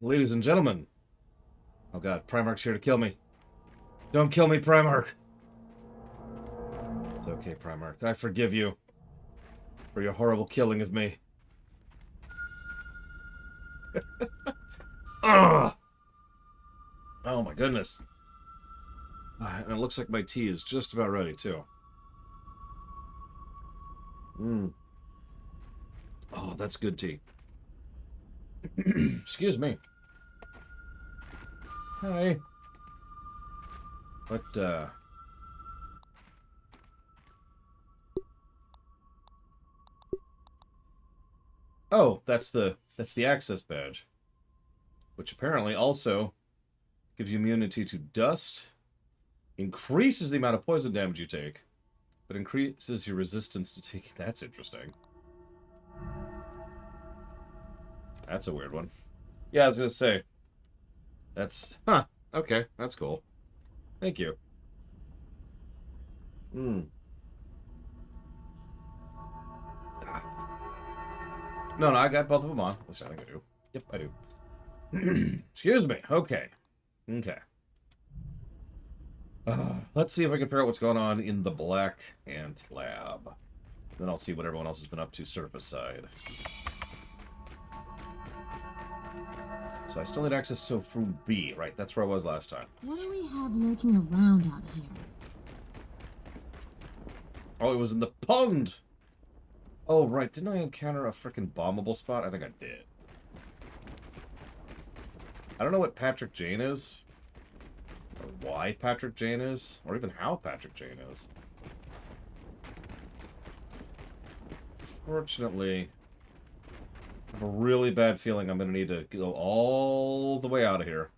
Ladies and gentlemen. Oh god, Primarch's here to kill me. Don't kill me, Primarch. It's okay, Primarch. I forgive you for your horrible killing of me. Ugh! Oh my goodness. And it looks like my tea is just about ready, too. Oh, that's good tea. Excuse me. Hi. What, Oh, that's the access badge. Which apparently also gives you immunity to dust, increases the amount of poison damage you take, but increases your resistance to taking... That's interesting. That's a weird one. Yeah, I was gonna say. That's... Huh. Okay, that's cool. Thank you. No, I got both of them on. At least I think I do. Yep, I do. Excuse me. Okay. Okay. Let's see if I can figure out what's going on in the Black Ant Lab. Then I'll see what everyone else has been up to surface side. So I still need access to room B, right? That's where I was last time. What do we have lurking around out here? Oh, it was in the pond! Oh, right. Didn't I encounter a freaking bombable spot? I think I did. I don't know what Patrick Jane is. Or why Patrick Jane is. Or even how Patrick Jane is. Fortunately, I have a really bad feeling I'm going to need to go all the way out of here.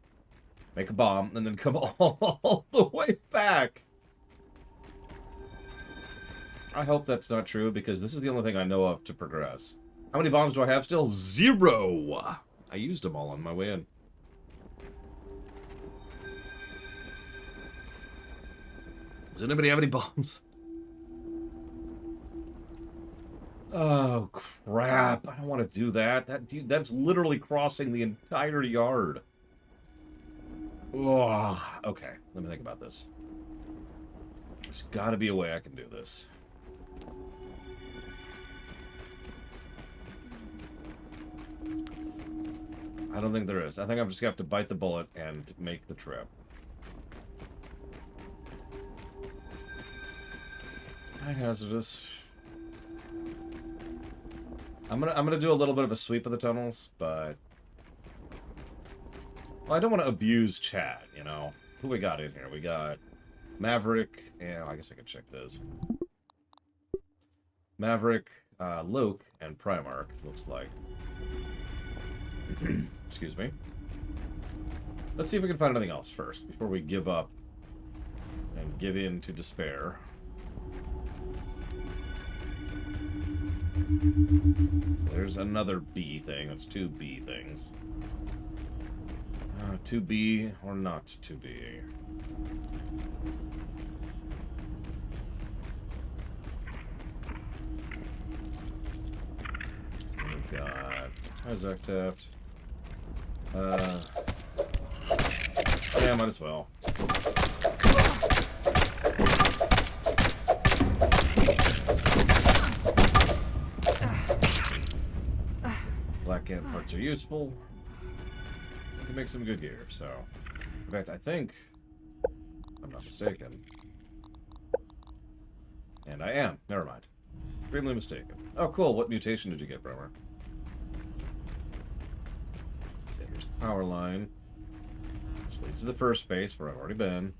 Make a bomb, and then come all the way back. I hope that's not true, because this is the only thing I know of to progress. How many bombs do I have still? 0! I used them all on my way in. Does anybody have any bombs? Oh, crap. I don't want to do that. That's literally crossing the entire yard. Oh, okay, let me think about this. There's got to be a way I can do this. I don't think there is. I think I'm just going to have to bite the bullet and make the trip. High hazardous. I'm gonna do a little bit of a sweep of the tunnels, but... Well, I don't want to abuse Chad, you know? Who we got in here? We got Maverick, and I guess I could check this. Maverick, Luke, and Primarch, looks like. Excuse me. Let's see if we can find anything else first, before we give up and give in to despair. So there's another B thing. That's 2 B things. 2B or not 2B. We've got Isaac Taft. Yeah, might as well. Black Ant parts are useful. I can make some good gear, so... In fact, I think... I'm not mistaken. And I am. Never mind. Extremely mistaken. Oh, cool. What mutation did you get, Bremer? So here's the power line. Which leads to the first base, where I've already been.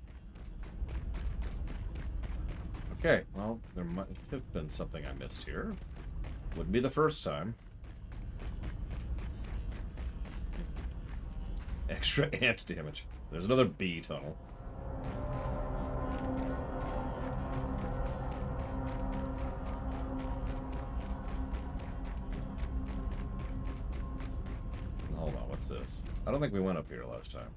Okay, well, there might have been something I missed here. Wouldn't be the first time. Extra ant damage. There's another B tunnel. Hold on, what's this? I don't think we went up here last time.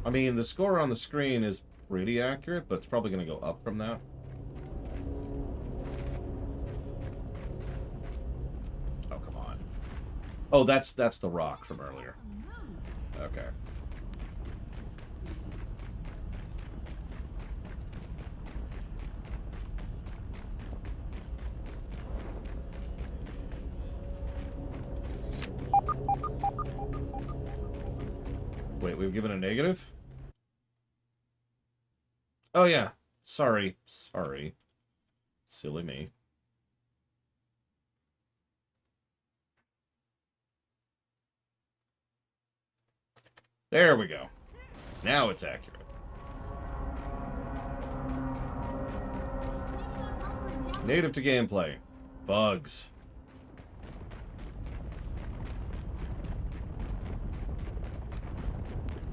I mean, the score on the screen is pretty accurate, but it's probably going to go up from that. Oh, come on. Oh, that's the rock from earlier. Okay. Wait, we've given a negative? Oh, yeah. Sorry. Sorry. Silly me. There we go. Now it's accurate. Native to gameplay. Bugs.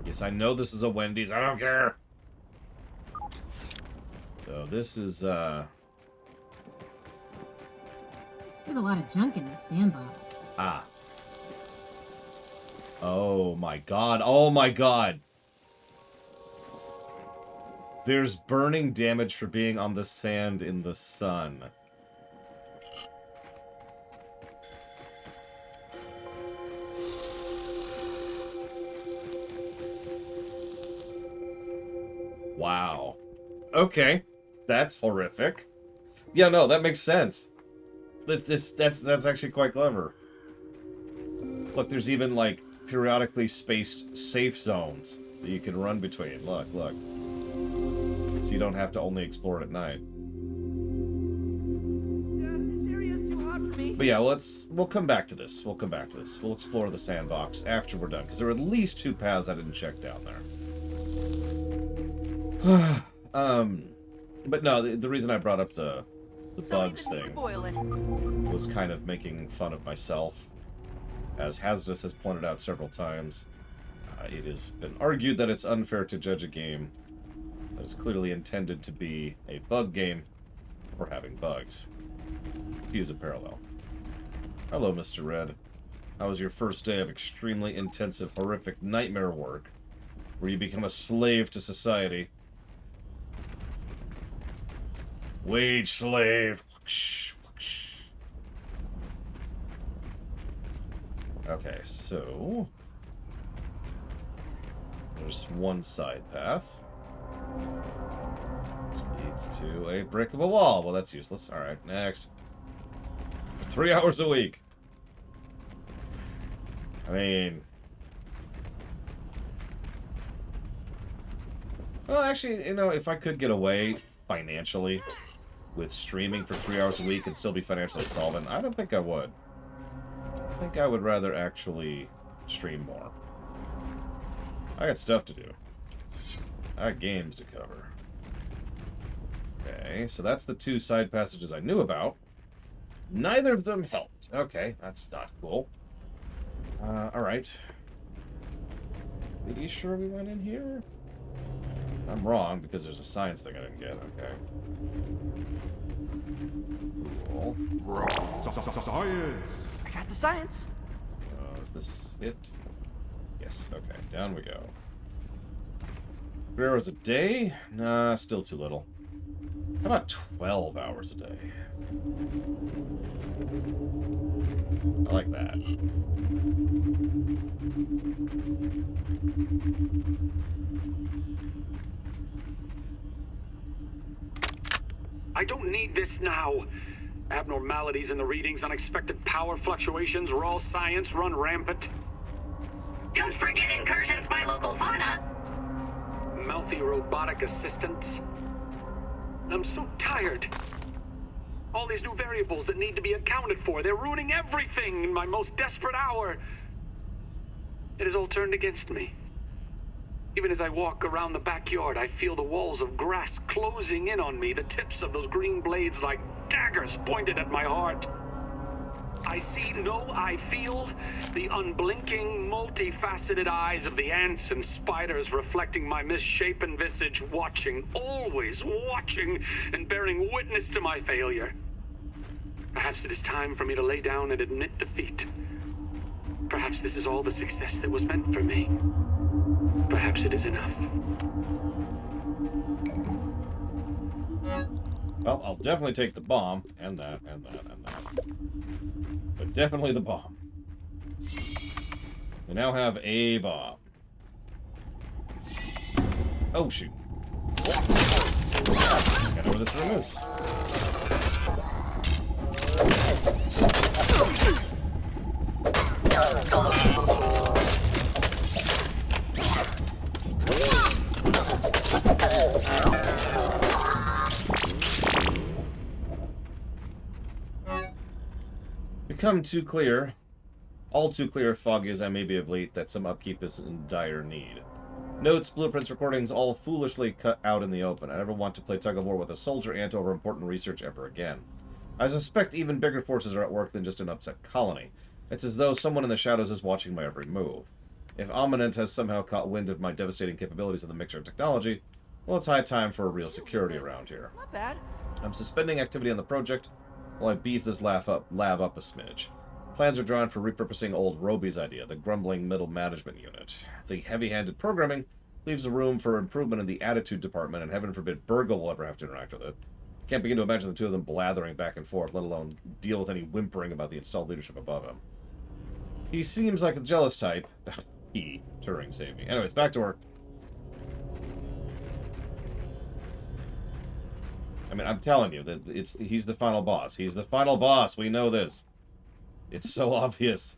Yes, I know this is a Wendy's. I don't care. So this is, There's a lot of junk in this sandbox. Ah. Oh my god. Oh my god. There's burning damage for being on the sand in the sun. Wow. Okay. That's horrific. Yeah, no, that makes sense. That's actually quite clever. Look, there's even, like, periodically spaced safe zones that you can run between. Look. So you don't have to only explore it at night. This area's too hot for me. But yeah, we'll come back to this. We'll explore the sandbox after we're done, because there are at least 2 paths I didn't check down there. But no, the reason I brought up the bugs thing was kind of making fun of myself. As Hazardous has pointed out several times, it has been argued that it's unfair to judge a game that is clearly intended to be a bug game for having bugs. To use a parallel. Hello, Mr. Red. How was your first day of extremely intensive, horrific nightmare work, where you become a slave to society? Wage slave. Okay, so there's one side path. Leads to a brick of a wall. Well, that's useless. Alright, next. For 3 hours a week. I mean... Well, actually, you know, if I could get away financially with streaming for 3 hours a week and still be financially solvent, I don't think I would. I think I would rather actually stream more. I got stuff to do. I got games to cover. Okay, so that's the 2 side passages I knew about. Neither of them helped. Okay, that's not cool. Alright. Are you sure we went in here? I'm wrong, because there's a science thing I didn't get. Okay. Cool. Science! I got the science. Is this it? Yes, okay. Down we go. 3 hours a day? Nah, still too little. How about 12 hours a day? I like that. I don't need this now. Abnormalities in the readings, unexpected power fluctuations, raw science run rampant. Don't forget incursions by local fauna. Mouthy robotic assistants. I'm so tired. All these new variables that need to be accounted for, they're ruining everything in my most desperate hour. It has all turned against me. Even as I walk around the backyard, I feel the walls of grass closing in on me, the tips of those green blades like daggers pointed at my heart. I see, no, I feel the unblinking, multifaceted eyes of the ants and spiders reflecting my misshapen visage, watching, always watching, and bearing witness to my failure. Perhaps it is time for me to lay down and admit defeat. Perhaps this is all the success that was meant for me. Perhaps use it is enough. Well, I'll definitely take the bomb, and that, and that, and that. But definitely the bomb. We now have a bomb. Oh, shoot. I know where this room is. Become too clear, all too clear, foggy as I may be of late, that some upkeep is in dire need. Notes, blueprints, recordings, all foolishly cut out in the open. I never want to play tug-of-war with a soldier ant over important research ever again. I suspect even bigger forces are at work than just an upset colony. It's as though someone in the shadows is watching my every move. If Ominent has somehow caught wind of my devastating capabilities in the mixture of technology, well, it's high time for a real security around here. Not bad. I'm suspending activity on the project while I beef this lab up a smidge. Plans are drawn for repurposing old Roby's idea, the grumbling middle management unit. The heavy-handed programming leaves room for improvement in the attitude department, and heaven forbid Burgle will ever have to interact with it. Can't begin to imagine the two of them blathering back and forth, let alone deal with any whimpering about the installed leadership above him. He seems like a jealous type. Turing saved me. Anyways, back to work. I mean, I'm telling you that he's the final boss. He's the final boss. We know this. It's so obvious.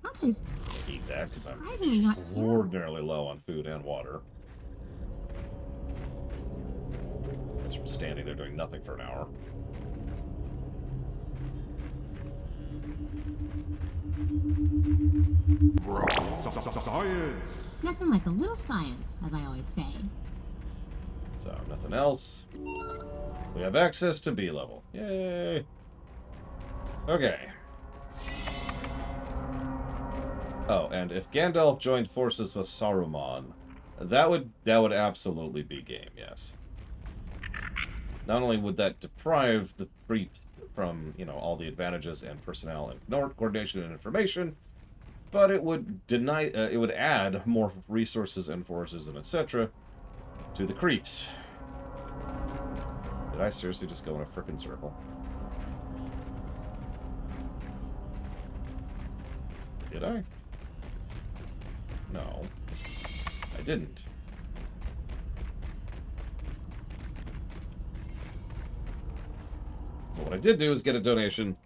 I'll taste. Eat that because I'm Surprisingly not extraordinarily low on food and water. Just from standing there doing nothing for an hour. Science! Nothing like a little science, as I always say. So, nothing else. We have access to B level. Yay! Okay. Oh, and if Gandalf joined forces with Saruman, that would absolutely be game, yes. Not only would that deprive the creeps from, you know, all the advantages and personnel and coordination and information, but it would it would add more resources and forces and etc. to the creeps. Did I seriously just go in a frickin' circle? Did I? No. I didn't. But what I did do is get a donation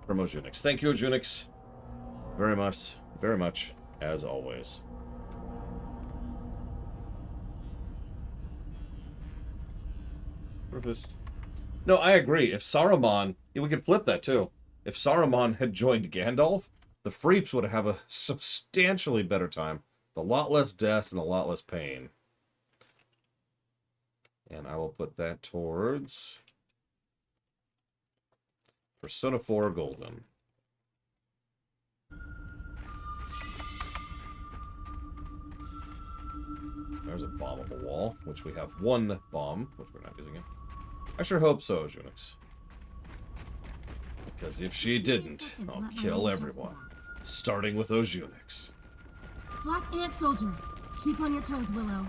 from Ojunix. Thank you, Ojunix. Very much, as always. No, I agree. If Saruman... Yeah, we could flip that, too. If Saruman had joined Gandalf, the Freeps would have a substantially better time. A lot less deaths and a lot less pain. And I will put that towards... Persona 4 Golden. There's a bombable wall, which we have one bomb, which we're not using it. I sure hope so, Junix. Because if she didn't, I'll kill everyone. Starting with those Unix. Black Ant Soldier. Keep on your toes, Willow.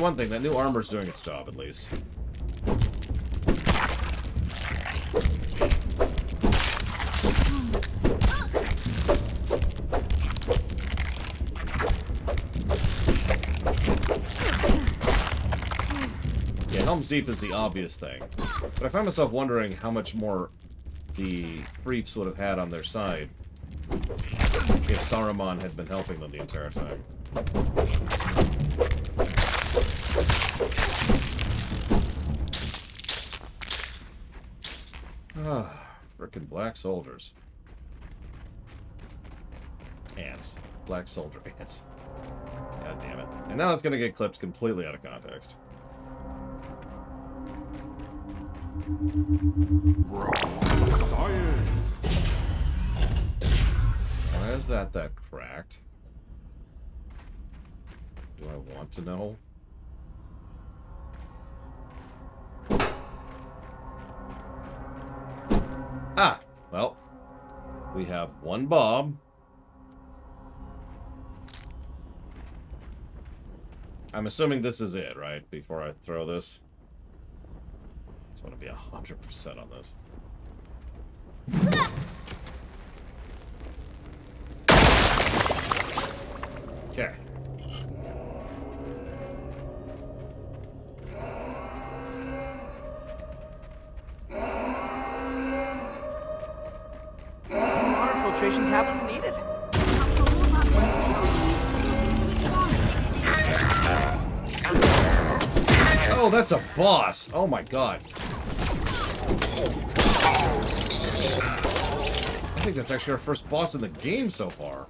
One thing, that new armor's doing its job, at least. Yeah, Helm's Deep is the obvious thing. But I find myself wondering how much more the Creeps would have had on their side if Saruman had been helping them the entire time. Ah, frickin' black soldiers. Ants. Black soldier ants. God damn it. And now it's going to get clipped completely out of context. Science. Why is that cracked? Do I want to know? Ah! Well, we have one Bob. I'm assuming this is it, right? Before I throw this. I just want to be 100% on this. Okay. Water filtration tablets needed. Oh, that's a boss! Oh my god. I think that's actually our first boss in the game so far.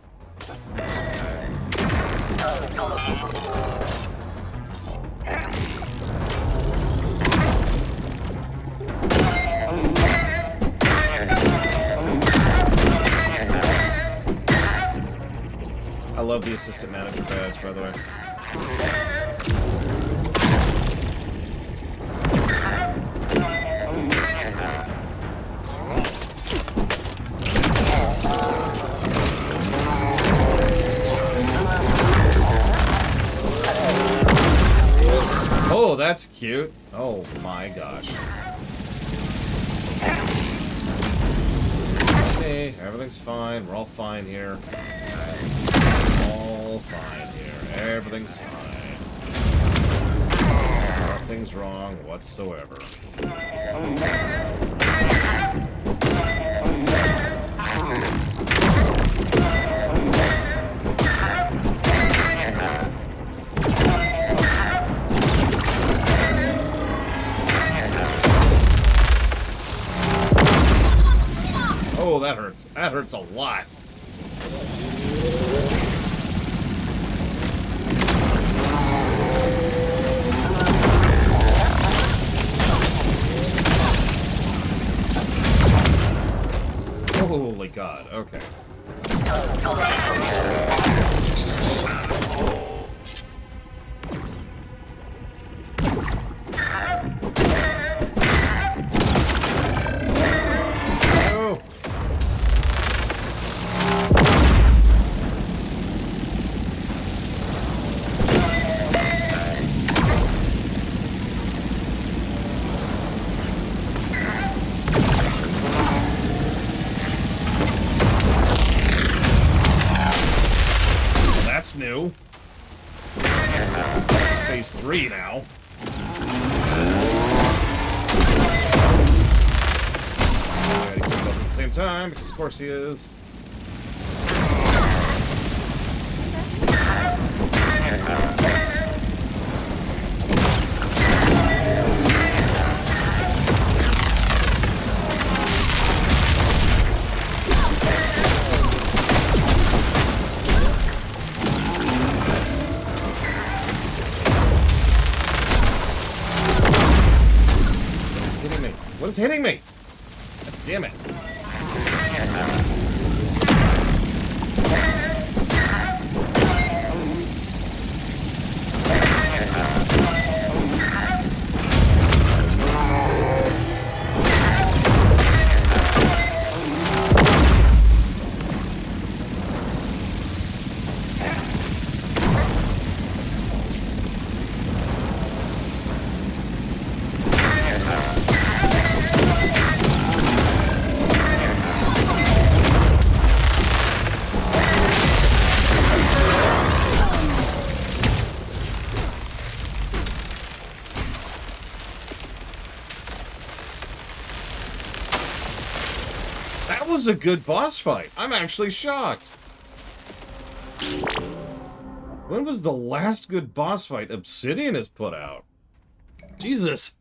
I love the assistant manager badge, by the way. Oh, that's cute. Oh my gosh. Hey, everything's fine. We're all fine here. All fine here. Everything's fine. Nothing's wrong whatsoever. Oh, that hurts. That hurts a lot. Holy God. Okay. Oh. That's new. Phase 3 now. Alright, he's both at the same time, because of course he is. What is hitting me? God damn it. That was a good boss fight. I'm actually shocked. When was the last good boss fight Obsidian has put out? Jesus.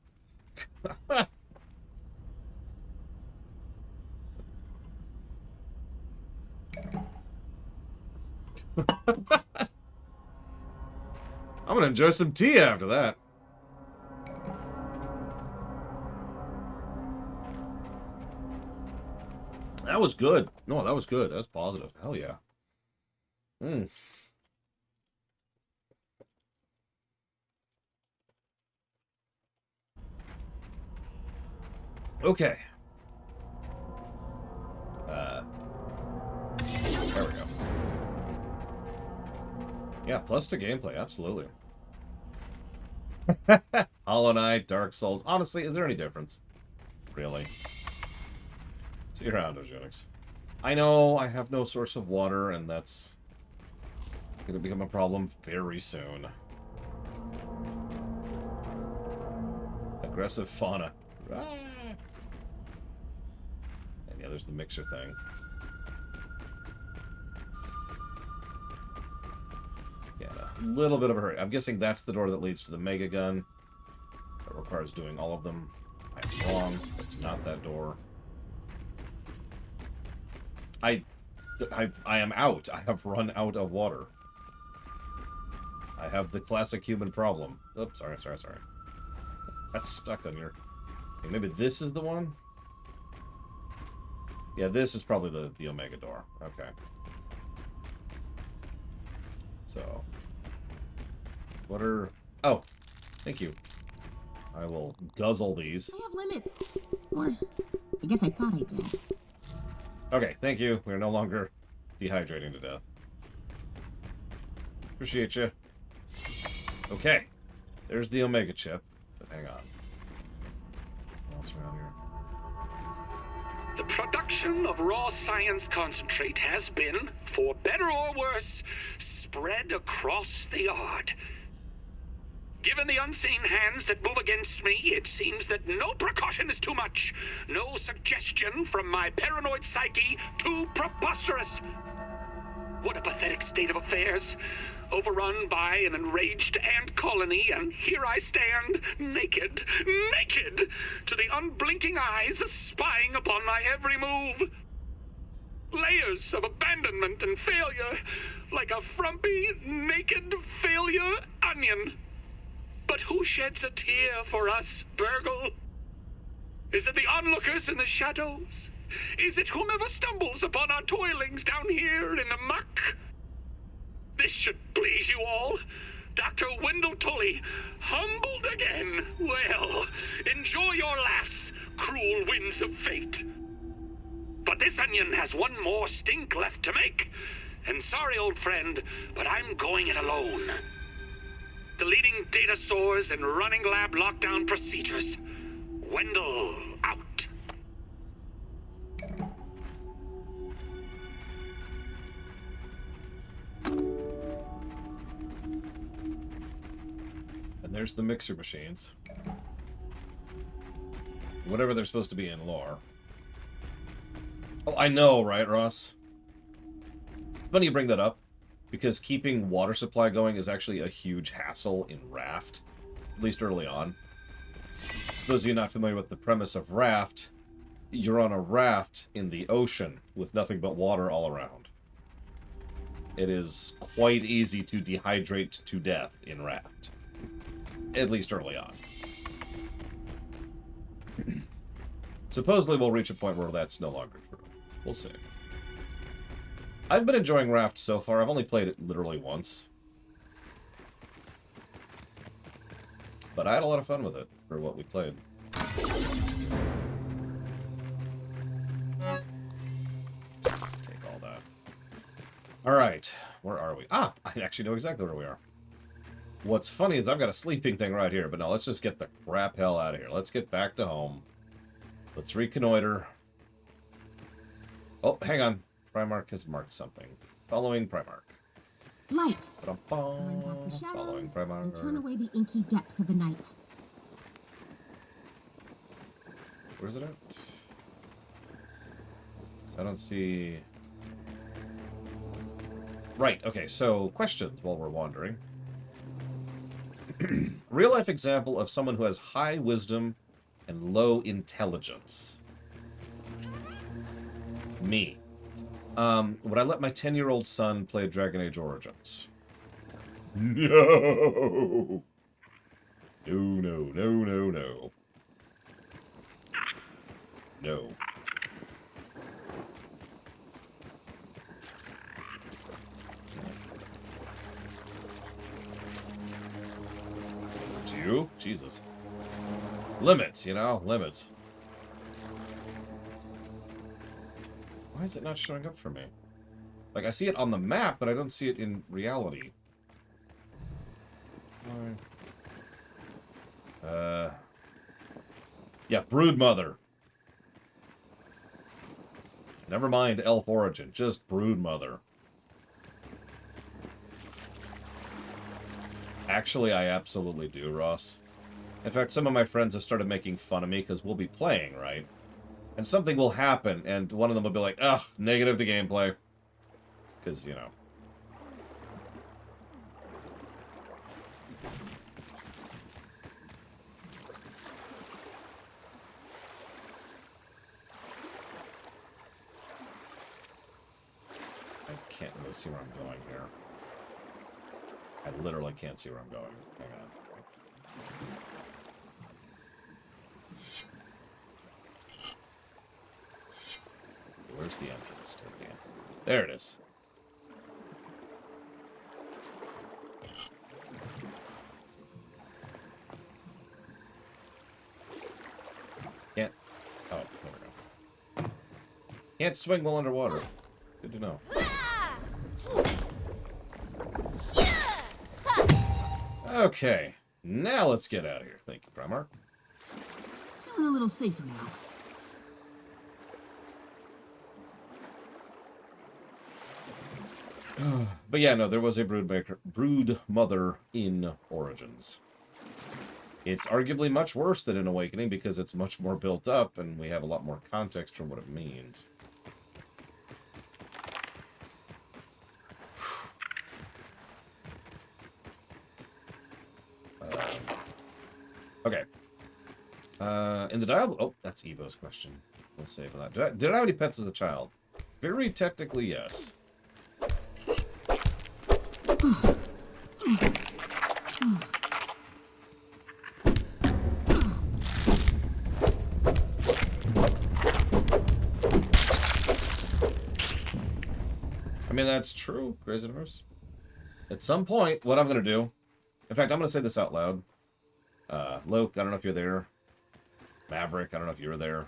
I'm gonna enjoy some tea after that. That was good. No, that was good. That's positive. Hell yeah. Mm. Okay. There we go. Yeah, plus to gameplay, absolutely. Hollow Knight, Dark Souls. Honestly, is there any difference? Really? See you around, Ojonix. I know I have no source of water, and that's going to become a problem very soon. Aggressive fauna. Ah. And yeah, there's the mixer thing. Yeah, a little bit of a hurry. I'm guessing that's the door that leads to the Mega Gun. That requires doing all of them. I'm wrong. It's not that door. I am out. I have run out of water. I have the classic human problem. Oops, sorry. That's stuck on your... Okay, maybe this is the one? Yeah, this is probably the Omega door. Okay. So... What are... Oh! Thank you. I will guzzle these. I have limits. Or, I guess I thought I did. Okay, thank you. We're no longer dehydrating to death. Appreciate you. Okay. There's the Omega chip. But hang on. What else around here? The production of raw science concentrate has been, for better or worse, spread across the yard. Given the unseen hands that move against me, it seems that no precaution is too much. No suggestion from my paranoid psyche too preposterous. What a pathetic state of affairs. Overrun by an enraged ant colony, and here I stand, naked, to the unblinking eyes spying upon my every move. Layers of abandonment and failure, like a frumpy, naked failure onion. But who sheds a tear for us, Burgle? Is it the onlookers in the shadows? Is it whomever stumbles upon our toilings down here in the muck? This should please you all. Dr. Wendell Tully, humbled again. Well, enjoy your laughs, cruel winds of fate. But this onion has one more stink left to make. And sorry, old friend, but I'm going it alone. Deleting data stores and running lab lockdown procedures. Wendell out. And there's the mixer machines. Whatever they're supposed to be in lore. Oh, I know, right, Ross? Funny you bring that up, because keeping water supply going is actually a huge hassle in Raft, at least early on. For those of you not familiar with the premise of Raft, you're on a raft in the ocean with nothing but water all around. It is quite easy to dehydrate to death in Raft, at least early on. Supposedly we'll reach a point where that's no longer true. We'll see. I've been enjoying Raft so far. I've only played it literally once. But I had a lot of fun with it for what we played. Take all that. Alright, where are we? Ah, I actually know exactly where we are. What's funny is I've got a sleeping thing right here, but no, let's just get the crap hell out of here. Let's get back to home. Let's reconnoiter. Oh, hang on. Primarch has marked something. Following Primarch. Light. Ba-dum-bum. Burn back the Following shadows and turn Primarch. away the inky depths of the night. Where's it at? I don't see... Right, okay, so questions while we're wandering. Real-life example of someone who has high wisdom and low intelligence. Me. Would I let my 10-year-old son play Dragon Age Origins? No! No. No. You? Jesus. Limits, you know? Limits. Why is it not showing up for me? Like, I see it on the map, but I don't see it in reality. Yeah, Broodmother. Never mind Elf Origin, just Broodmother. Actually, I absolutely do, Ross. In fact, some of my friends have started making fun of me because we'll be playing, right? And something will happen, and one of them will be like, ugh, negative to gameplay. Because, you know. I can't really see where I'm going here. I literally can't see where I'm going. Hang on. Where's the entrance to the game? There it is. Can't. Oh, there we go. Can't swing while underwater. Good to know. Okay. Now let's get out of here. Thank you, Primark. Feeling a little safer now. But yeah, no, there was a brood mother in Origins. It's arguably much worse than in Awakening because it's much more built up and we have a lot more context from what it means. Okay. In the dialogue... Oh, that's Evo's question. We'll save that. Did I have any pets as a child? Very technically, yes. I mean, that's true, Crazy Horse. At some point, what I'm going to do... In fact, I'm going to say this out loud. Luke, I don't know if you're there. Maverick, I don't know if you were there.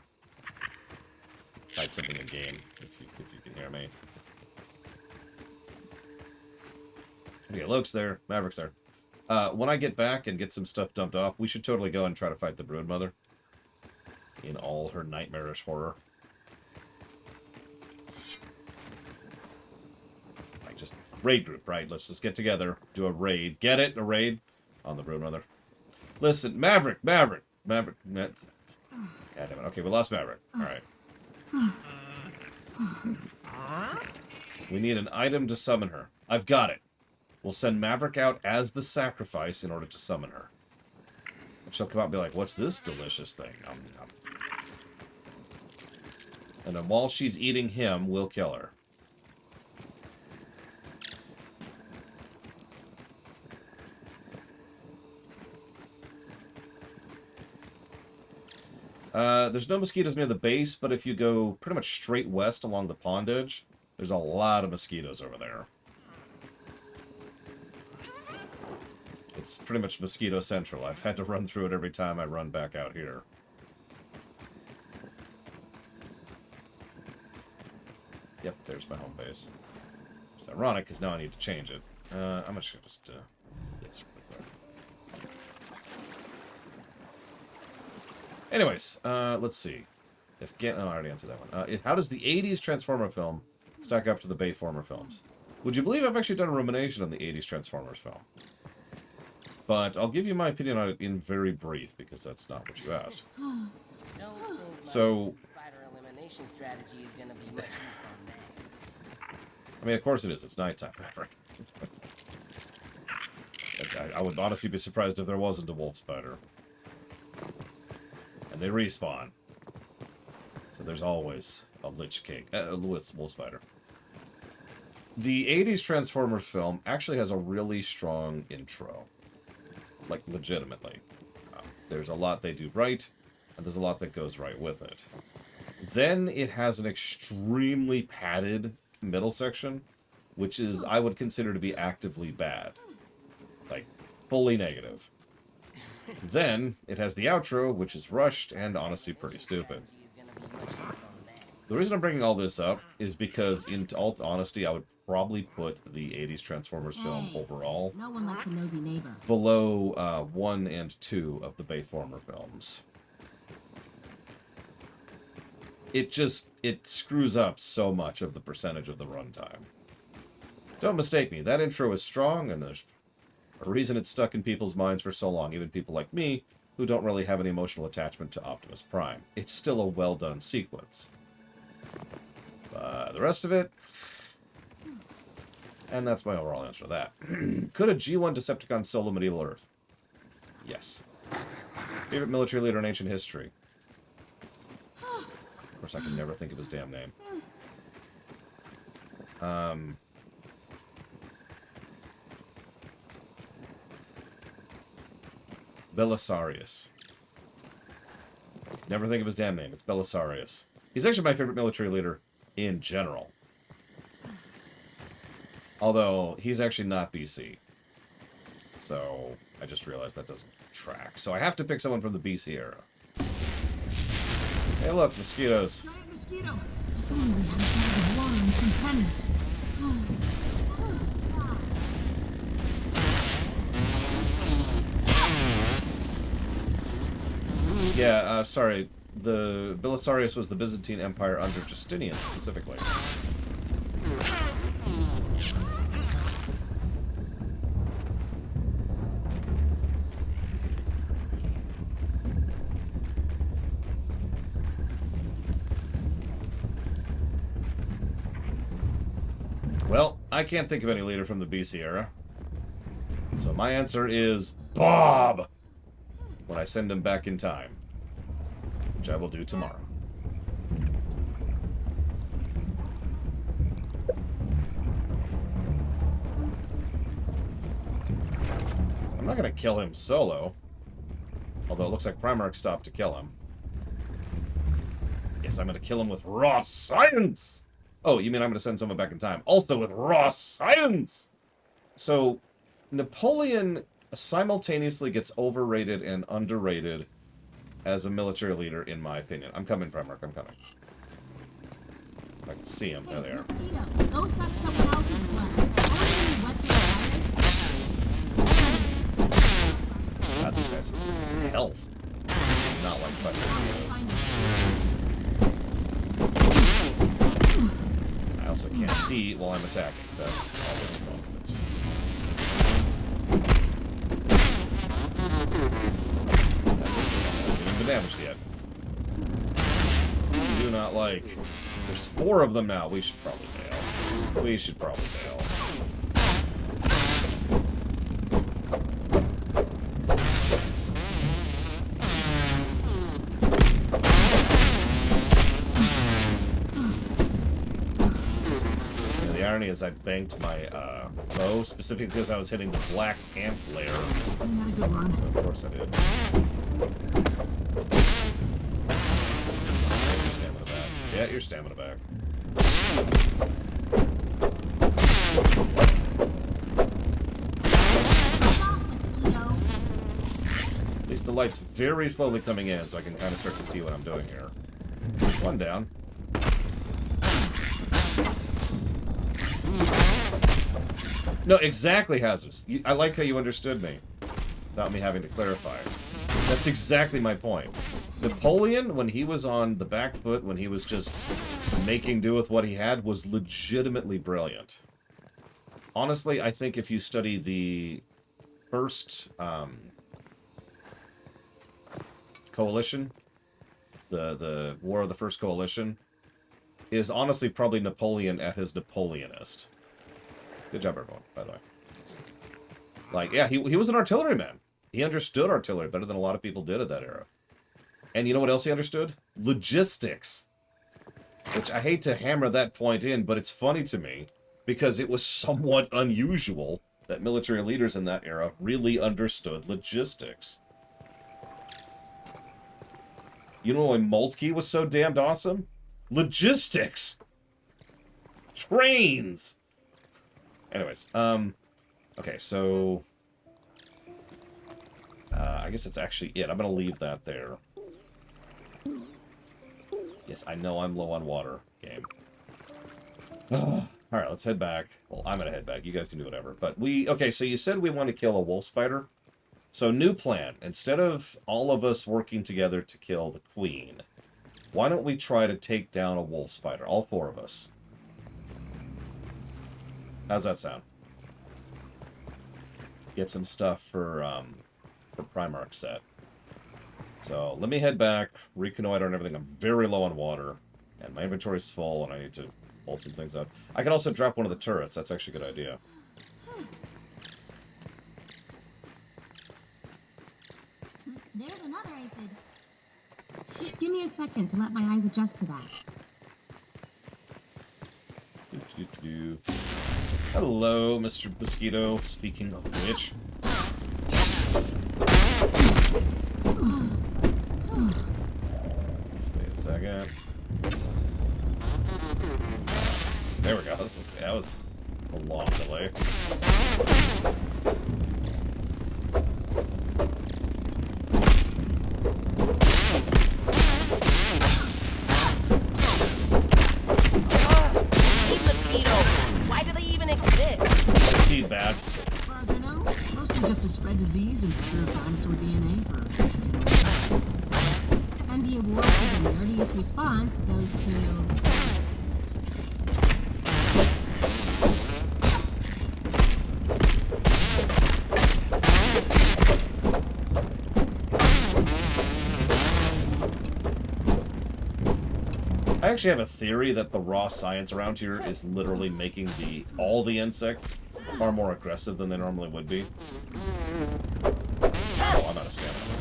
Type something in game, if you can hear me. Okay, Luke's there. Maverick's there. When I get back and get some stuff dumped off, we should totally go and try to fight the Broodmother. In all her nightmarish horror. Like, just raid group, right? Let's just get together, do a raid. Get it? A raid on the Broodmother. Listen, Maverick. God damn it. Okay, we lost Maverick. Alright. We need an item to summon her. I've got it. We'll send Maverick out as the sacrifice in order to summon her. And she'll come out and be like, what's this delicious thing? Nom, nom. And then while she's eating him, we'll kill her. There's no mosquitoes near the base, but if you go pretty much straight west along the pond edge, there's a lot of mosquitoes over there. It's pretty much mosquito central. I've had to run through it every time I run back out here. Yep, there's my home base. It's ironic, because now I need to change it. I'm just going to just... yes, real quick. Anyways, let's see. Oh, I already answered that one. How does the 80s Transformer film stack up to the Bayformer films? Would you believe I've actually done a rumination on the 80s Transformers film? But I'll give you my opinion on it in very brief, because that's not what you asked. So... Spider elimination strategy is gonna be much use on that. I mean, of course it is. It's nighttime, Maverick. I would honestly be surprised if there wasn't a wolf spider. And they respawn. So there's always a Lich King. A wolf spider. The 80s Transformers film actually has a really strong intro. Like, legitimately. There's a lot they do right, and there's a lot that goes right with it. Then it has an extremely padded middle section, which is, I would consider to be actively bad. Like, fully negative. Then, it has the outro, which is rushed and honestly pretty stupid. The reason I'm bringing all this up is because, in all honesty, I would probably put the 80s Transformers film overall No one likes a nosy neighbor. below 1 and 2 of the Bayformer films. It screws up so much of the percentage of the runtime. Don't mistake me, that intro is strong, and there's a reason it's stuck in people's minds for so long, even people like me, who don't really have any emotional attachment to Optimus Prime. It's still a well-done sequence. The rest of it... And that's my overall answer to that. Could a G1 Decepticon solo Medieval Earth? Yes. Favorite military leader in ancient history? Of course, I can never think of his damn name. Belisarius. Never think of his damn name. It's Belisarius. He's actually my favorite military leader in general. Although, he's actually not BC. So, I just realized that doesn't track. So I have to pick someone from the BC era. Hey look, mosquitoes. Giant mosquito. Oh, we have a bag of water and some pennies. Yeah, sorry. The Belisarius was the Byzantine Empire under Justinian, specifically. Well, I can't think of any leader from the BC era. So my answer is Bob! When I send him back in time. Which I will do tomorrow. I'm not gonna kill him solo. Although it looks like Primarch stopped to kill him. Yes, I'm gonna kill him with raw science! Oh, you mean I'm gonna send someone back in time? Also with raw science! So, Napoleon simultaneously gets overrated and underrated as a military leader, in my opinion. I'm coming, Primarch, I'm coming. If I can see him. There they are. Mosquito, go suck someone else's blood. Only Western God, this guy's health. Not like fucking mosquitoes. I also can't see while I'm attacking, so that's always a problem. Damaged yet. Do not like. There's 4 of them now. We should probably bail. We should probably bail. And the irony is I banked my bow specifically because I was hitting the black ant layer. So of course I did. Get your stamina back. At least the light's very slowly coming in, so I can kind of start to see what I'm doing here. 1 down. No, exactly, Hazardous. I like how you understood me, without me having to clarify. That's exactly my point. Napoleon, when he was on the back foot, when he was just making do with what he had, was legitimately brilliant. Honestly, I think if you study the first coalition, the War of the First Coalition, is honestly probably Napoleon at his Napoleonist. Good job, everyone, by the way. Like, yeah, he was an artilleryman. He understood artillery better than a lot of people did at that era. And you know what else he understood? Logistics. Which I hate to hammer that point in, but it's funny to me. because it was somewhat unusual that military leaders in that era really understood logistics. You know why Moltke was so damned awesome? Logistics! Trains! Anyways, okay, so... I guess that's actually it. I'm gonna leave that there. Yes, I know I'm low on water, game. Alright, let's head back. Well, I'm gonna head back. You guys can do whatever. But okay, so you said we want to kill a wolf spider. So, new plan. Instead of all of us working together to kill the queen, why don't we try to take down a wolf spider? All 4 of us. How's that sound? Get some stuff for Primarch set. So, let me head back, reconnoiter and everything. I'm very low on water, and my inventory's full, and I need to pull some things out. I can also drop one of the turrets. That's actually a good idea. There's another aphid. Just give me a second to let my eyes adjust to that. Hello, Mr. Mosquito. Speaking of which. Just wait a second. There we go. That was a long delay. Why do they even exist? Feed bats. As far as I know, mostly just to spread disease and preserve dinosaur DNA for... And the award for the nerdiest response goes to... I actually have a theory that the raw science around here is literally making all the insects far more aggressive than they normally would be. Oh, I'm out of stamina.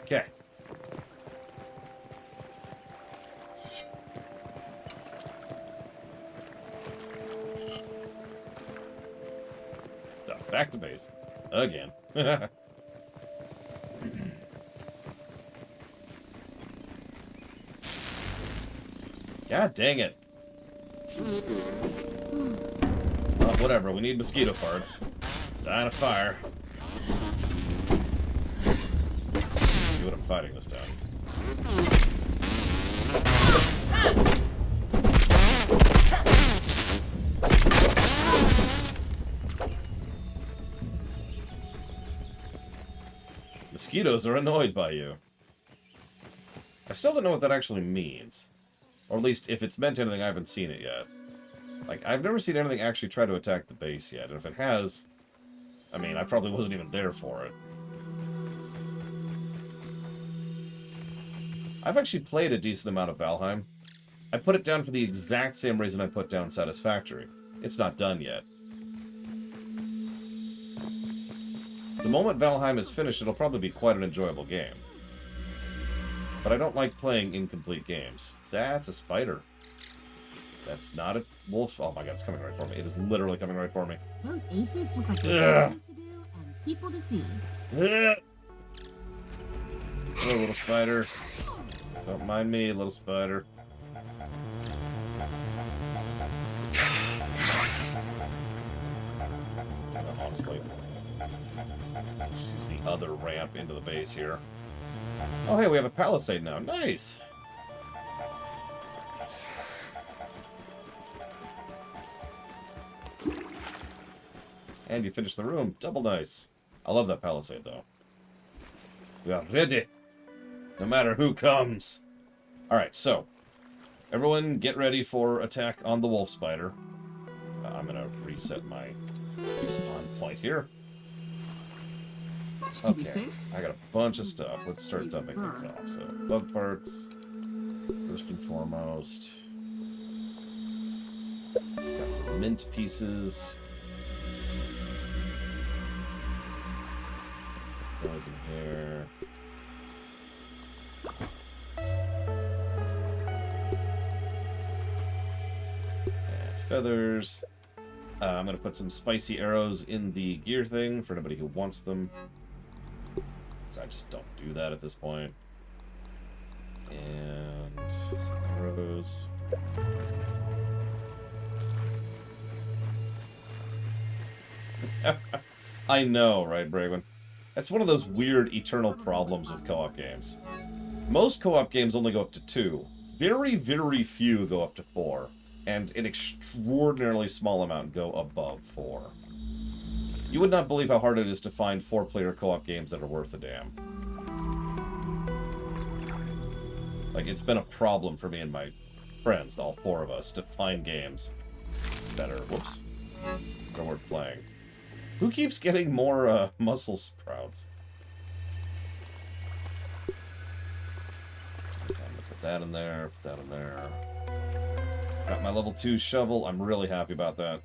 Okay. So, back to base. Again. God dang it. Well, whatever. We need mosquito parts. Dying of fire. See what I'm fighting this time. Mosquitoes are annoyed by you. I still don't know what that actually means. Or at least, if it's meant anything, I haven't seen it yet. Like, I've never seen anything actually try to attack the base yet. And if it has, I mean, I probably wasn't even there for it. I've actually played a decent amount of Valheim. I put it down for the exact same reason I put down Satisfactory. It's not done yet. The moment Valheim is finished, it'll probably be quite an enjoyable game. But I don't like playing incomplete games. That's a spider. That's not a wolf. Oh my god, it's coming right for me. It is literally coming right for me. Those aphids look like they have things to do and people to see. Hello, little spider. Don't mind me, little spider. Honestly. Let's use the other ramp into the base here. Oh, hey, we have a palisade now. Nice! And you finished the room. Double nice. I love that palisade, though. We are ready. No matter who comes. Alright, so. Everyone get ready for attack on the wolf spider. I'm going to reset my respawn point here. Okay, I got a bunch of stuff. Let's start dumping things off. So, bug parts, first and foremost. Got some mint pieces. Those in here. feathers. I'm going to put some spicy arrows in the gear thing for anybody who wants them. So I just don't do that at this point. And some arrows. I know, right, Bragwin? That's one of those weird eternal problems with co-op games. Most co-op games only go up to 2. Very, very few go up to 4. And an extraordinarily small amount go above 4. You would not believe how hard it is to find 4-player co-op games that are worth a damn. Like, it's been a problem for me and my friends, all 4 of us, to find games that are, whoops, that are worth playing. Who keeps getting more muscle sprouts? I'm gonna put that in there, put that in there. Got my level 2 shovel. I'm really happy about that.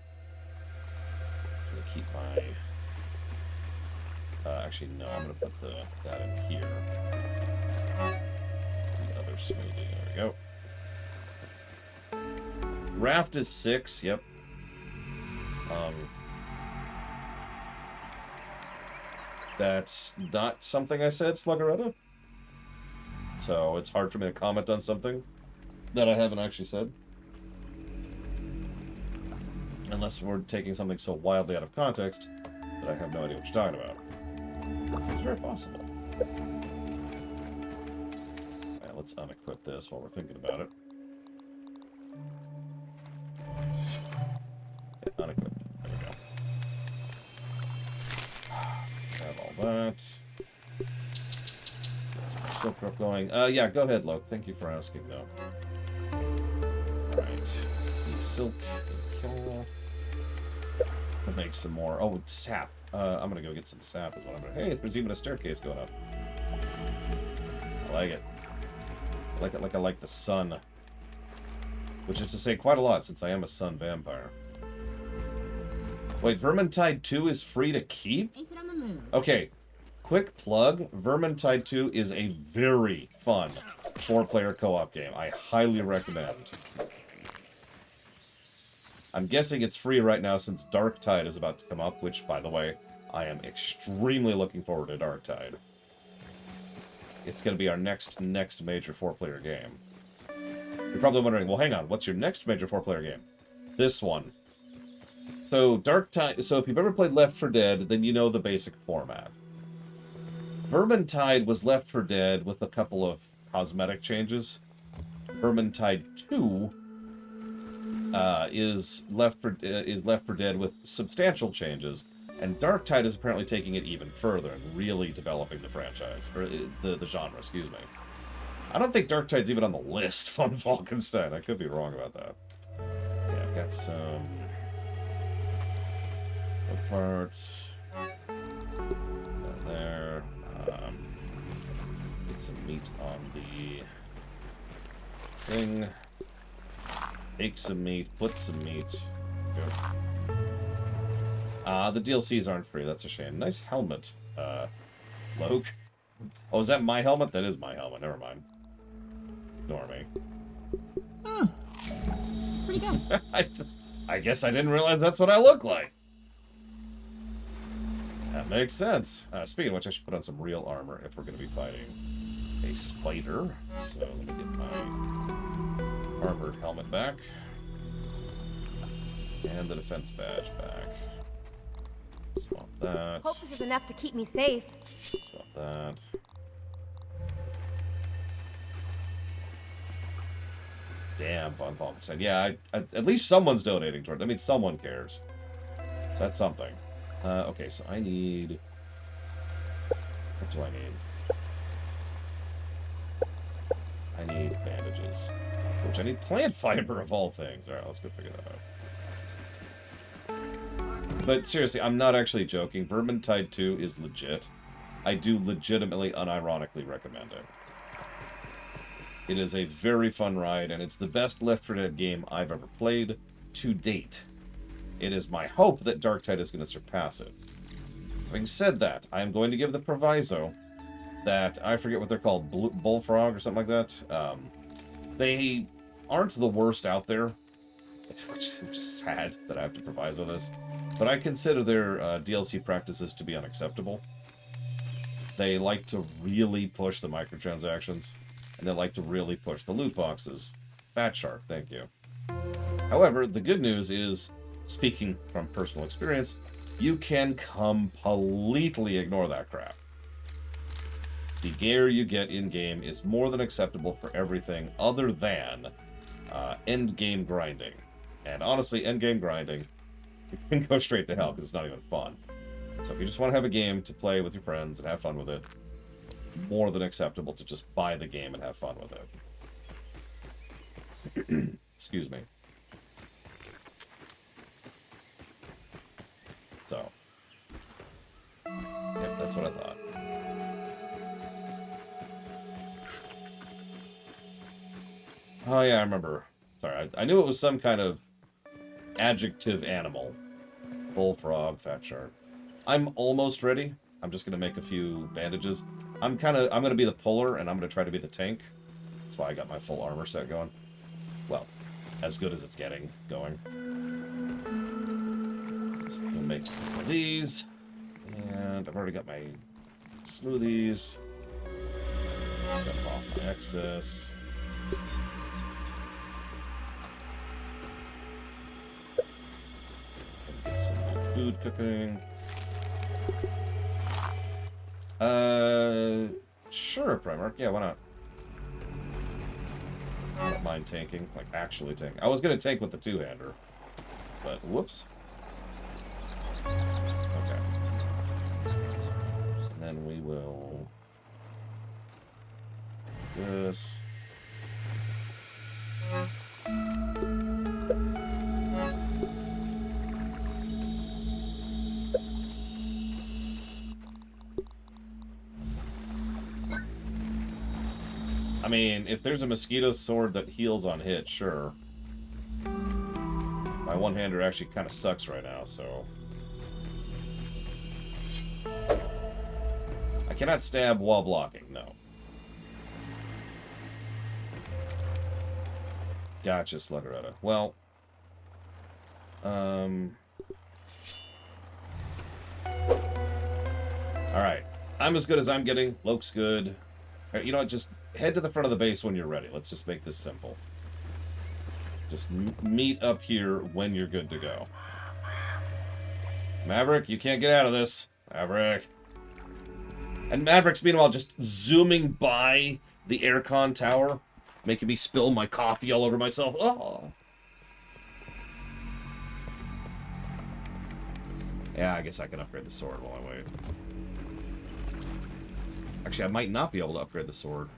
I'm gonna keep my... actually, no, I'm gonna put that in here. The other smoothie. There we go. Raft is 6. Yep. That's not something I said, Sluggeretta. So it's hard for me to comment on something that I haven't actually said. Unless we're taking something so wildly out of context that I have no idea what you're talking about. It's very possible. Alright, let's unequip this while we're thinking about it. Okay, unequip. There we go. Have all that. Get some silk rope going. Yeah, go ahead, Loke. Thank you for asking, though. Alright. Silk. Kill. We'll make some more. Oh, sap. I'm gonna go get some sap as well. Hey, there's even a staircase going up. I like it. I like it like I like the sun. Which is to say quite a lot, since I am a sun vampire. Wait, Vermintide 2 is free to keep? Aphid on the move. Okay, quick plug. Vermintide 2 is a very fun 4-player co-op game. I highly recommend. I'm guessing it's free right now since Darktide is about to come up, which, by the way, I am extremely looking forward to Darktide. It's going to be our next major 4-player game. You're probably wondering, well, hang on, what's your next major 4-player game? This one. So, Darktide... So, if you've ever played Left 4 Dead, then you know the basic format. Vermintide was Left 4 Dead with a couple of cosmetic changes. Vermintide 2... is Left 4 Dead with substantial changes, and Darktide is apparently taking it even further and really developing the franchise, or the genre, excuse me. I don't think Darktide's even on the list from Falkenstein. I could be wrong about that. Yeah, I've got some parts down there. Get some meat on the thing. Take some meat, put some meat. Go. The DLCs aren't free, that's a shame. Nice helmet, Loke. Oh, is that my helmet? That is my helmet, never mind. Ignore me. Oh, pretty good. I guess I didn't realize that's what I look like. That makes sense. Speaking of which, I should put on some real armor if we're going to be fighting a spider. So let me get my armored helmet back. And the defense badge back. Swap that. Hope this is enough to keep me safe. Swap that. Damn, Von Falkenstein. Yeah, at least someone's donating toward it. That means someone cares. So that's something. Okay, so I need... What do I need? I need bandages. Which I need plant fiber of all things. Alright, let's go figure that out. But seriously, I'm not actually joking. Vermintide 2 is legit. I do legitimately, unironically recommend it. It is a very fun ride, and it's the best Left 4 Dead game I've ever played to date. It is my hope that Darktide is going to surpass it. Having said that, I am going to give the proviso that, I forget what they're called, Bullfrog or something like that. They aren't the worst out there. which is sad that I have to proviso this. But I consider their DLC practices to be unacceptable. They like to really push the microtransactions, and they like to really push the loot boxes. Fat Shark, thank you. However, the good news is, speaking from personal experience, you can completely ignore that crap. The gear you get in-game is more than acceptable for everything other than end-game grinding. And honestly, end-game grinding, you can go straight to hell because it's not even fun. So if you just want to have a game to play with your friends and have fun with it, more than acceptable to just buy the game and have fun with it. Excuse me. So, yeah, that's what I thought. Oh yeah, I remember. Sorry, I knew it was some kind of adjective animal. Bullfrog, fat shark. I'm almost ready. I'm just gonna make a few bandages. I'm gonna be the puller, and I'm gonna try to be the tank. That's why I got my full armor set going. Well, as good as it's getting going. So I'm gonna make one of these, and I've already got my smoothies. Dump off my excess. Get some food cooking. Sure, Primarch. Yeah, why not? I don't mind tanking, like actually tanking. I was gonna tank with the two-hander, but whoops. Okay. And then we will do this. I mean, if there's a mosquito sword that heals on hit, sure. My one-hander actually kind of sucks right now, so... I cannot stab while blocking, no. Gotcha, Sluggeretta. Well... Alright. I'm as good as I'm getting. Loke's good. You know what, just... head to the front of the base when you're ready. Let's just make this simple. Just meet up here when you're good to go. Maverick, you can't get out of this. Maverick. And Maverick's meanwhile just zooming by the aircon tower, making me spill my coffee all over myself. Oh. Yeah, I guess I can upgrade the sword while I wait. Actually, I might not be able to upgrade the sword.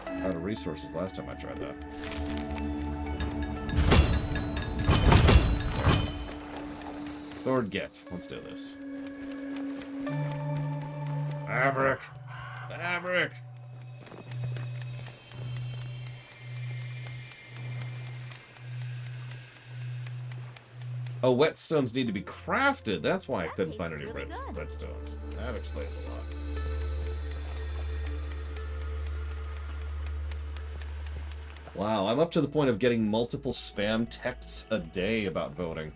Out of resources last time I tried that. Sword get. Let's do this. Maverick! Maverick! Oh, whetstones need to be crafted. That's why I couldn't find any whetstones. That explains a lot. Wow, I'm up to the point of getting multiple spam texts a day about voting.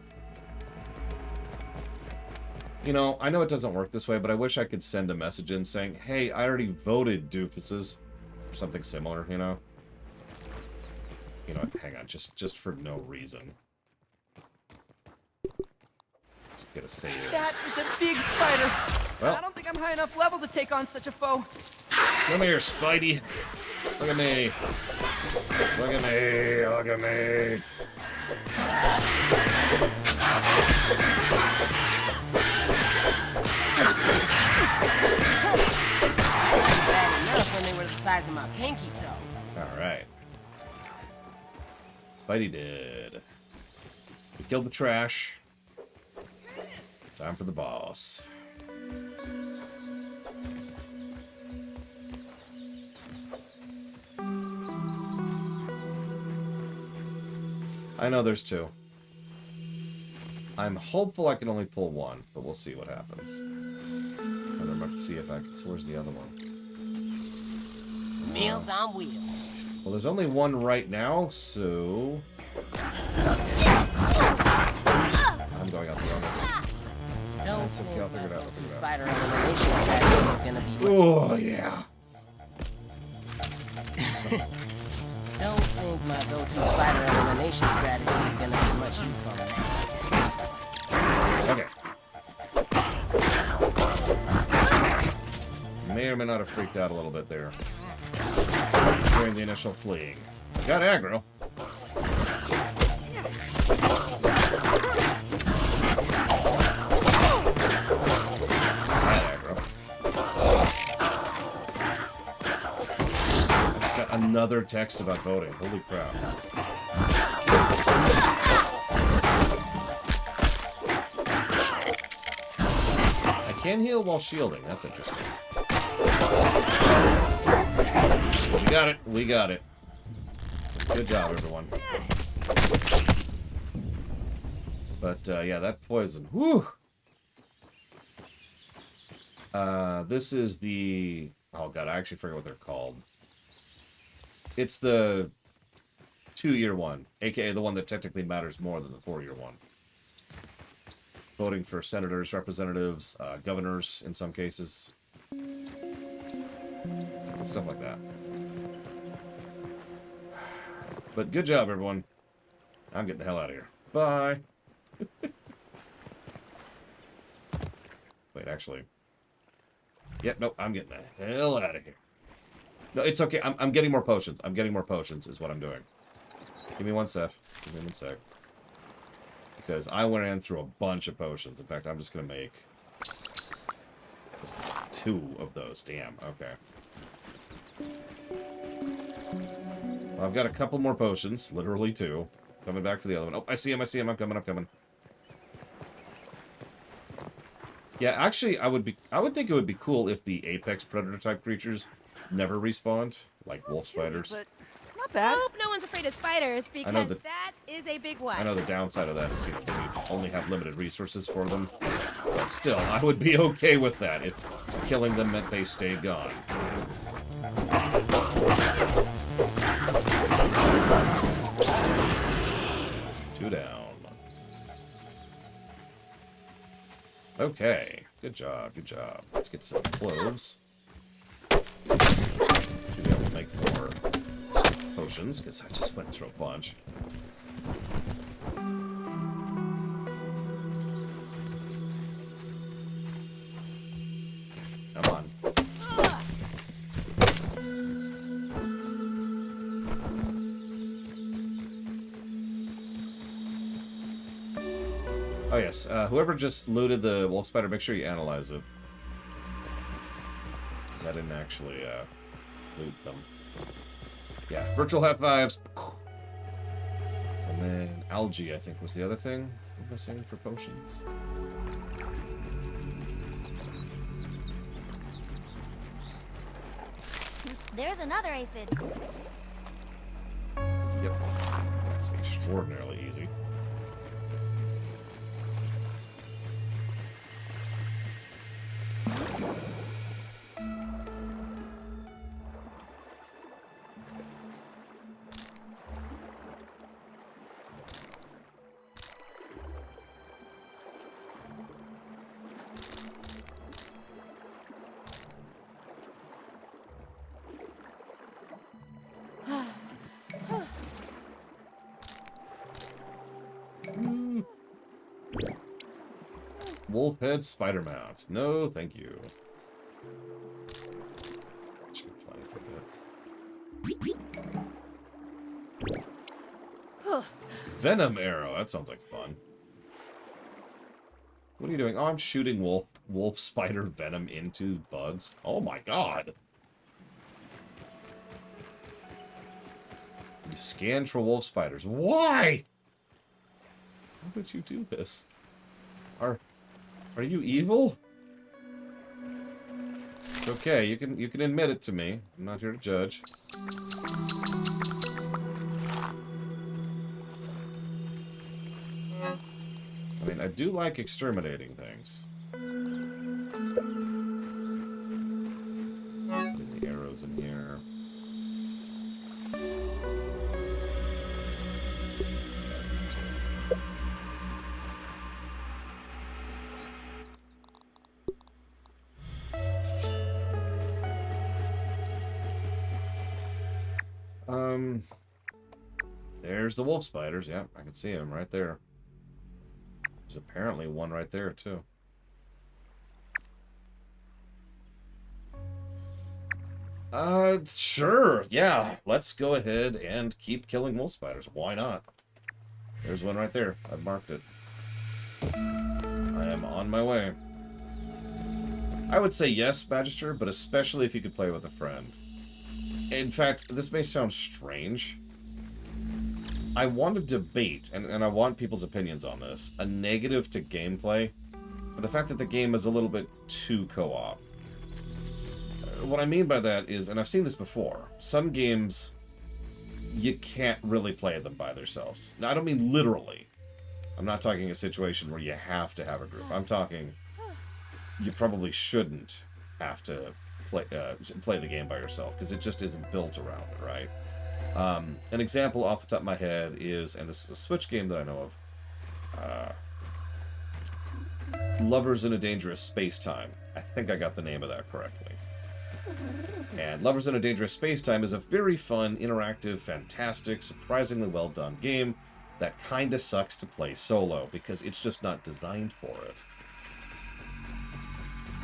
You know, I know it doesn't work this way, but I wish I could send a message in saying, hey, I already voted, doofuses. Or something similar, you know? You know, hang on, just for no reason. Let's get a save. That is a big spider. Well, I don't think I'm high enough level to take on such a foe. Come here, Spidey. Look at me. Look at me. Look at me. Bad enough when they were the size of my pinky toe. Alright. Spidey did. We killed the trash. Time for the boss. I know there's two. I'm hopeful I can only pull one, but we'll see what happens. And I'm about to see if I can... So where's the other one? Meals on wheels. Well, there's only one right now, so... That's okay. I'll figure it out. I'll figure it out. Spider elimination strategy is gonna be much Oh, yeah. Don't think my go-to spider elimination strategy is gonna be much use on that. Okay. May or may not have freaked out a little bit there during the initial fleeing. Got aggro. Another text about voting. Holy crap. I can heal while shielding. That's interesting. We got it. We got it. Good job, everyone. But, yeah, that poison. Whew! This is the... Oh, God, I actually forget what they're called. It's the 2-year one, aka the one that technically matters more than the 4-year one. Voting for senators, representatives, governors in some cases. Stuff like that. But good job, everyone. I'm getting the hell out of here. Bye. Wait, actually. Yep, no, I'm getting the hell out of here. No, it's okay. I'm getting more potions. I'm getting more potions is what I'm doing. Give me one sec. Give me 1 sec. Because I went in through a bunch of potions. In fact, I'm just going to make just 2 of those. Damn. Okay. Well, I've got a couple more potions. Literally 2. Coming back for the other one. Oh, I see him. I see him. I'm coming. I'm coming. Yeah, actually, I would think it would be cool if the apex predator type creatures never respawned, like wolf spiders. But not bad. I hope no one's afraid of spiders because that is a big one. I know the downside of that is, you know, we only have limited resources for them. But still, I would be okay with that if killing them meant they stayed gone. 2 down. Okay, good job, good job. Let's get some cloves. Should be able to make more potions, because I just went through a bunch. Come on. Oh yes, whoever just looted the wolf spider, make sure you analyze it. Because I didn't actually loot them. Yeah, virtual high fives. And then algae, I think, was the other thing we're missing for potions. There's another aphid. Yep, that's extraordinarily easy. Wolf head spider mount. No, thank you. Should be plenty for that. Venom arrow. That sounds like fun. What are you doing? Oh, I'm shooting wolf spider venom into bugs. Oh my god. You scan for wolf spiders. Why? Why would you do this? Are you evil? It's okay, you can admit it to me. I'm not here to judge. I mean, I do like exterminating things. Putting the arrows in here. There's the wolf spiders. Yeah, I can see them right there. There's apparently one right there, too. Sure. Yeah, let's go ahead and keep killing wolf spiders. Why not? There's one right there. I've marked it. I am on my way. I would say yes, Magister, but especially if you could play with a friend. In fact, this may sound strange. I want to debate, and I want people's opinions on this, a negative to gameplay, for the fact that the game is a little bit too co-op. What I mean by that is, and I've seen this before, some games, you can't really play them by themselves. Now, I don't mean literally. I'm not talking a situation where you have to have a group. I'm talking you probably shouldn't have to play the game by yourself, because it just isn't built around it, right? An example off the top of my head is, and this is a Switch game that I know of, Lovers in a Dangerous Space-Time. I think I got the name of that correctly. And Lovers in a Dangerous Space-Time is a very fun, interactive, fantastic, surprisingly well-done game that kinda sucks to play solo, because it's just not designed for it.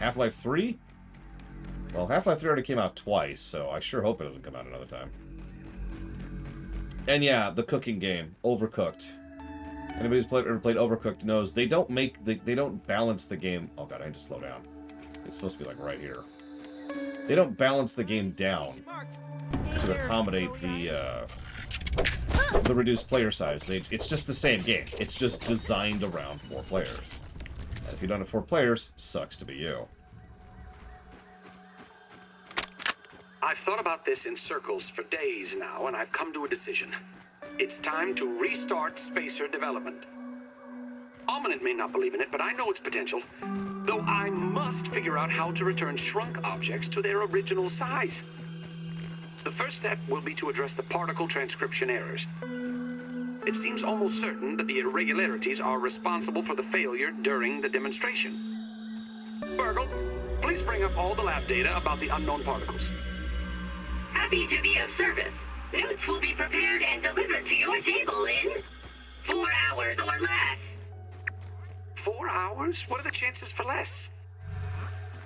Half-Life 3? Well, Half-Life 3 already came out twice, so I sure hope it doesn't come out another time. And yeah, the cooking game, Overcooked. Anybody who's ever played Overcooked knows they don't balance the game. Oh god, I need to slow down. It's supposed to be like right here. They don't balance the game down to accommodate the reduced player size. It's just the same game. It's just designed around 4 players. And if you don't have 4 players, sucks to be you. I've thought about this in circles for days now, and I've come to a decision. It's time to restart Spacer development. Ominent may not believe in it, but I know its potential. Though I must figure out how to return shrunk objects to their original size. The first step will be to address the particle transcription errors. It seems almost certain that the irregularities are responsible for the failure during the demonstration. Burgle, please bring up all the lab data about the unknown particles. Happy to be of service. Notes will be prepared and delivered to your table in 4 hours or less. 4 hours? What are the chances for less?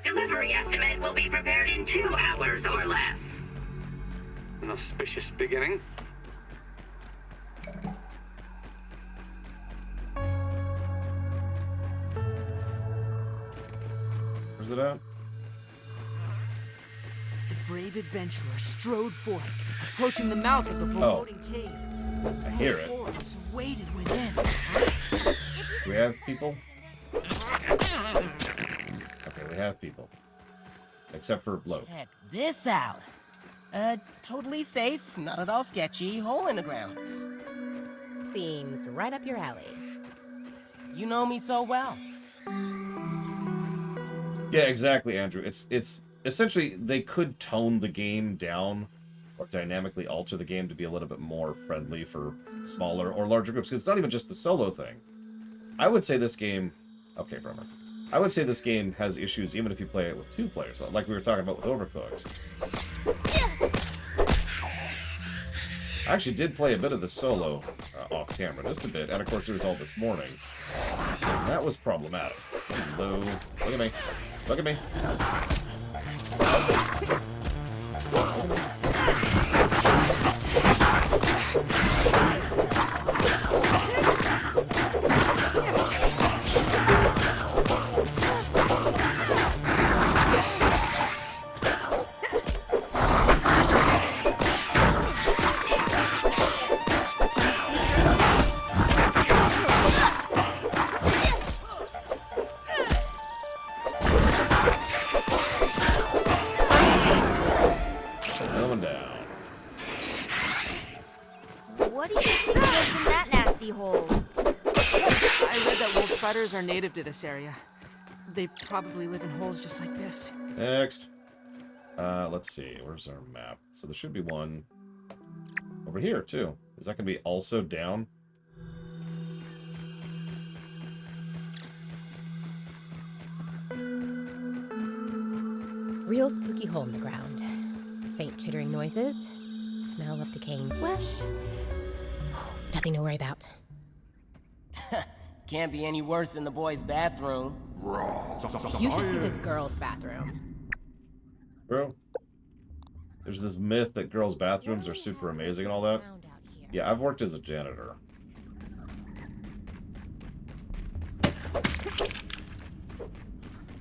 Delivery estimate will be prepared in 2 hours or less. An auspicious beginning. Where's it at? The brave adventurer strode forth, approaching the mouth of the foreboding cave. I hear it. Forms waited within. Do we have people? Okay, we have people. Except for Bloat. Check this out. Totally safe, not at all sketchy, hole in the ground. Seems right up your alley. You know me so well. Yeah, exactly, Andrew. It's essentially, they could tone the game down or dynamically alter the game to be a little bit more friendly for smaller or larger groups, because it's not even just the solo thing. I would say this game... Okay, Bremer. I would say this game has issues even if you play it with 2 players, like we were talking about with Overcooked. I actually did play a bit of the solo off camera, just a bit, and of course it was all this morning. And that was problematic. Hello. Look at me. Look at me. Spiders are native to this area. They probably live in holes just like this. Next. Let's see. Where's our map? So there should be one over here, too. Is that going to be also down? Real spooky hole in the ground. Faint chittering noises. smell of decaying flesh. Nothing to worry about. Can't be any worse than the boys' bathroom. You should see the girls' bathroom. Bro, there's this myth that girls' bathrooms are super amazing and all that. Yeah, I've worked as a janitor.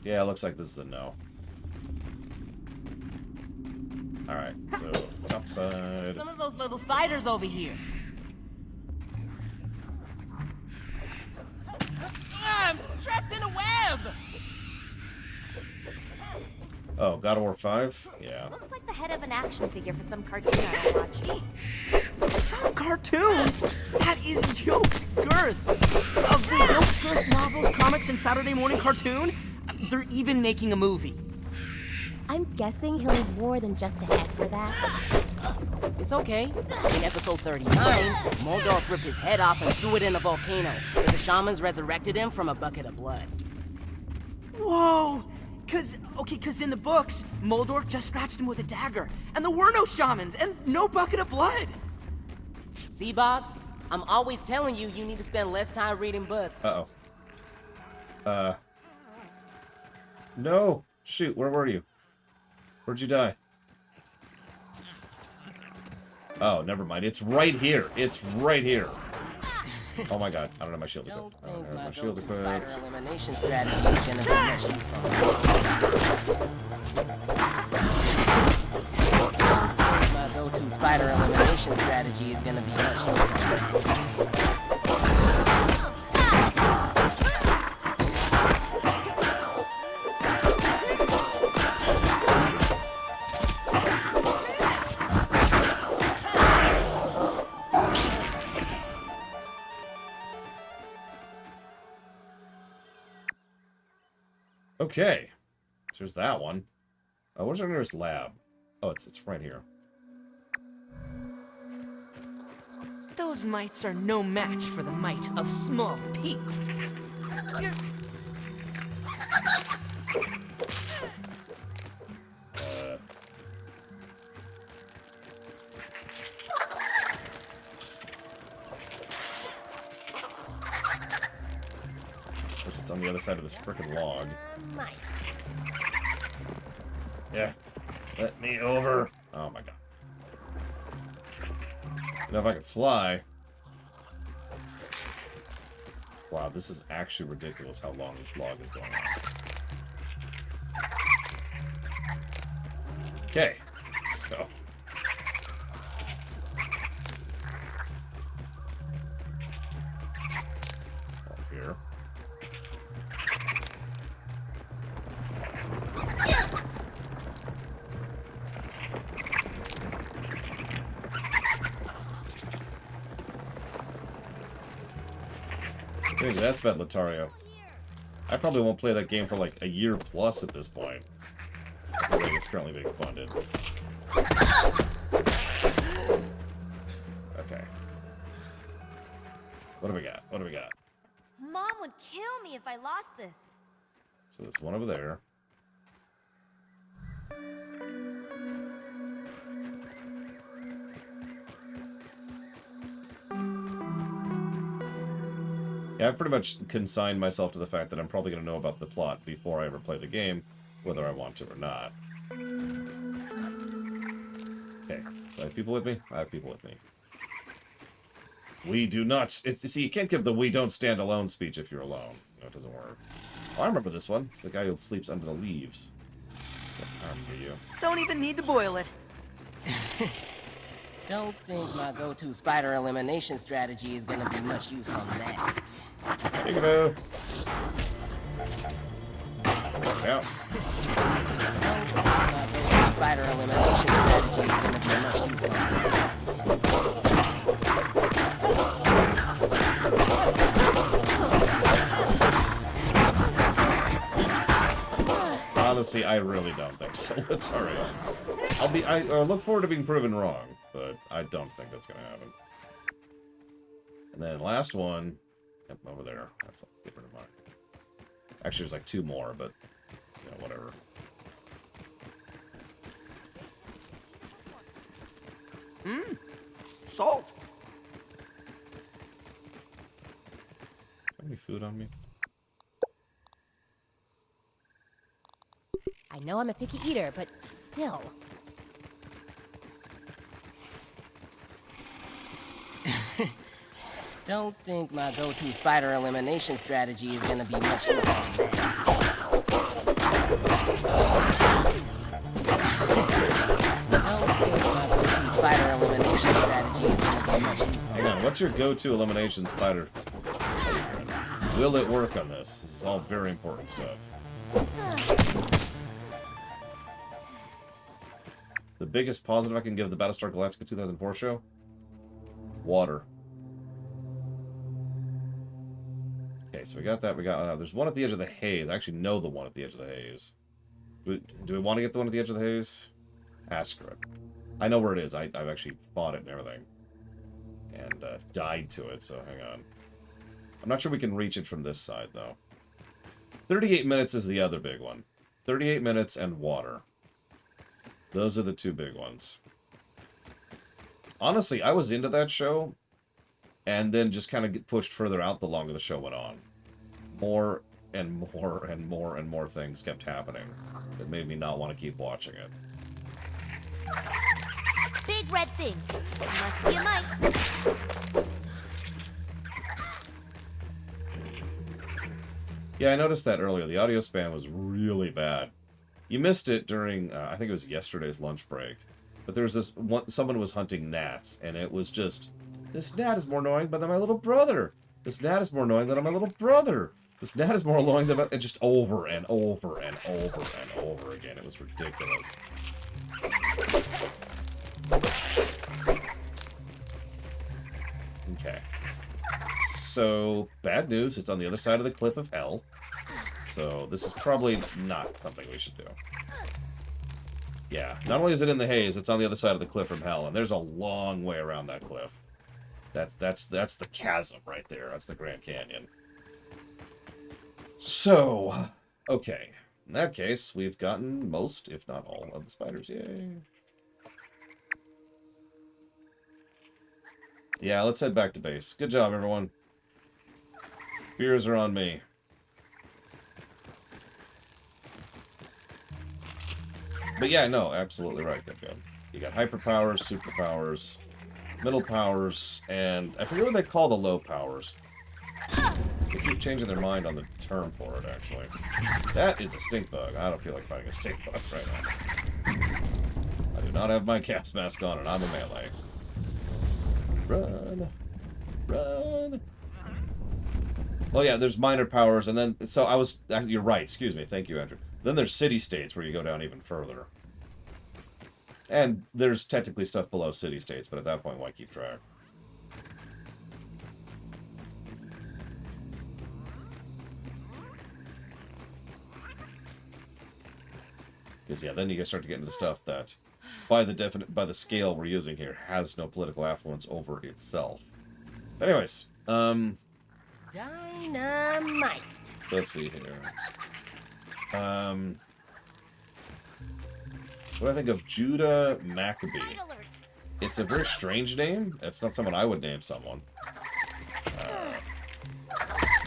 Yeah, it looks like this is a no. Alright, so top side. Some of those little spiders over here. I'm trapped in a web! Oh, God of War 5? Yeah. Looks like the head of an action figure for some cartoon I watch. Some cartoon? That is Yoked Girth! Of the Yoked Girth novels, comics, and Saturday morning cartoon? They're even making a movie. I'm guessing he'll need more than just a head for that. It's okay. In episode 39, Moldorf ripped his head off and threw it in a volcano, where the shamans resurrected him from a bucket of blood. Whoa! Cause in the books, Moldorf just scratched him with a dagger, and there were no shamans, and no bucket of blood! See, Boggs? I'm always telling you, you need to spend less time reading books. Uh-oh. No! Shoot, where were you? Where'd you die? Oh, never mind. It's right here. It's right here. Oh my god. I don't have my shield equipped. I don't have my shield equipped. Spider elimination strategy is gonna be much use on my go-to spider elimination strategy is gonna be much use on Okay. So there's that one. Oh, where's our nearest lab? Oh, it's right here. Those mites are no match for the might of Small Pete. It's on the other side of this frickin' log. Yeah. Let me over. Oh my god. You know, if I could fly. Wow, this is actually ridiculous how long this log is going on. Okay. So. Up here. Maybe that's bad, Latario. I probably won't play that game for like a year plus at this point. It's currently being funded. Okay. What do we got? What do we got? Mom would kill me if I lost this. So there's one over there. Yeah, I've pretty much consigned myself to the fact that I'm probably going to know about the plot before I ever play the game, whether I want to or not. Okay, do I have people with me? I have people with me. We do not... see, you can't give the "we don't stand alone" speech if you're alone. You know, it doesn't work. Oh, I remember this one. It's the guy who sleeps under the leaves. I remember you. Don't even need to boil it. Don't think my go-to spider elimination strategy is gonna be much use on that. Peekaboo. Yeah. Don't think my go-to spider elimination strategy is gonna be much use on that. Honestly, I really don't think so. It's alright. I look forward to being proven wrong, but I don't think that's gonna happen. And then last one, yep, over there. That's get rid of mine. Actually, there's like two more, but you know, whatever. salt. Any food on me? I know I'm a picky eater, but still. Don't think my go-to spider elimination strategy is gonna be much use. Hang on, what's your go-to elimination spider? Will it work on this? This is all very important stuff. The biggest positive I can give the Battlestar Galactica 2004 show? Water. Okay, so we got that. We got there's one at the edge of the haze. I actually know the one at the edge of the haze. Do we want to get the one at the edge of the haze? Ask her. I know where it is. I've actually fought it and everything. And died to it, so hang on. I'm not sure we can reach it from this side, though. 38 minutes is the other big one. 38 minutes and water. Those are the two big ones. Honestly, I was into that show, and then just kind of get pushed further out the longer the show went on. More and more and more and more things kept happening that made me not want to keep watching it. Big red thing. Must be a mite. Yeah, I noticed that earlier. The audio span was really bad. You missed it during, I think it was yesterday's lunch break. But there was this one, someone was hunting gnats, and it was just, this gnat is more annoying than my little brother. This gnat is more annoying than my little brother. This gnat is more annoying than my, and just over and over and over and over again. It was ridiculous. Okay. So, bad news, it's on the other side of the cliff of hell. So, this is probably not something we should do. Yeah, not only is it in the haze, it's on the other side of the cliff from hell, and there's a long way around that cliff. That's the chasm right there. That's the Grand Canyon. So, okay. In that case, we've gotten most, if not all, of the spiders. Yay. Yeah, let's head back to base. Good job, everyone. Fears are on me. But yeah, no, absolutely right, Good. You got hyperpowers, superpowers, middle powers, and I forget what they call the low powers. They keep changing their mind on the term for it, actually. That is a stink bug. I don't feel like fighting a stink bug right now. I do not have my gas mask on, and I'm a melee. Run. Run. Well, yeah, there's minor powers, and then, so I was, you're right, excuse me, thank you, Andrew. Then there's city-states where you go down even further. And there's technically stuff below city-states, but at that point, why keep track? Because, yeah, then you guys start to get into the stuff that, by the scale we're using here, has no political affluence over itself. But anyways, Dynamite. let's see here. What do I think of Judah Maccabee? It's a very strange name. It's not someone I would name someone.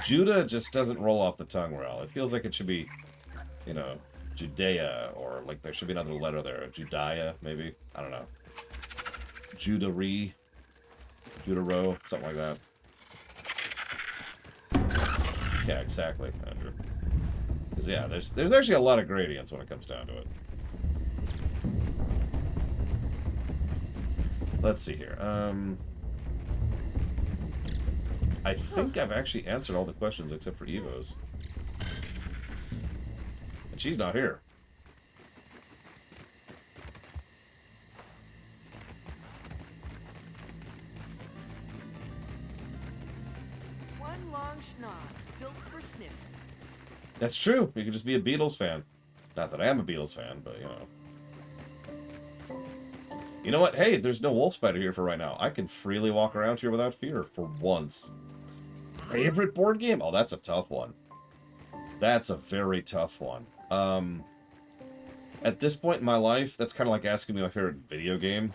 Judah just doesn't roll off the tongue well. It feels like it should be, you know, Judea, or like there should be another letter there. Judaiah, maybe? I don't know. Judah-ree. Judah-ro, something like that. Yeah, exactly, Andrew. Because, yeah, there's actually a lot of gradients when it comes down to it. Let's see here. I think I've actually answered all the questions except for Evo's. And she's not here. One long schnoz built for sniffing. That's true. You could just be a Beatles fan. Not that I am a Beatles fan, but, you know. You know what? Hey, there's no wolf spider here for right now. I can freely walk around here without fear for once. Favorite board game? Oh, that's a tough one. That's a very tough one. At this point in my life, that's kind of like asking me my favorite video game.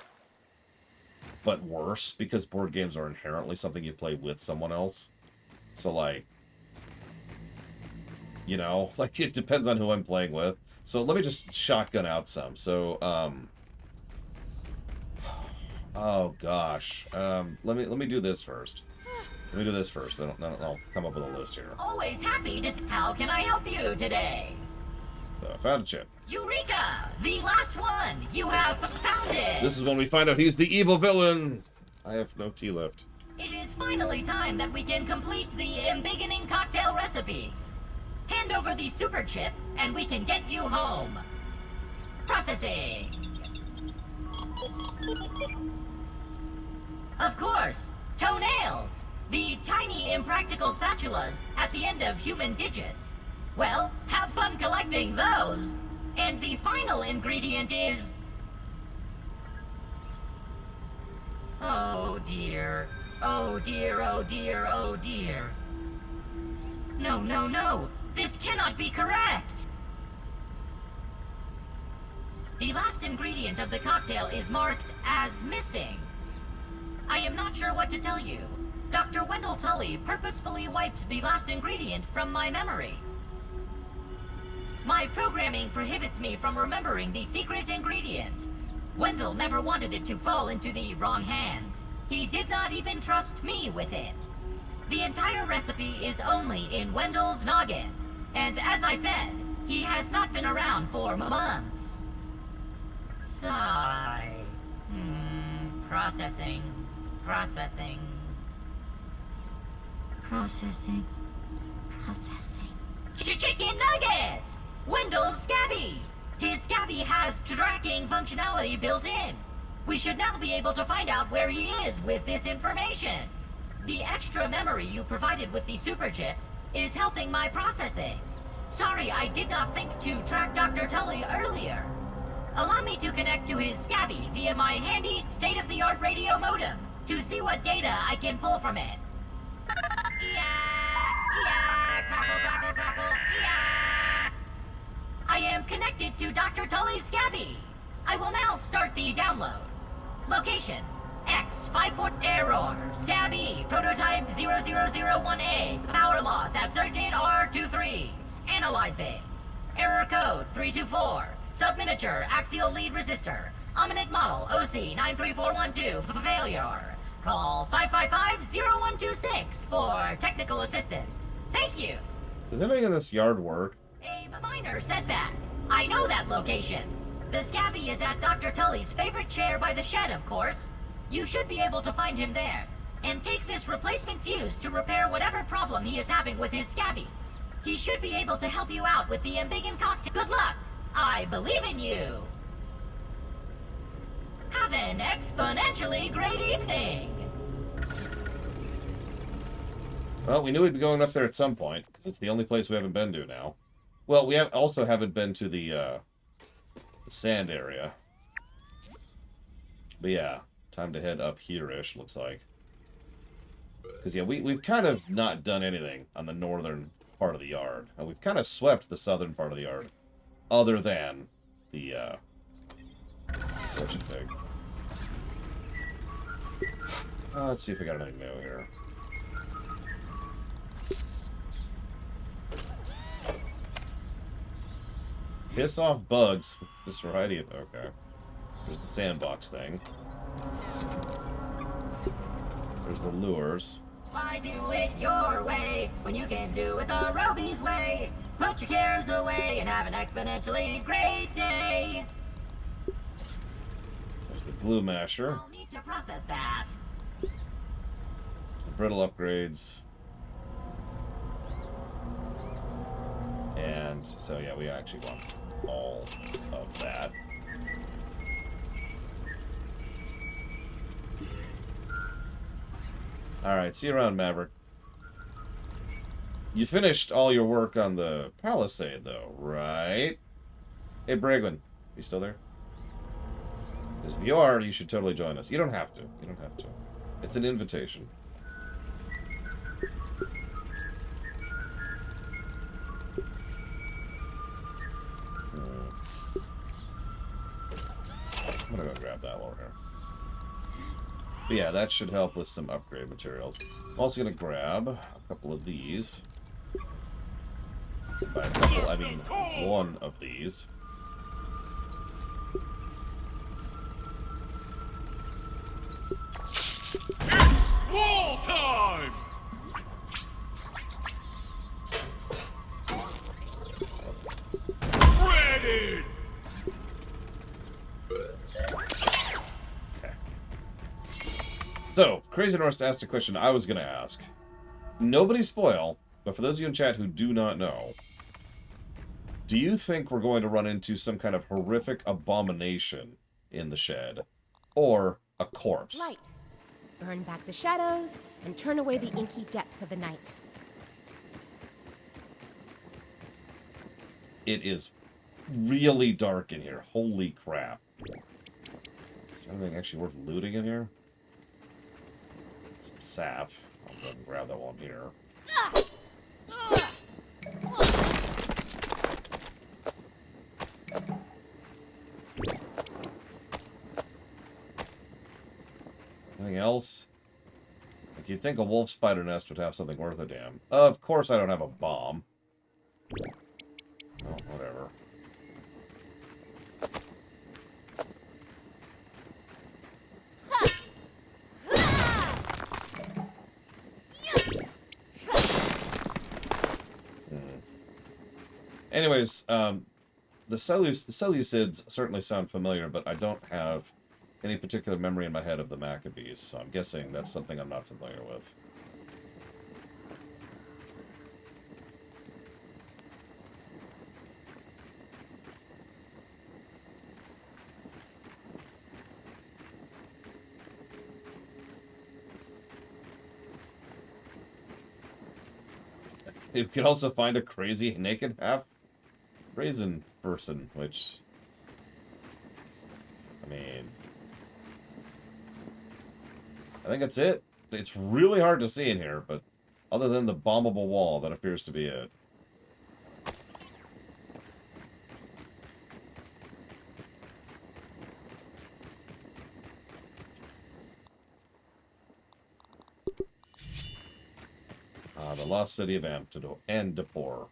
but worse, because board games are inherently something you play with someone else. So, like, you know, like, it depends on who I'm playing with. So let me just shotgun out some. So, oh gosh, let me do this first. Let me do this first. Then I'll come up with a list here. Always happy to... How can I help you today? So I found a chip. Eureka! The last one! You have found it! This is when we find out he's the evil villain. I have no tea left. It is finally time that we can complete the embiggening cocktail recipe. Hand over the super chip, and we can get you home. Processing. Of course, toenails. The tiny impractical spatulas at the end of human digits. Well, have fun collecting those. And the final ingredient is... Oh dear. Oh dear, oh dear, oh dear. No, no, no. This cannot be correct. The last ingredient of the cocktail is marked as missing. I am not sure what to tell you. Dr. Wendell Tully purposefully wiped the last ingredient from my memory. My programming prohibits me from remembering the secret ingredient. Wendell never wanted it to fall into the wrong hands. He did not even trust me with it. The entire recipe is only in Wendell's noggin. And as I said, he has not been around for months. Sigh. Processing. Processing. Processing. Chicken nuggets! Wendell's Scabby! His Scabby has tracking functionality built in. We should now be able to find out where he is with this information. The extra memory you provided with the super chips is helping my processing. Sorry, I did not think to track Dr. Tully earlier. Allow me to connect to his Scabby via my handy state-of-the-art radio modem to see what data I can pull from it. Crackle, crackle, crackle, I am connected to Dr. Tully's Scabby. I will now start the download. Location, X54 error, Scabby, prototype 0001A, power loss at circuit R23. Analyzing. Error code 324, subminiature axial lead resistor, ominent model OC93412, failure. Call 555-0126 for technical assistance. Thank you. Does anything in this yard work? A minor setback. I know that location. The Scabby is at Dr. Tully's favorite chair by the shed, of course. You should be able to find him there. And take this replacement fuse to repair whatever problem he is having with his Scabby. He should be able to help you out with the embiggen cocktail. Good luck! I believe in you! Have an exponentially great evening! Well, we knew we'd be going up there at some point, because it's the only place we haven't been to now. Well, we also haven't been to the sand area. But yeah, time to head up here-ish, looks like. Because, yeah, we've kind of not done anything on the northern part of the yard. And we've kind of swept the southern part of the yard. Other than the, fortune pig. Let's see if we got anything new here. Piss off bugs with this variety of... Okay. There's the sandbox thing. There's the lures. Why do it your way when you can do it the Roby's way? Put your cares away and have an exponentially great day. There's the glue masher. I'll need to process that. The brittle upgrades. And so, yeah, we actually want all of that. Alright, see you around, Maverick. You finished all your work on the Palisade, though, right? Hey, Bragwin, you still there? Because if you are, you should totally join us. You don't have to. You don't have to. It's an invitation. I'm gonna go grab that while we're here. But yeah, that should help with some upgrade materials. I'm also going to grab a couple of these. By a couple, I mean one of these. Wall time! Ready! So, Crazy Norse asked a question I was going to ask. Nobody spoil, but for those of you in chat who do not know, do you think we're going to run into some kind of horrific abomination in the shed? Or a corpse? Light. Burn back the shadows and turn away the inky depths of the night. It is really dark in here. Holy crap. Is there anything actually worth looting in here? Some sap. I'll go ahead and grab that one here. Anything else? Like, you'd think a wolf spider nest would have something worth a damn. Of course I don't have a bomb. Oh, whatever. Anyways, the Seleucids certainly sound familiar, but I don't have any particular memory in my head of the Maccabees, so I'm guessing that's something I'm not familiar with. You can also find a crazy naked half raisin person, which, I mean, I think that's it. It's really hard to see in here, but other than the bombable wall, that appears to be it. The lost city of Andapur. The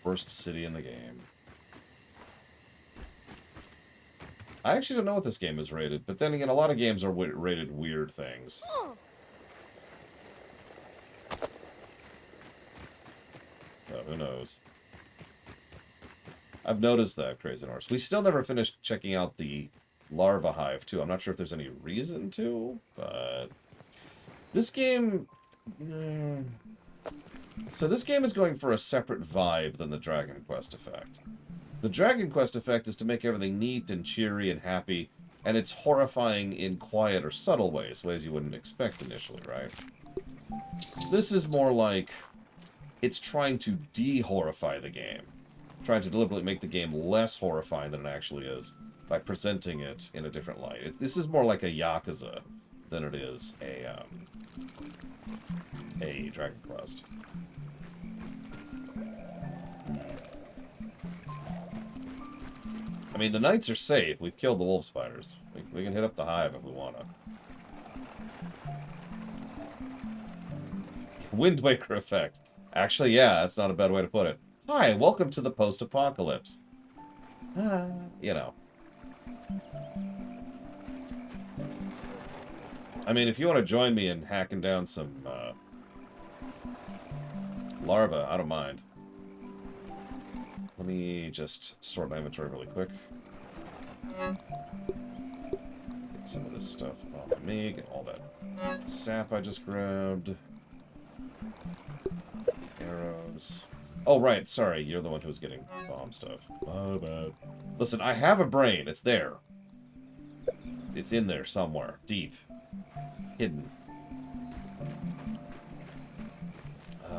first city in the game. I actually don't know what this game is rated, but then again, a lot of games are rated weird things. So, who knows? I've noticed that, Crazy Norse. We still never finished checking out the larva hive, too. I'm not sure if there's any reason to, but... This game... So this game is going for a separate vibe than the Dragon Quest effect. The Dragon Quest effect is to make everything neat and cheery and happy, and it's horrifying in quiet or subtle ways you wouldn't expect initially, right? This is more like it's trying to de-horrify the game. Trying to deliberately make the game less horrifying than it actually is by presenting it in a different light. This is more like a Yakuza than it is a Dragon Quest. I mean, the knights are safe. We've killed the wolf spiders. We can hit up the hive if we want to. Wind Waker effect. Actually, yeah, that's not a bad way to put it. Hi, welcome to the post-apocalypse. You know. I mean, if you want to join me in hacking down some larvae, I don't mind. Let me just sort my inventory really quick. Get some of this stuff on me. Get all that sap I just grabbed. Arrows. Oh, right. Sorry. You're the one who was getting bomb stuff. My bad. Listen, I have a brain. It's there. It's in there somewhere. Deep. Hidden.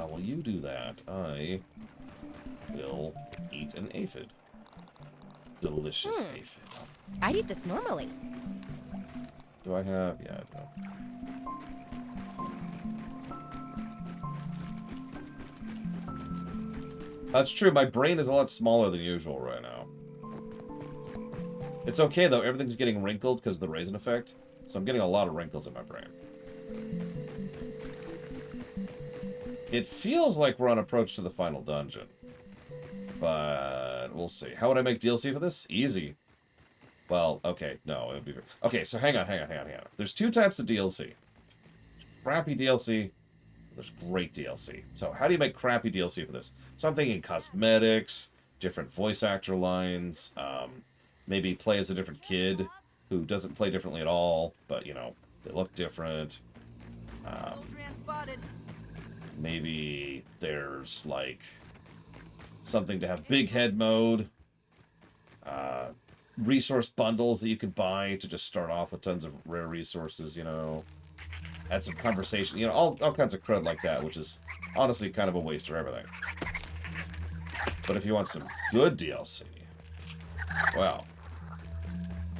While you do that, I will eat an aphid. Delicious aphid. I'd eat this normally. Do I have? Yeah, I do. That's true. My brain is a lot smaller than usual right now. It's okay, though. Everything's getting wrinkled because of the raisin effect. So I'm getting a lot of wrinkles in my brain. It feels like we're on approach to the final dungeon. But we'll see. How would I make DLC for this? Easy. Well, okay, no, it would be... Okay, so hang on. There's two types of DLC. Crappy DLC, there's great DLC. So how do you make crappy DLC for this? So I'm thinking cosmetics, different voice actor lines, maybe play as a different kid who doesn't play differently at all, but, you know, they look different. Maybe there's, like, something to have big head mode. Resource bundles that you can buy to just start off with tons of rare resources, you know. Add some conversation, you know, all kinds of crud like that, which is honestly kind of a waste of everything. But if you want some good DLC, wow.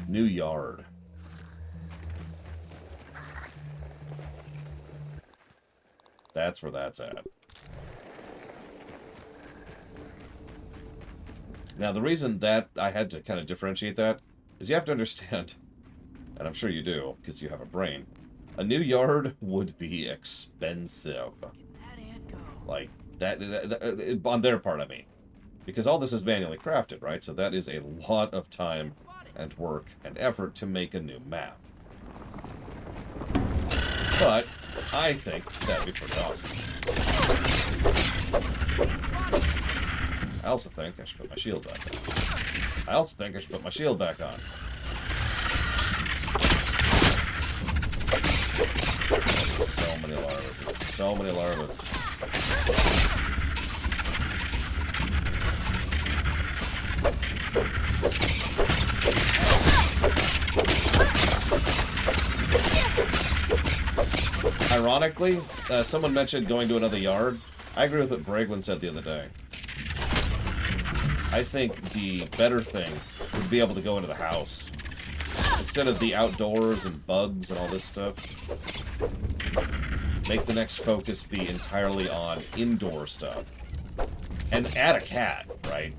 New yard. That's where that's at. Now, the reason that I had to kind of differentiate that is you have to understand, and I'm sure you do, because you have a brain, a new yard would be expensive. Like, that on their part, I mean. Because all this is manually crafted, right? So that is a lot of time and work and effort to make a new map. But I think that'd be pretty awesome. I also think I should put my shield back on. So many larvas. So many larvas. Ironically, someone mentioned going to another yard. I agree with what Bragwin said the other day. I think the better thing would be able to go into the house. Instead of the outdoors and bugs and all this stuff. Make the next focus be entirely on indoor stuff. And add a cat, right?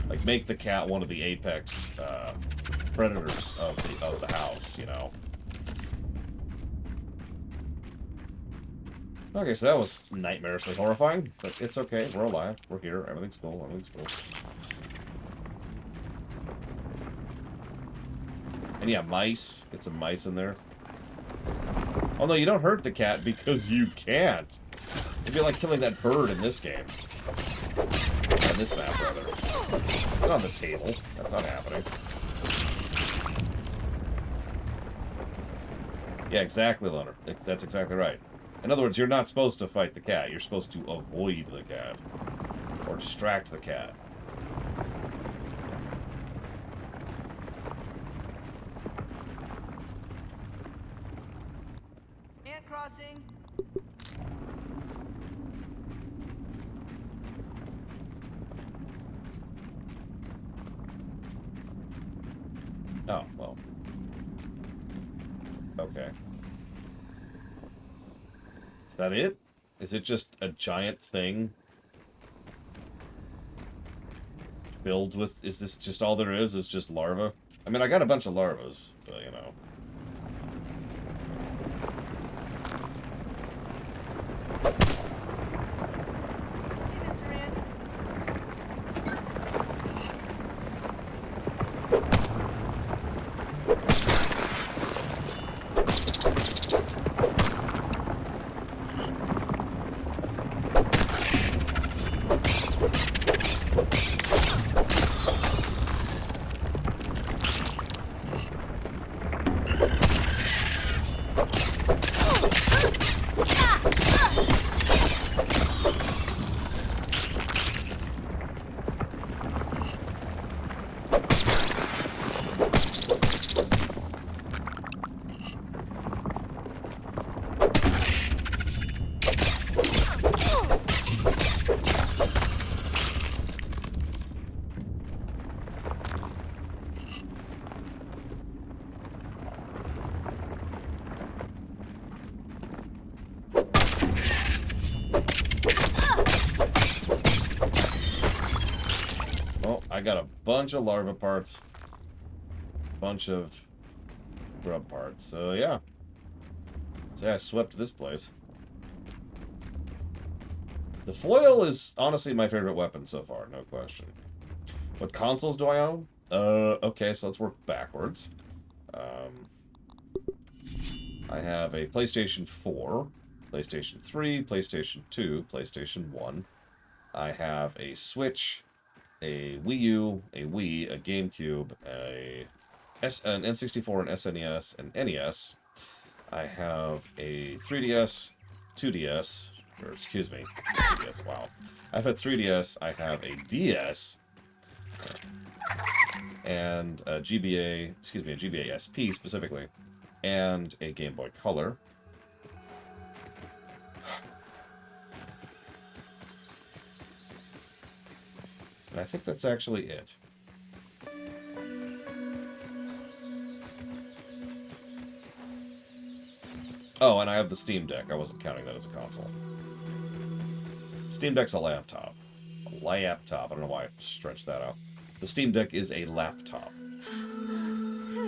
Like, make the cat one of the apex predators of the house, you know? Okay, so that was nightmarishly horrifying, but it's okay. We're alive. We're here. Everything's cool. And yeah, mice. Get some mice in there. Oh no, you don't hurt the cat because you can't. It'd be like killing that bird in this game. On this map, rather. It's not on the table. That's not happening. Yeah, exactly, Leonard. That's exactly right. In other words, you're not supposed to fight the cat. You're supposed to avoid the cat. Or distract the cat. Ant crossing. Oh, well. Okay. Is that it? Is it just a giant thing filled with... Is this just all there is? Is just larvae? I mean, I got a bunch of larvas, but, you know. I got a bunch of larva parts, bunch of grub parts. So yeah. So I swept this place. The foil is honestly my favorite weapon so far, no question. What consoles do I own? Okay, so let's work backwards. I have a PlayStation 4, PlayStation 3, PlayStation 2, PlayStation 1. I have a Switch, a Wii U, a Wii, a GameCube, an N64, an SNES, an NES. I have a 3DS, 2DS, or excuse me, 2DS, wow. I have a 3DS, I have a DS, and a GBA, excuse me, a GBA SP specifically, and a Game Boy Color. And I think that's actually it. Oh, and I have the Steam Deck. I wasn't counting that as a console. Steam Deck's a laptop. A laptop. I don't know why I stretched that out. The Steam Deck is a laptop.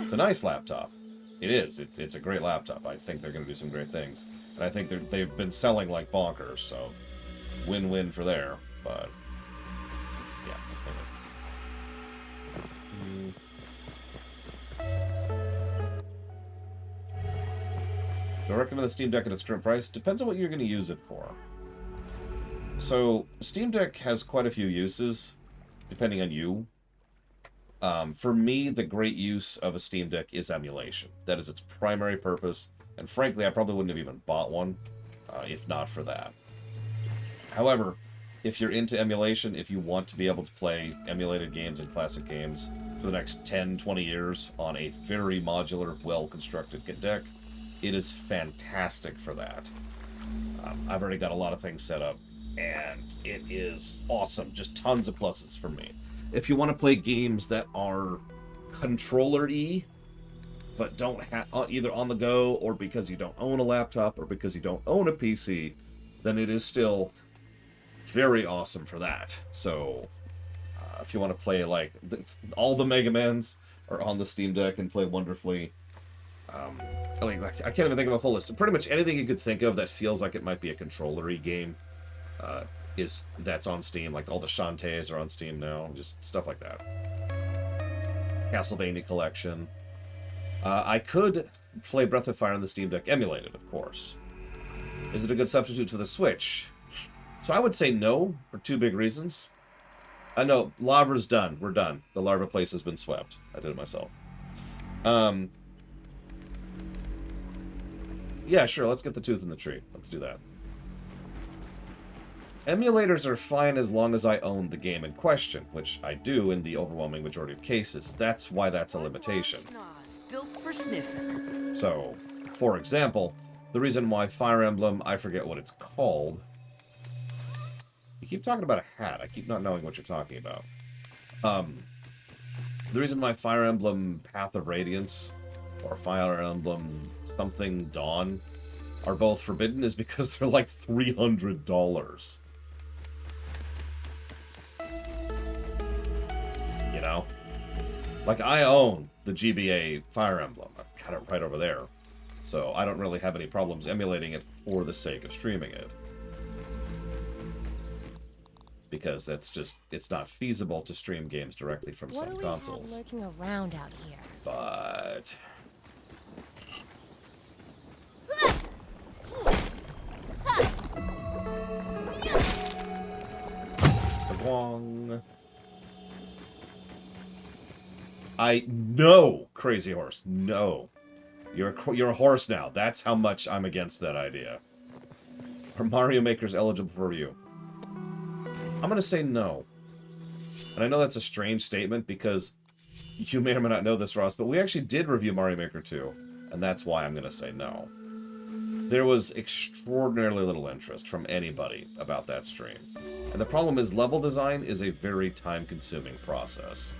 It's a nice laptop. It is. It's a great laptop. I think they're going to do some great things. And I think they've been selling like bonkers, so win-win for there. But, yeah. Do I recommend the Steam Deck at its current price? Depends on what you're going to use it for. So, Steam Deck has quite a few uses, depending on you. For me, the great use of a Steam Deck is emulation. That is its primary purpose, and frankly, I probably wouldn't have even bought one, if not for that. However, if you're into emulation, if you want to be able to play emulated games and classic games for the next 10, 20 years on a very modular, well-constructed deck, it is fantastic for that. I've already got a lot of things set up, and it is awesome. Just tons of pluses for me. If you want to play games that are controller-y, but don't have either on the go, or because you don't own a laptop, or because you don't own a PC, then it is still very awesome for that. So, if you want to play like all the Mega Mans are on the Steam Deck and play wonderfully. I can't even think of a full list. Pretty much anything you could think of that feels like it might be a controller-y game that's on Steam. Like all the Shantaes are on Steam now, just stuff like that. Castlevania Collection. I could play Breath of Fire on the Steam Deck emulated, of course. Is it a good substitute for the Switch? So I would say no, for two big reasons. No, Lava's done. We're done. The Larva place has been swept. I did it myself. Yeah, sure, let's get the tooth in the tree. Let's do that. Emulators are fine as long as I own the game in question, which I do in the overwhelming majority of cases. That's why that's a limitation. Built for sniffing. So, for example, the reason why Fire Emblem, I forget what it's called. You keep talking about a hat. I keep not knowing what you're talking about. The reason why Fire Emblem Path of Radiance or Fire Emblem something Dawn are both forbidden is because they're like $300. You know? Like, I own the GBA Fire Emblem. I've got it right over there. So I don't really have any problems emulating it for the sake of streaming it. Because that's just, it's not feasible to stream games directly from some consoles. What do we have lurking around out here? But... Wong. No, Crazy Horse, no. You're a horse now. That's how much I'm against that idea. Are Mario Makers eligible for review? I'm gonna say no. And I know that's a strange statement because you may or may not know this, Ross, but we actually did review Mario Maker 2, and that's why I'm gonna say no. There was extraordinarily little interest from anybody about that stream. And the problem is level design is a very time-consuming process.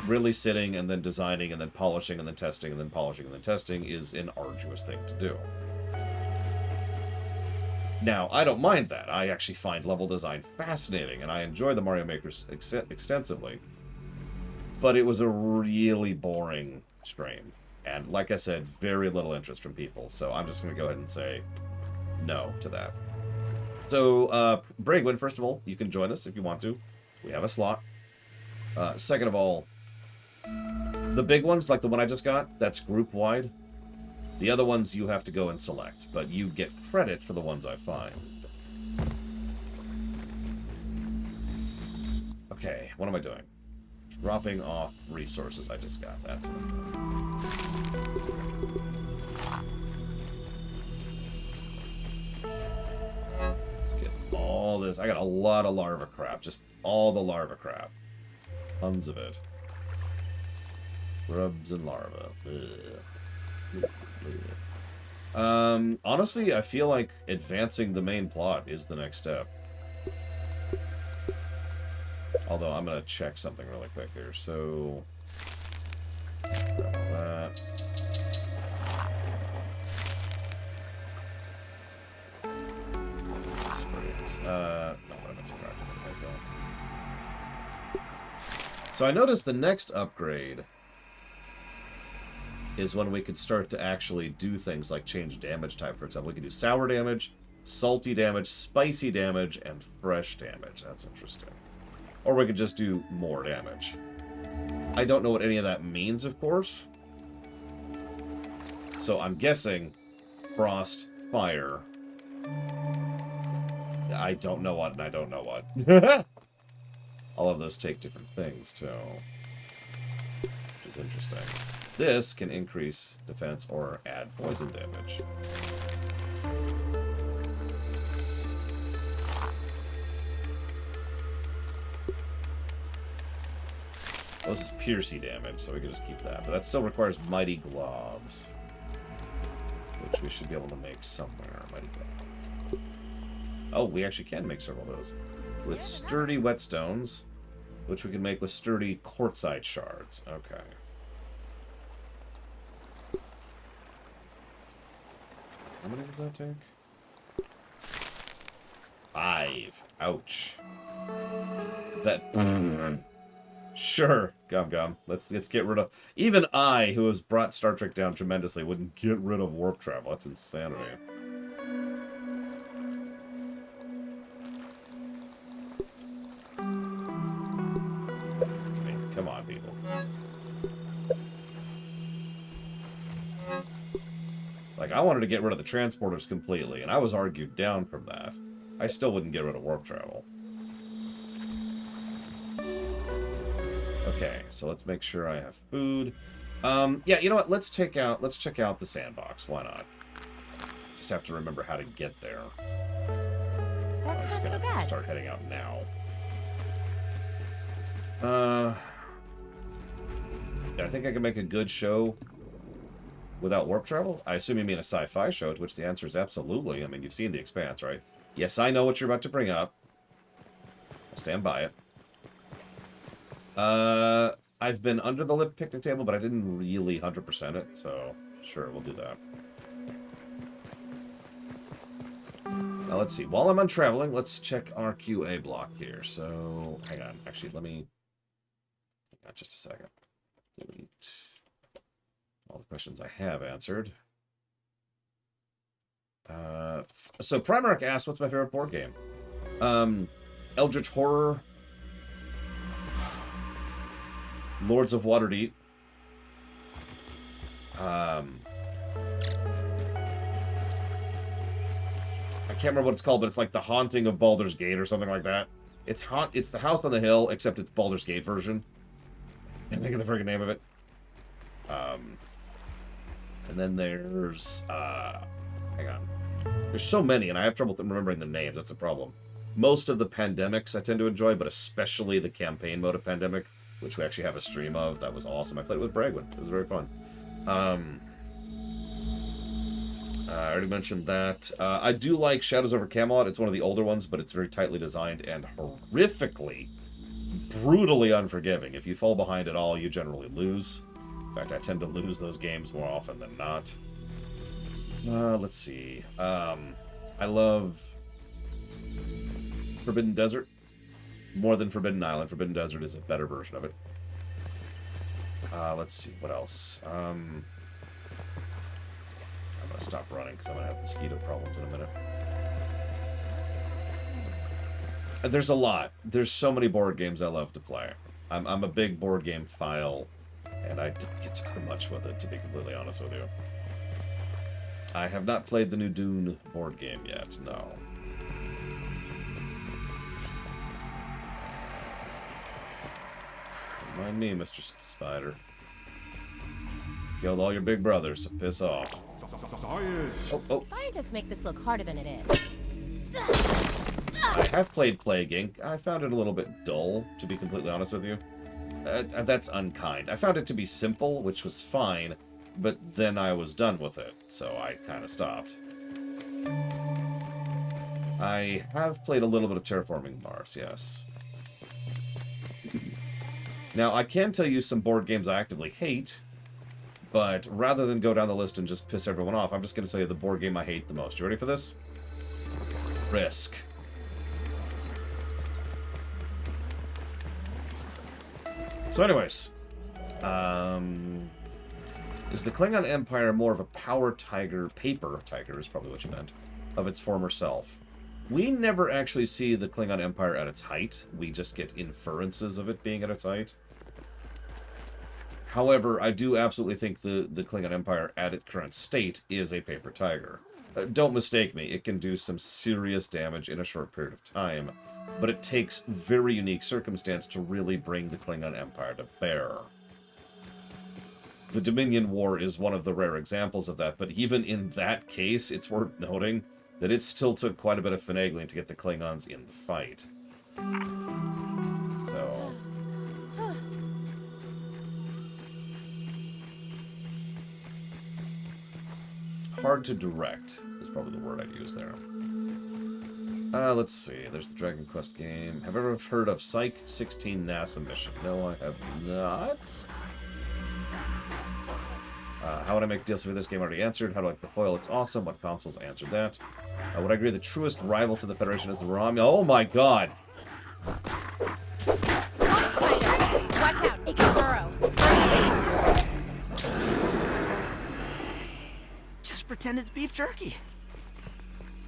Really sitting and then designing and then polishing and then testing and then polishing and then testing is an arduous thing to do. Now, I don't mind that. I actually find level design fascinating, and I enjoy the Mario Makers extensively. But it was a really boring stream. And like I said, very little interest from people. So I'm just going to go ahead and say no to that. So, Bragwin, first of all, you can join us if you want to. We have a slot. Second of all, the big ones, like the one I just got, that's group-wide. The other ones you have to go and select, but you get credit for the ones I find. Okay, what am I doing? Dropping off resources I just got. That's what I'm doing. Let's get all this. I got a lot of larva crap. Just all the larva crap. Tons of it. Grubs and larva. Honestly, I feel like advancing the main plot is the next step. Although, I'm going to check something really quick here. So, grab that. No, what am I too hard to though. So I noticed the next upgrade is when we could start to actually do things like change damage type. For example, we can do sour damage, salty damage, spicy damage, and fresh damage. That's interesting. Or we could just do more damage. I don't know what any of that means, of course. So I'm guessing frost, fire. I don't know what, and I don't know what. All of those take different things, too. Which is interesting. This can increase defense or add poison damage. Well, this is piercy damage, so we can just keep that. But that still requires mighty gloves, which we should be able to make somewhere. Mighty gloves. Oh, we actually can make several of those. With sturdy whetstones, which we can make with sturdy quartzite shards. Okay. How many does that take? 5. Ouch. That... Sure, Gum. Let's get rid of... Even I, who has brought Star Trek down tremendously, wouldn't get rid of warp travel. That's insanity. I mean, come on, people. Like, I wanted to get rid of the transporters completely, and I was argued down from that. I still wouldn't get rid of warp travel. Okay, so let's make sure I have food. Yeah, you know what? Let's check out the sandbox. Why not? Just have to remember how to get there. That's I'm not just so gonna bad. start heading out now. I think I can make a good show without warp travel. I assume you mean a sci-fi show, to which the answer is absolutely. I mean, you've seen The Expanse, right? Yes, I know what you're about to bring up. I'll stand by it. I've been under the lip picnic table, but I didn't really 100% it, so sure, we'll do that. Now, let's see. While I'm untraveling, let's check our QA block here. So, hang on. Actually, let me... Hang on just a second. Delete all the questions I have answered. So, Primarch asked, what's my favorite board game? Eldritch Horror... Lords of Waterdeep. I can't remember what it's called, but it's like The Haunting of Baldur's Gate or something like that. It's the House on the Hill, except it's Baldur's Gate version. Can't think of the friggin' name of it. And then there's hang on. There's so many, and I have trouble remembering the names. That's the problem. Most of the Pandemics I tend to enjoy, but especially the campaign mode of Pandemic, which we actually have a stream of. That was awesome. I played it with Bragwin. It was very fun. I already mentioned that. I do like Shadows over Camelot. It's one of the older ones, but it's very tightly designed and horrifically, brutally unforgiving. If you fall behind at all, you generally lose. In fact, I tend to lose those games more often than not. Let's see. I love Forbidden Desert more than Forbidden Island. Forbidden Desert is a better version of it. Let's see, what else? gonna stop running because I'm gonna have mosquito problems in a minute. There's a lot. There's so many board games I love to play. I'm a big board game file, and I don't get to do much with it, to be completely honest with you. I have not played the new Dune board game yet, no. Mind me, Mr. Spider. Killed all your big brothers, so piss off. Oh. Scientists make this look harder than it is. I have played Plague Inc. I found it a little bit dull, to be completely honest with you. That's unkind. I found it to be simple, which was fine, but then I was done with it, so I kind of stopped. I have played a little bit of Terraforming Mars, yes. Now, I can tell you some board games I actively hate, but rather than go down the list and just piss everyone off, I'm just going to tell you the board game I hate the most. You ready for this? Risk. So anyways, is the Klingon Empire more of a paper tiger is probably what you meant, of its former self? We never actually see the Klingon Empire at its height. We just get inferences of it being at its height. However, I do absolutely think the Klingon Empire at its current state is a paper tiger. Don't mistake me, it can do some serious damage in a short period of time, but it takes very unique circumstance to really bring the Klingon Empire to bear. The Dominion War is one of the rare examples of that, but even in that case, it's worth noting that it still took quite a bit of finagling to get the Klingons in the fight. So... hard to direct is probably the word I'd use there. Let's see. There's the Dragon Quest game. Have I ever heard of Psyche 16 NASA mission? No, I have not. How would I make deals for this game? Already answered. How do I like the foil? It's awesome. What consoles? Answered that. Would I agree the truest rival to the Federation is the Romulan? Oh my god! Watch out, it can burrow. Just pretend it's beef jerky.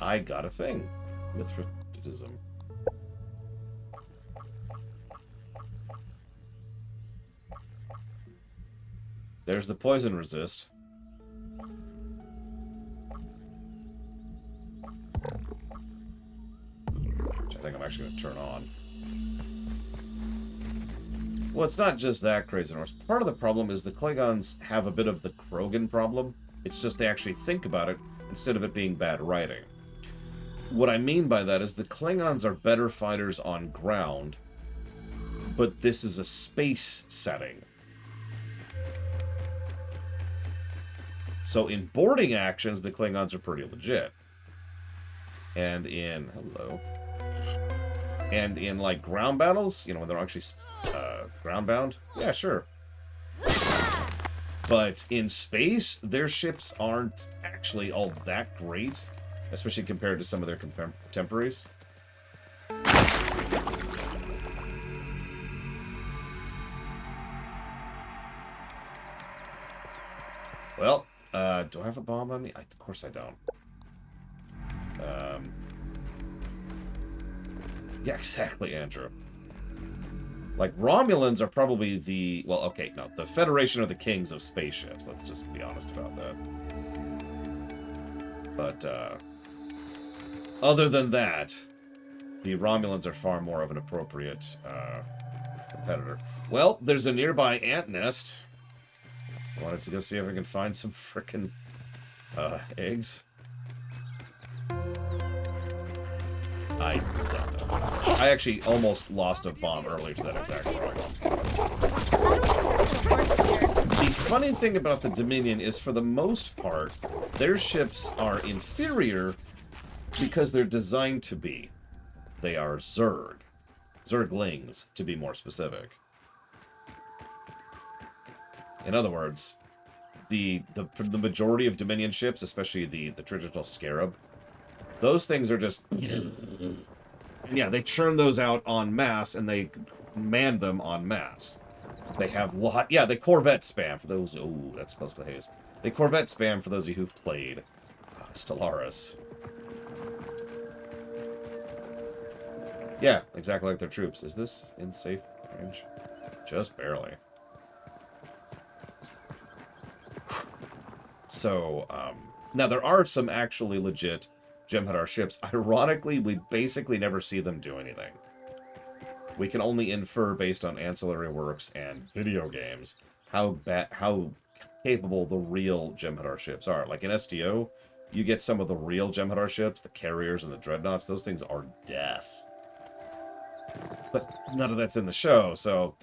I got a thing. Mithridatism. There's the poison resist. Which I think I'm actually going to turn on. Well, it's not just that, Crazy Norse. Part of the problem is the Klingons have a bit of the Krogan problem. It's just they actually think about it instead of it being bad writing. What I mean by that is the Klingons are better fighters on ground, but this is a space setting. So in boarding actions, the Klingons are pretty legit. And in... hello. And in, like, ground battles, you know, when they're actually ground-bound, yeah, sure. But in space, their ships aren't actually all that great, especially compared to some of their contemporaries. Well, do I have a bomb on me? Of course I don't. Yeah, exactly, Andrew. Like, Romulans are probably the... well, okay, no. The Federation are the kings of spaceships. Let's just be honest about that. But, other than that, the Romulans are far more of an appropriate competitor. Well, there's a nearby ant nest. I wanted to go see if I can find some frickin' eggs. I don't know. I actually almost lost a bomb earlier to that exact problem. The funny thing about the Dominion is, for the most part, their ships are inferior because they're designed to be. They are Zerg. Zerglings, to be more specific. In other words, the majority of Dominion ships, especially the traditional Scarab, those things are just... yeah, they churn those out en masse, and they man them en masse. They have they Corvette spam for those... oh, that's close to haze. They Corvette spam for those of you who've played. Stellaris. Yeah, exactly like their troops. Is this in safe range? Just barely. So, now there are some actually legit Jem'Hadar ships. Ironically, we basically never see them do anything. We can only infer based on ancillary works and video games how capable the real Jem'Hadar ships are. Like in STO, you get some of the real Jem'Hadar ships, the carriers and the dreadnoughts. Those things are death. But none of that's in the show, so...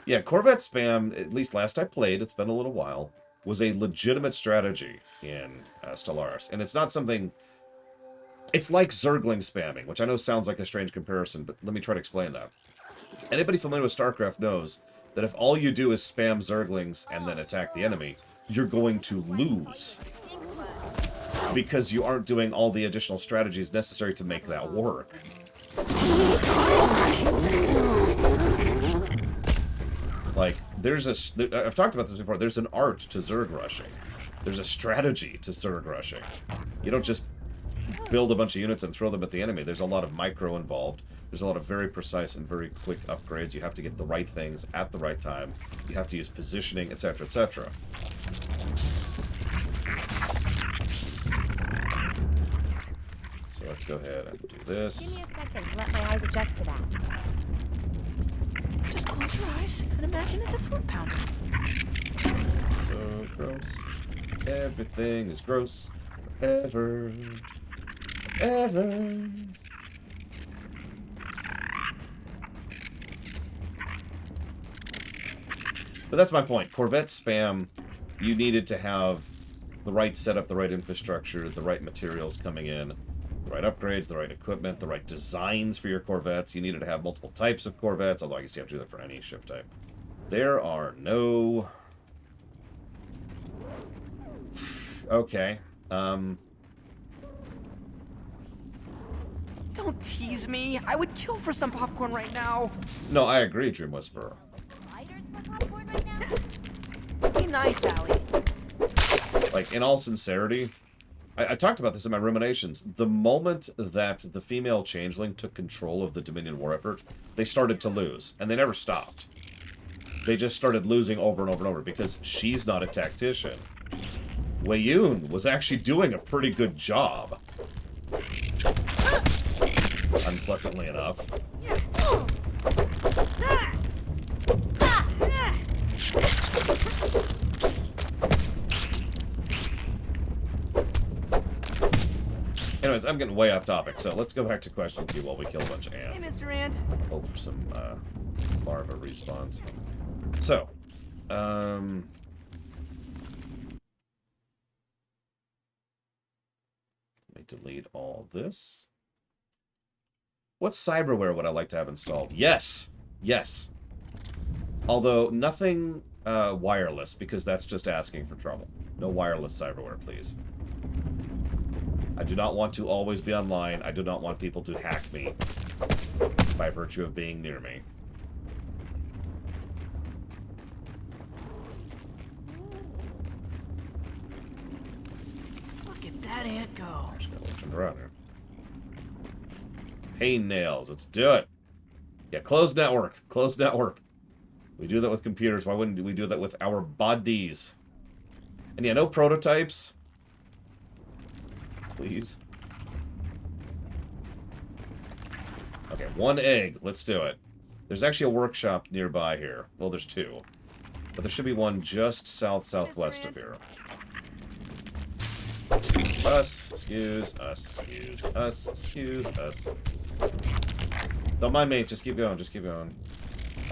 Yeah, Corvette spam, at least last I played, it's been a little while, was a legitimate strategy in Stellaris. And it's not something... It's like Zergling spamming, which I know sounds like a strange comparison, but let me try to explain that. Anybody familiar with StarCraft knows that if all you do is spam Zerglings and then attack the enemy, you're going to lose. Because you aren't doing all the additional strategies necessary to make that work. Like, I've talked about this before, there's an art to Zerg rushing. There's a strategy to Zerg rushing. You don't just build a bunch of units and throw them at the enemy. There's a lot of micro involved. There's a lot of very precise and very quick upgrades. You have to get the right things at the right time. You have to use positioning, etc., etc. So let's go ahead and do this. Give me a second to let my eyes adjust to that. Just close your eyes and imagine it's a fruit pounder. It's so gross. Everything is gross. Ever. Ever. But that's my point. Corvette spam, you needed to have the right setup, the right infrastructure, the right materials coming in, the right upgrades, the right equipment, the right designs for your Corvettes. You needed to have multiple types of Corvettes, although I guess you have to do that for any ship type. There are no... Okay. Don't tease me. I would kill for some popcorn right now. No, I agree, Dream Whisperer. Be nice, Allie. Like, in all sincerity, I talked about this in my ruminations. The moment that the female changeling took control of the Dominion war effort, they started to lose, and they never stopped. They just started losing over and over and over because she's not a tactician. Wei Yun was actually doing a pretty good job. Unpleasantly enough. Anyways, I'm getting way off topic, so let's go back to question queue while we kill a bunch of ants. Hey, Mr. Ant. Hope for some larva respawns. So, let me delete all this. What cyberware would I like to have installed? Yes! Yes. Although, nothing wireless, because that's just asking for trouble. No wireless cyberware, please. I do not want to always be online. I do not want people to hack me by virtue of being near me. Look at that ant go. I'm just gonna turn around here. Pain nails. Let's do it. Yeah, closed network. Closed network. We do that with computers. Why wouldn't we do that with our bodies? And yeah, no prototypes. Please. Okay, 1 egg. Let's do it. There's actually a workshop nearby here. Well, there's 2. But there should be one just southwest of here. Excuse us. Excuse us. Excuse us. Excuse us. Don't mind me. Just keep going. Just keep going.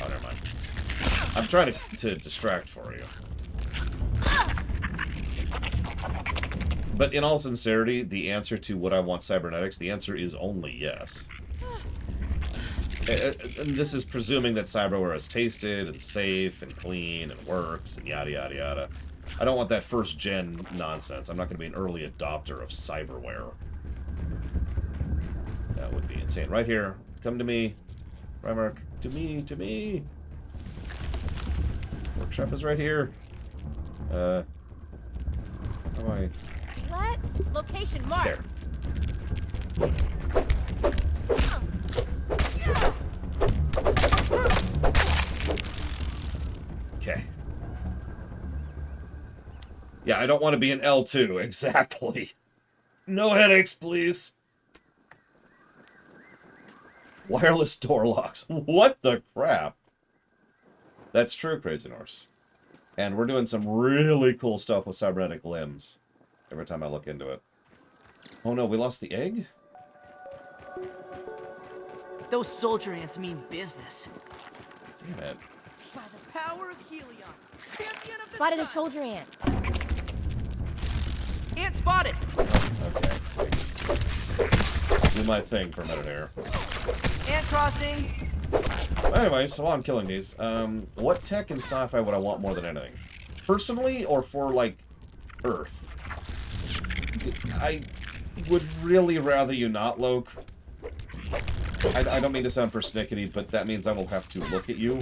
Oh, never mind. I'm trying to distract for you. But in all sincerity, the answer to would I want cybernetics, the answer is only yes. And this is presuming that cyberware is tasted and safe and clean and works and yada yada yada. I don't want that first gen nonsense. I'm not going to be an early adopter of cyberware. That would be insane. Right here. Come to me. Primark. To me. To me. Workshop is right here. How do I... Let's location mark. There. Okay. Yeah, I don't want to be an L2. Exactly. No headaches, please. Wireless door locks. What the crap? That's true, Crazy Norse. And we're doing some really cool stuff with cybernetic limbs every time I look into it. Oh no, we lost the egg? Those soldier ants mean business. Damn it. By the power of Helion. Champion of the Spotted a sun. soldier ant. Ant spotted. Okay. Do my thing for a minute here. Ant crossing. Anyway, so while I'm killing these, what tech in sci-fi would I want more than anything? Personally, or for, like, Earth? I would really rather you not, Loke. I don't mean to sound persnickety, but that means I will have to look at you.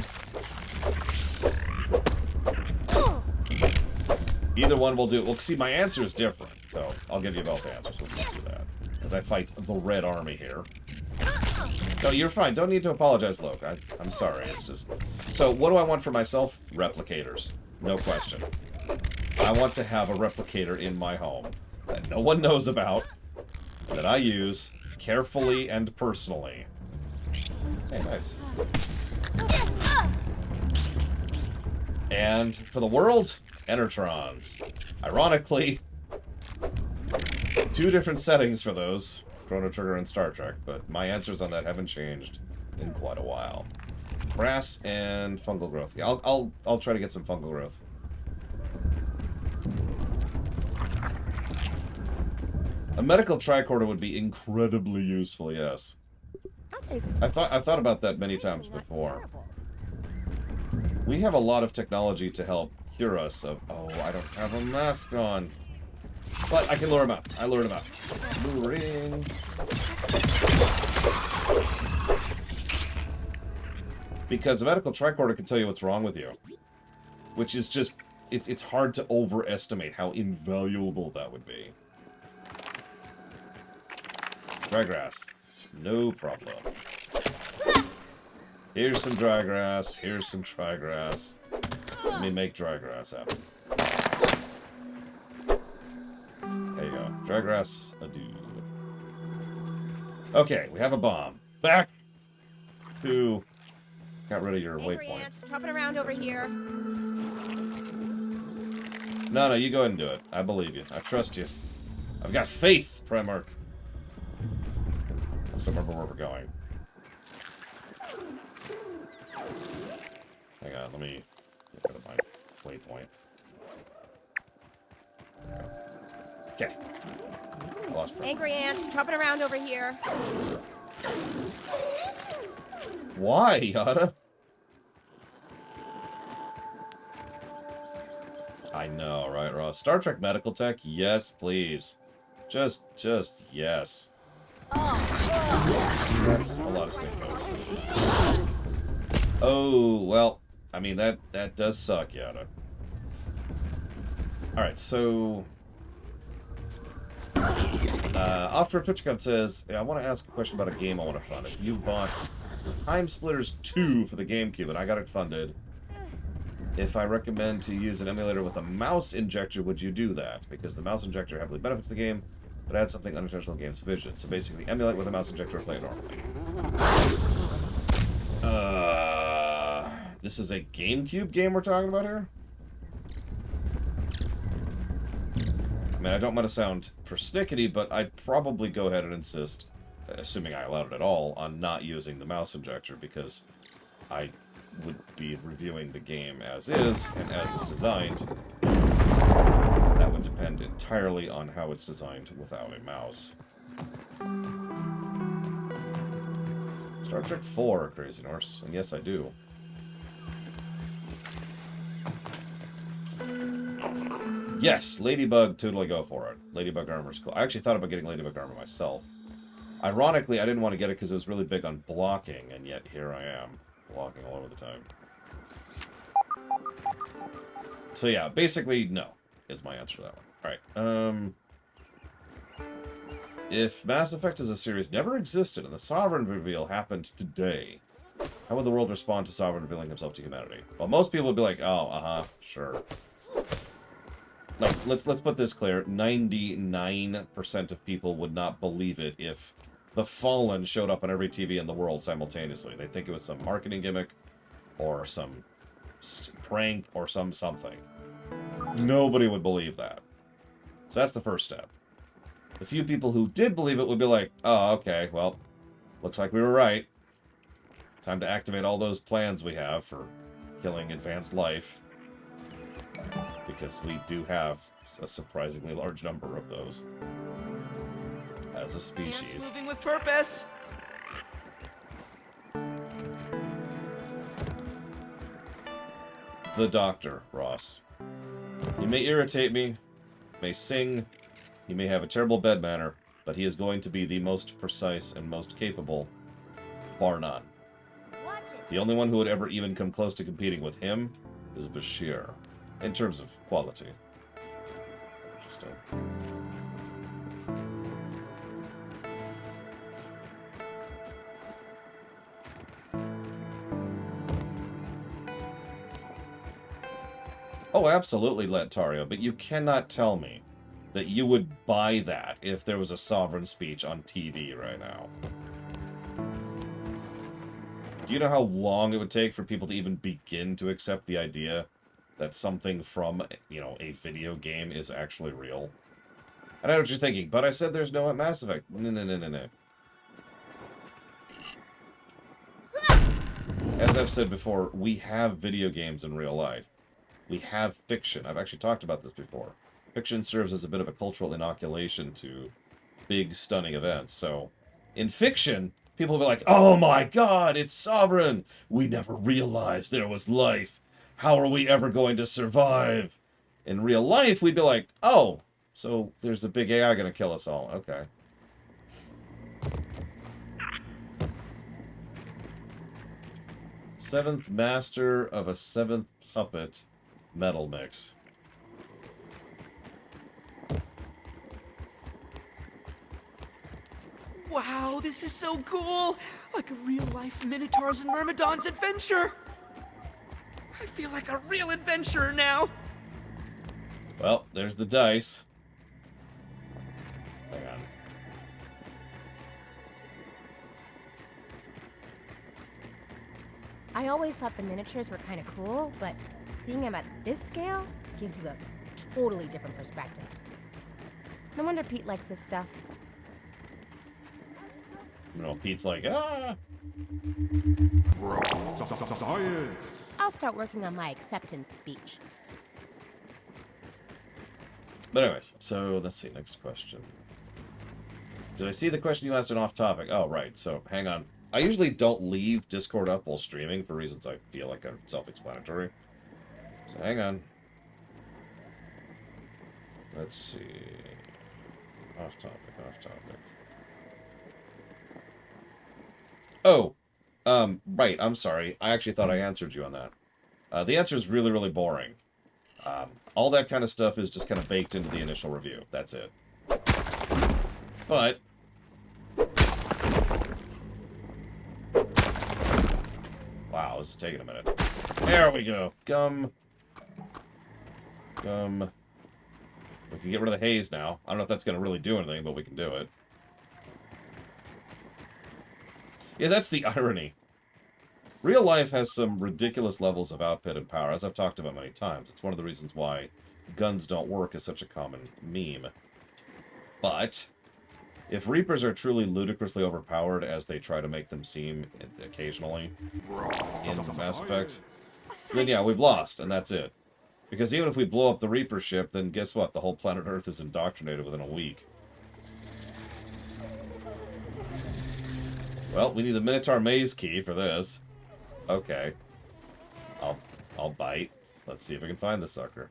Either one will do. Well, see, my answer is different, so I'll give you both answers. We'll just do that. As I fight the Red Army here. No, you're fine. Don't need to apologize, Loke. I'm sorry. It's just... So, what do I want for myself? Replicators. No question. I want to have a replicator in my home that no one knows about, that I use carefully and personally. Hey, nice. And for the world, Enertrons. Ironically, 2 different settings for those. Chrono Trigger and Star Trek, but my answers on that haven't changed in quite a while. Brass and fungal growth. Yeah, I'll try to get some fungal growth. A medical tricorder would be incredibly useful, yes. I'll taste I thought about that many times before. We have a lot of technology to help cure us of... Oh, I don't have a mask on. But I can lure him out. I lured him out. Luring. Because a medical tricorder can tell you what's wrong with you. Which is just... It's hard to overestimate how invaluable that would be. Dry grass. No problem. Here's some dry grass. Here's some dry grass. Let me make dry grass happen. There you go. Dry grass, adieu. Okay, we have a bomb. Back to... Got rid of your waypoint. Chopping around over here. No, you go ahead and do it. I believe you. I trust you. I've got faith, Primarch. I still remember where we're going. Hang on, let me get rid of my waypoint. Okay. I lost Angry ant, chopping around over here. Why, Yada? I know, right, Ross? Star Trek medical tech? Yes, please. Just yes. That's a lot of stinkos. Oh, well, I mean, that does suck, Yada. Alright, so... After Twitch account says, I want to ask a question about a game I want to fund. If you bought Time Splitters 2 for the GameCube and I got it funded, if I recommend to use an emulator with a mouse injector, would you do that? Because the mouse injector heavily benefits the game, but adds something unintentional to the game's vision. So basically, emulate with a mouse injector or play it normally. This is a GameCube game we're talking about here? I mean, I don't want to sound persnickety, but I'd probably go ahead and insist, assuming I allowed it at all, on not using the mouse injector, because I would be reviewing the game as is, and as it's designed. That would depend entirely on how it's designed without a mouse. Star Trek 4, Crazy Norse. And yes, I do. Yes, Ladybug, totally go for it. Ladybug armor's cool. I actually thought about getting Ladybug armor myself. Ironically, I didn't want to get it because it was really big on blocking, and yet here I am, blocking all over the time. So yeah, basically, no, is my answer to that one. Alright, if Mass Effect as a series never existed and the Sovereign reveal happened today, how would the world respond to Sovereign revealing himself to humanity? Well, most people would be like, oh, sure. Like, let's put this clear. 99% of people would not believe it if the Fallen showed up on every TV in the world simultaneously. They'd think it was some marketing gimmick or some prank or something. Nobody would believe that. So that's the first step. The few people who did believe it would be like, oh, okay, well, looks like we were right. Time to activate all those plans we have for killing advanced life. Because we do have a surprisingly large number of those as a species. Ants moving with purpose. The Doctor, Ross. He may irritate me, may sing, he may have a terrible bed manner, but he is going to be the most precise and most capable, bar none. The only one who would ever even come close to competing with him is Bashir, in terms of quality. Interesting. Oh, absolutely, Letario, but you cannot tell me that you would buy that if there was a Sovereign speech on TV right now. Do you know how long it would take for people to even begin to accept the idea that something from, you know, a video game is actually real? I know what you're thinking, but I said there's no Mass Effect. No. As I've said before, we have video games in real life. We have fiction. I've actually talked about this before. Fiction serves as a bit of a cultural inoculation to big, stunning events. So, in fiction, people will be like, oh my god, it's Sovereign! We never realized there was life. How are we ever going to survive? In real life, we'd be like, oh, so there's a big AI gonna kill us all. Okay. Seventh master of a seventh puppet metal mix. Wow, this is so cool! Like a real-life Minotaurs and Myrmidons adventure! I feel like a real adventurer now! Well, there's the dice. Hang on. I always thought the miniatures were kind of cool, but seeing them at this scale gives you a totally different perspective. No wonder Pete likes this stuff. You know, Pete's like, ah! Science! I'll start working on my acceptance speech. But anyways, so let's see, next question. Did I see the question you asked an off topic? Oh, right, so hang on. I usually don't leave Discord up while streaming for reasons I feel like are self-explanatory. So hang on. Let's see. Off topic. Oh, right, I'm sorry. I actually thought I answered you on that. The answer is really, really boring. All that kind of stuff is just kind of baked into the initial review. That's it. But wow, this is taking a minute. There we go. Gum. We can get rid of the haze now. I don't know if that's going to really do anything, but we can do it. Yeah, that's the irony. Real life has some ridiculous levels of output and power, as I've talked about many times. It's one of the reasons why guns don't work is such a common meme. But if Reapers are truly ludicrously overpowered, as they try to make them seem occasionally in Mass Effect, then yeah, we've lost, and that's it. Because even if we blow up the Reaper ship, then guess what? The whole planet Earth is indoctrinated within a week. Well, we need the Minotaur Maze Key for this. Okay. I'll bite. Let's see if we can find the sucker.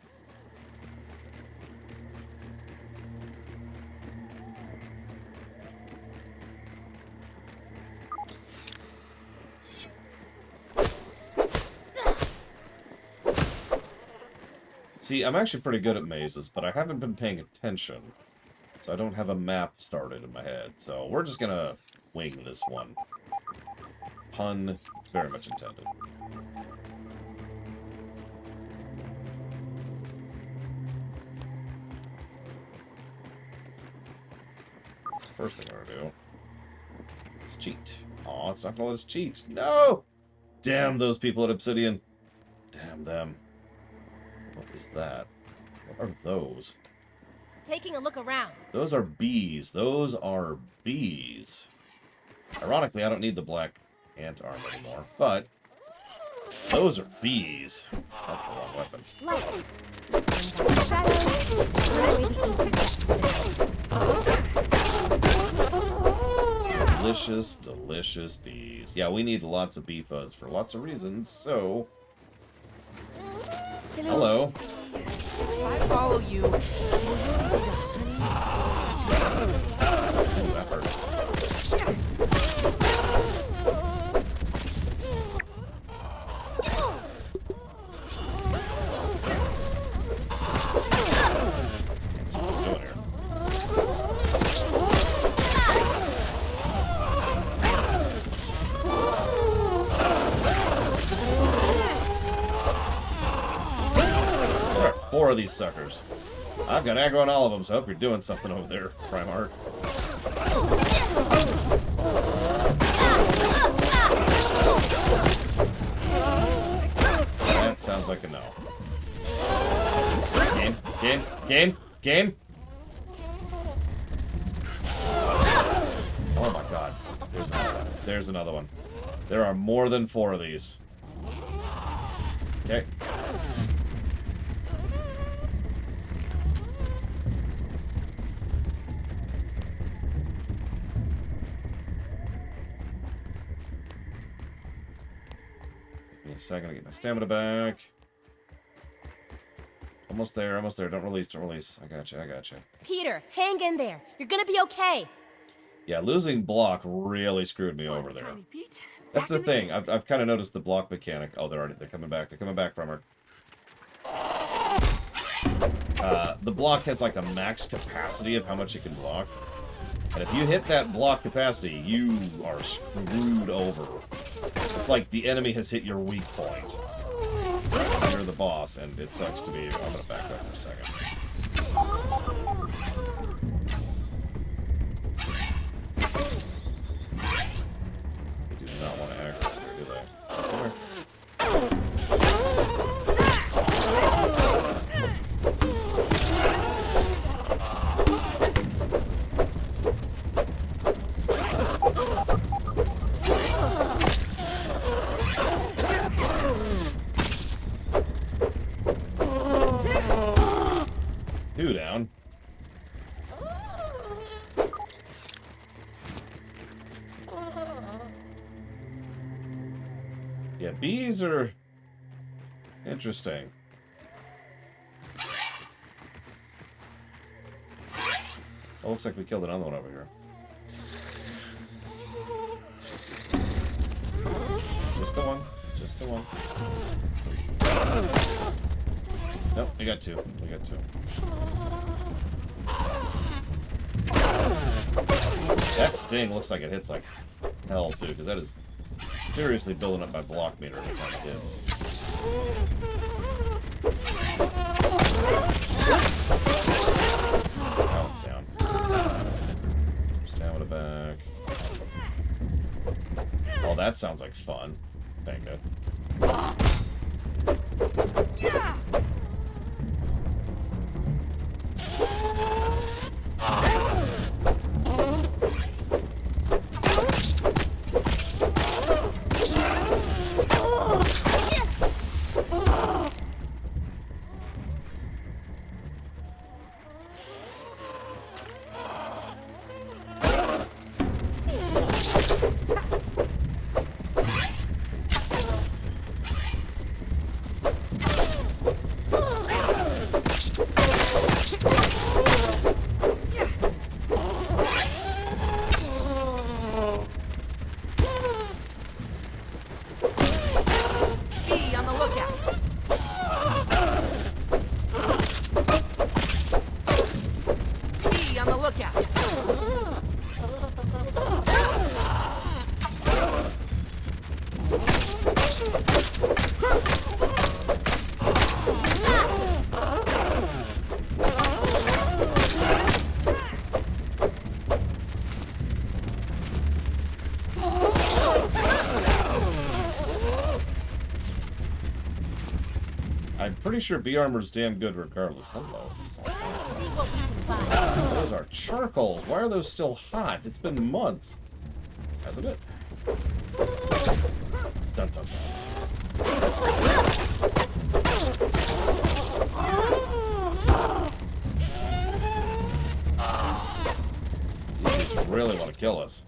See, I'm actually pretty good at mazes, but I haven't been paying attention. So I don't have a map started in my head. So we're just gonna wing this one. Pun very much intended. First thing we're gonna do is cheat. Aw, it's not gonna let us cheat. No! Damn those people at Obsidian. Damn them. What is that? What are those? Taking a look around. Those are bees. Those are bees. Ironically, I don't need the black ant arm anymore, but those are bees. That's the wrong weapon. Light. Shadows. Turn away the ancient depths. Delicious, delicious bees. Yeah, we need lots of bee fuzz for lots of reasons, so... Hello. I follow you. Ooh, that hurts. That's what I'm doing here. There are 4 of these suckers. I've got aggro on all of them, so I hope you're doing something over there, Primarch. That sounds like a no. Game. Oh my god. There's another one. There are more than 4 of these. Okay. Give me a second to get my stamina back. Almost there. Don't release. I gotcha. Peter, hang in there. You're gonna be okay. Yeah, losing block really screwed me over there. Tiny Pete. That's the thing. I've kind of noticed the block mechanic. Oh, they're coming back. They're coming back from her. The block has like a max capacity of how much it can block. And if you hit that block capacity, you are screwed over. It's like the enemy has hit your weak point. You're the boss, and it sucks to be you. I'm gonna back up for a second. They do not want to aggro here, do they? Come here. Two down. Yeah, bees are interesting. Oh, looks like we killed another one over here. Just the one. Just the one. Nope, we got 2. We got 2. That sting looks like it hits like hell, too, because that is seriously building up my block meter every time it hits. Now it's down. Stamina back. Oh, that sounds like fun. Thank you. pretty sure bee armor's damn good regardless. Hello. See what we can find. Those are charcoals. Why are those still hot? It's been months. Hasn't it? Dun, dun, You just really want to kill us.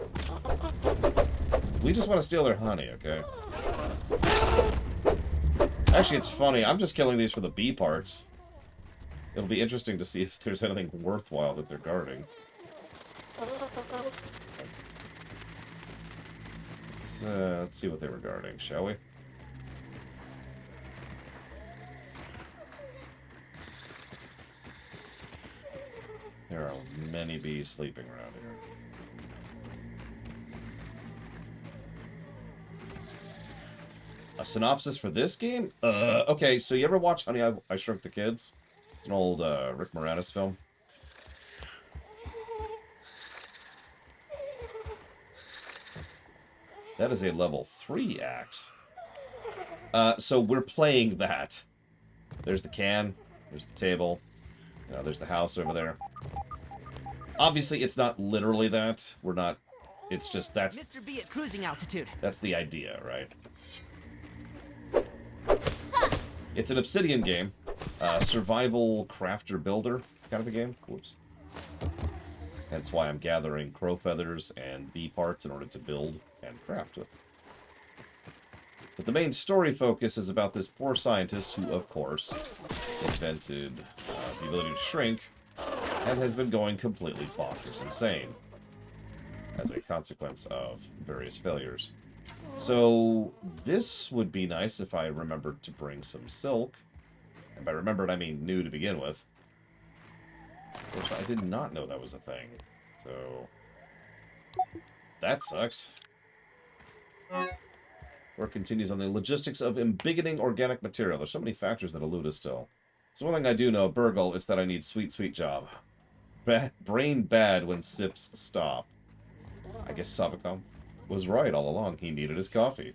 We just want to steal their honey, okay? Actually, it's funny. I'm just killing these for the bee parts. It'll be interesting to see if there's anything worthwhile that they're guarding. Let's see what they were guarding, shall we? There are many bees sleeping around here. A synopsis for this game? Okay, so you ever watch Honey, I Shrunk the Kids? It's an old Rick Moranis film. That is a level 3 axe. So we're playing that. There's the can. There's the table. You know, there's the house over there. Obviously, it's not literally that. We're not... It's just that's... Mr. B at cruising altitude. That's the idea, right? It's an Obsidian game. Survival crafter builder kind of a game. Whoops. That's why I'm gathering crow feathers and bee parts in order to build and craft with. But the main story focus is about this poor scientist who, of course, invented the ability to shrink and has been going completely bonkers insane as a consequence of various failures. So this would be nice if I remembered to bring some silk. And by remembered, I mean new to begin with. Of course, I did not know that was a thing. So that sucks. Work continues on the logistics of embiggening organic material. There's so many factors that elude us still. So one thing I do know, Burgle, it's that I need sweet, sweet job. Brain bad when sips stop. I guess Savacom was right all along. He needed his coffee.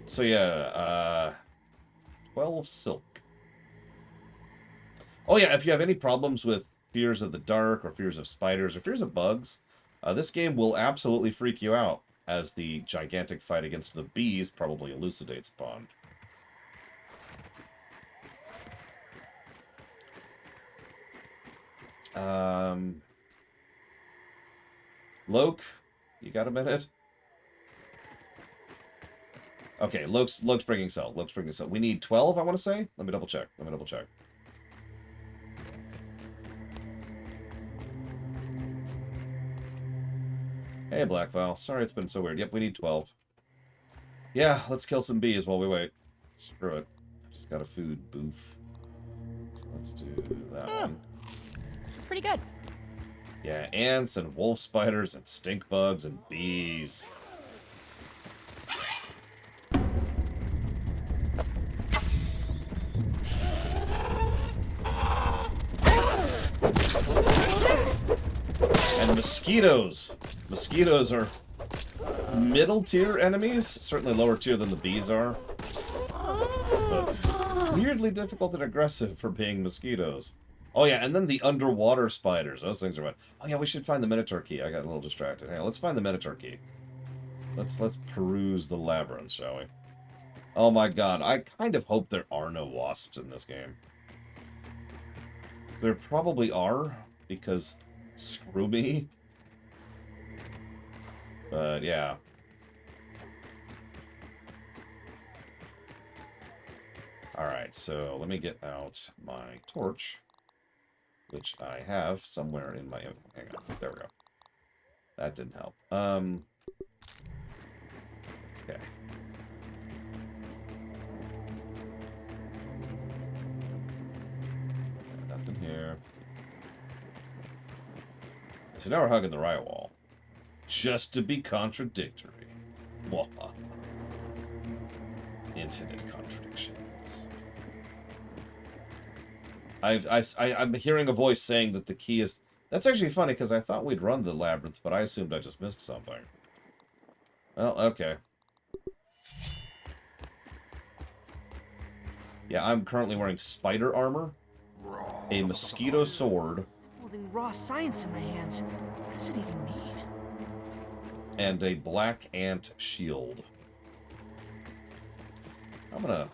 So yeah, 12 silk. Oh yeah, if you have any problems with fears of the dark, or fears of spiders, or fears of bugs, this game will absolutely freak you out, as the gigantic fight against the bees probably elucidates upon. Loke, you got a minute? Okay, Loke's bringing salt. Loke's bringing salt. We need 12, I want to say? Let me double check. Hey, Blackvile. Sorry it's been so weird. Yep, we need 12. Yeah, let's kill some bees while we wait. Screw it. I just got a food booth. So let's do that one. It's pretty good. Yeah, ants and wolf spiders and stink bugs and bees. And mosquitoes. Mosquitoes are middle tier enemies, certainly lower tier than the bees are. But weirdly difficult and aggressive for being mosquitoes. Oh yeah, and then the underwater spiders. Those things are bad. Oh yeah, we should find the Minotaur key. I got a little distracted. Hey, let's find the Minotaur key. Let's peruse the labyrinth, shall we? Oh my god, I kind of hope there are no wasps in this game. There probably are, because screw me. But yeah. Alright, so let me get out my torch, which I have somewhere in my... Hang on, there we go. That didn't help. Okay. Nothing here. So now we're hugging the riot wall. Just to be contradictory. Infinite contradictions. I'm hearing a voice saying that the key is... That's actually funny, because I thought we'd run the labyrinth, but I assumed I just missed something. Well, okay. Yeah, I'm currently wearing spider armor, a mosquito sword, Holding raw science in my hands. What does it even mean? and a black ant shield. I'm gonna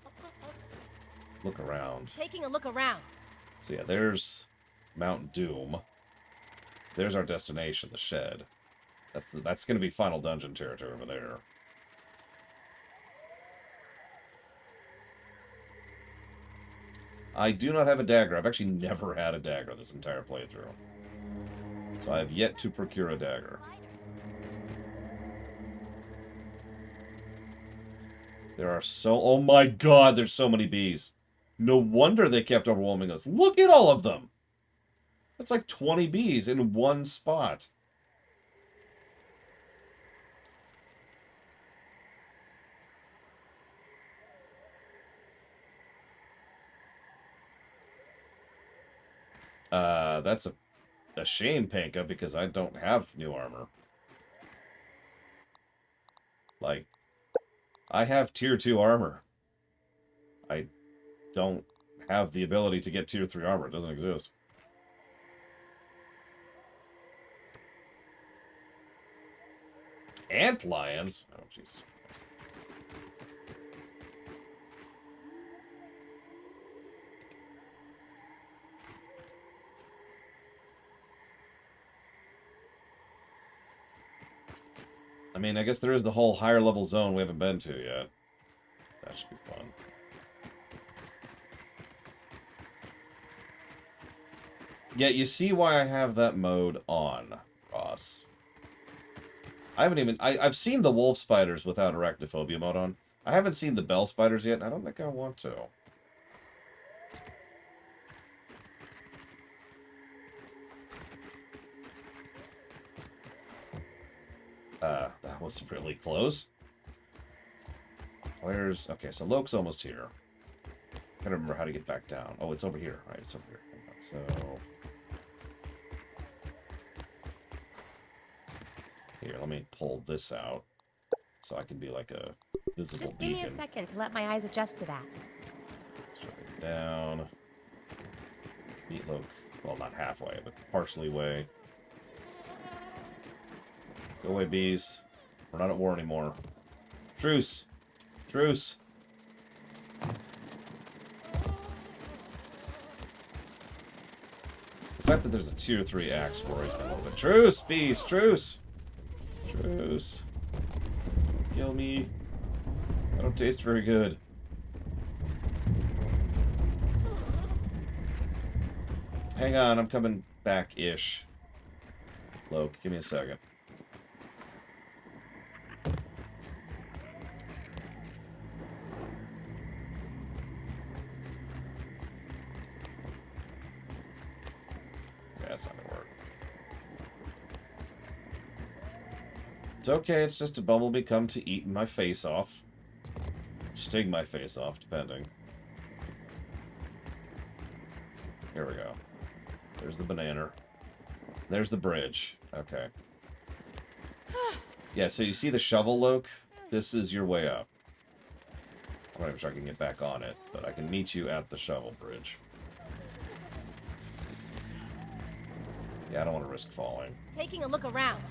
look around. Taking a look around. So yeah, there's Mount Doom. There's our destination, the shed. That's gonna be final dungeon territory over there. I do not have a dagger. I've actually never had a dagger this entire playthrough. So I have yet to procure a dagger. There are so... Oh my god, there's so many bees. No wonder they kept overwhelming us. Look at all of them! That's like 20 bees in one spot. That's a shame, Panka, because I don't have new armor. Like, I have tier 2 armor. I don't have the ability to get tier 3 armor. It doesn't exist. Ant lions? Oh, Jesus. I mean, I guess there is the whole higher level zone we haven't been to yet. That should be fun. Yeah, you see why I have that mode on, Ross. I haven't even... I've seen the wolf spiders without arachnophobia mode on. I haven't seen the bell spiders yet, and I don't think I want to. That was really close. Where's... Okay, so Loke's almost here. I gotta remember how to get back down. Oh, it's over here. All right, it's over here. So... Here, let me pull this out. So I can be like a visible Just give me a beacon. second to let my eyes adjust to that. Straight it down. Meet Loke. Well, not halfway, but partially way. Go away, bees. We're not at war anymore. Truce! Truce! The fact that there's a tier 3 axe worries me a little bit. Truce, bees! Truce! Truce. Kill me. I don't taste very good. Hang on, I'm coming back-ish. Loke, give me a second. Yeah, that's not gonna work. It's okay, it's just a bumblebee come to eat my face off. Sting my face off, depending. Here we go. There's the banana. There's the bridge. Okay. Yeah, so you see the shovel, Loke? This is your way up. I'm not even sure I can get back on it, but I can meet you at the shovel bridge. Yeah, I don't want to risk falling. Taking a look around.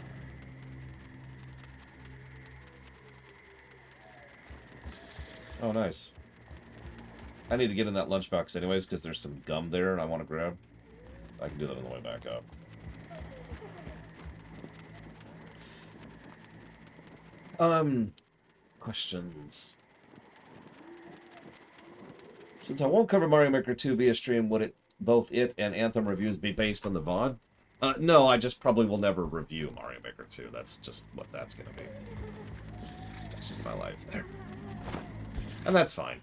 Oh, nice. I need to get in that lunchbox anyways, because there's some gum there and I want to grab. I can do that on the way back up. Questions. Since I won't cover Mario Maker 2 via stream, would it both it and Anthem reviews be based on the VOD? No, I just probably will never review Mario Maker 2. That's just what that's gonna be. That's just my life there. And that's fine.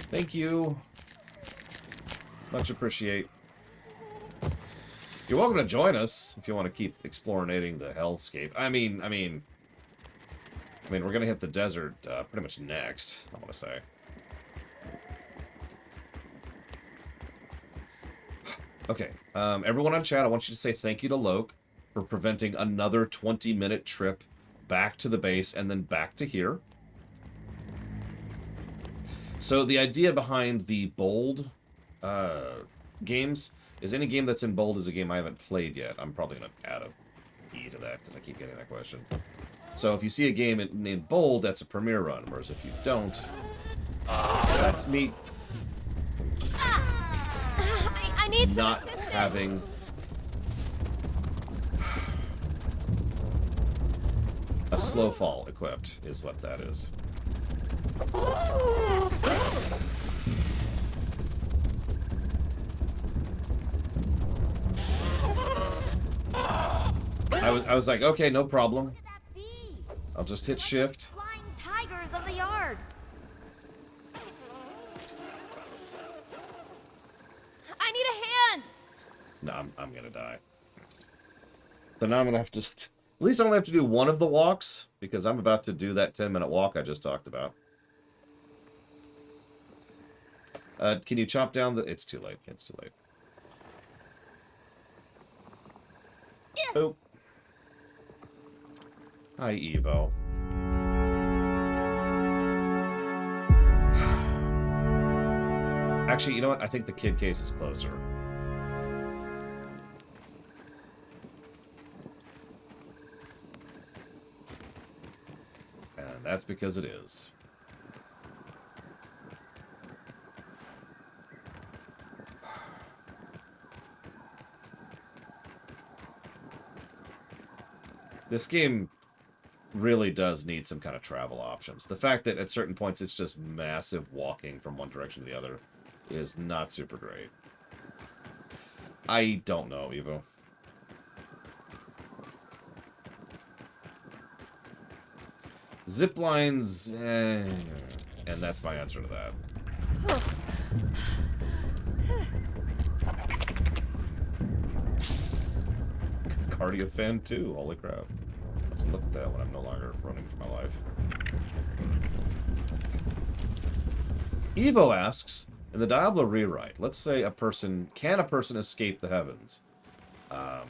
Thank you. Much appreciate. You're welcome to join us if you want to keep exploring the hellscape. I mean, we're gonna hit the desert pretty much next, I want to say. Okay, everyone on chat, I want you to say thank you to Loke for preventing another 20-minute trip back to the base and then back to here. So the idea behind the bold games is any game that's in bold is a game I haven't played yet. I'm probably going to add a E to that because I keep getting that question. So if you see a game in bold, that's a premiere run, whereas if you don't, that's me I need some not assistance. having a slow fall equipped is what that is. I was like, okay, no problem. I'll just hit shift. Flying tigers of the yard. I need a hand. No, I'm gonna die. So now I'm gonna have to. At least I only have to do one of the walks because I'm about to do that 10-minute walk I just talked about. Can you chop down the? It's too late. It's too late. Oh. Hi, Evo. Actually, you know what? I think the kid case is closer. And that's because it is. This game really does need some kind of travel options. The fact that at certain points it's just massive walking from one direction to the other is not super great. I don't know, Evo. Zip lines, and that's my answer to that. Cardio fan too, holy crap. Let's look at that when I'm no longer running for my life. Evo asks, in the Diablo rewrite, let's say can a person escape the heavens? So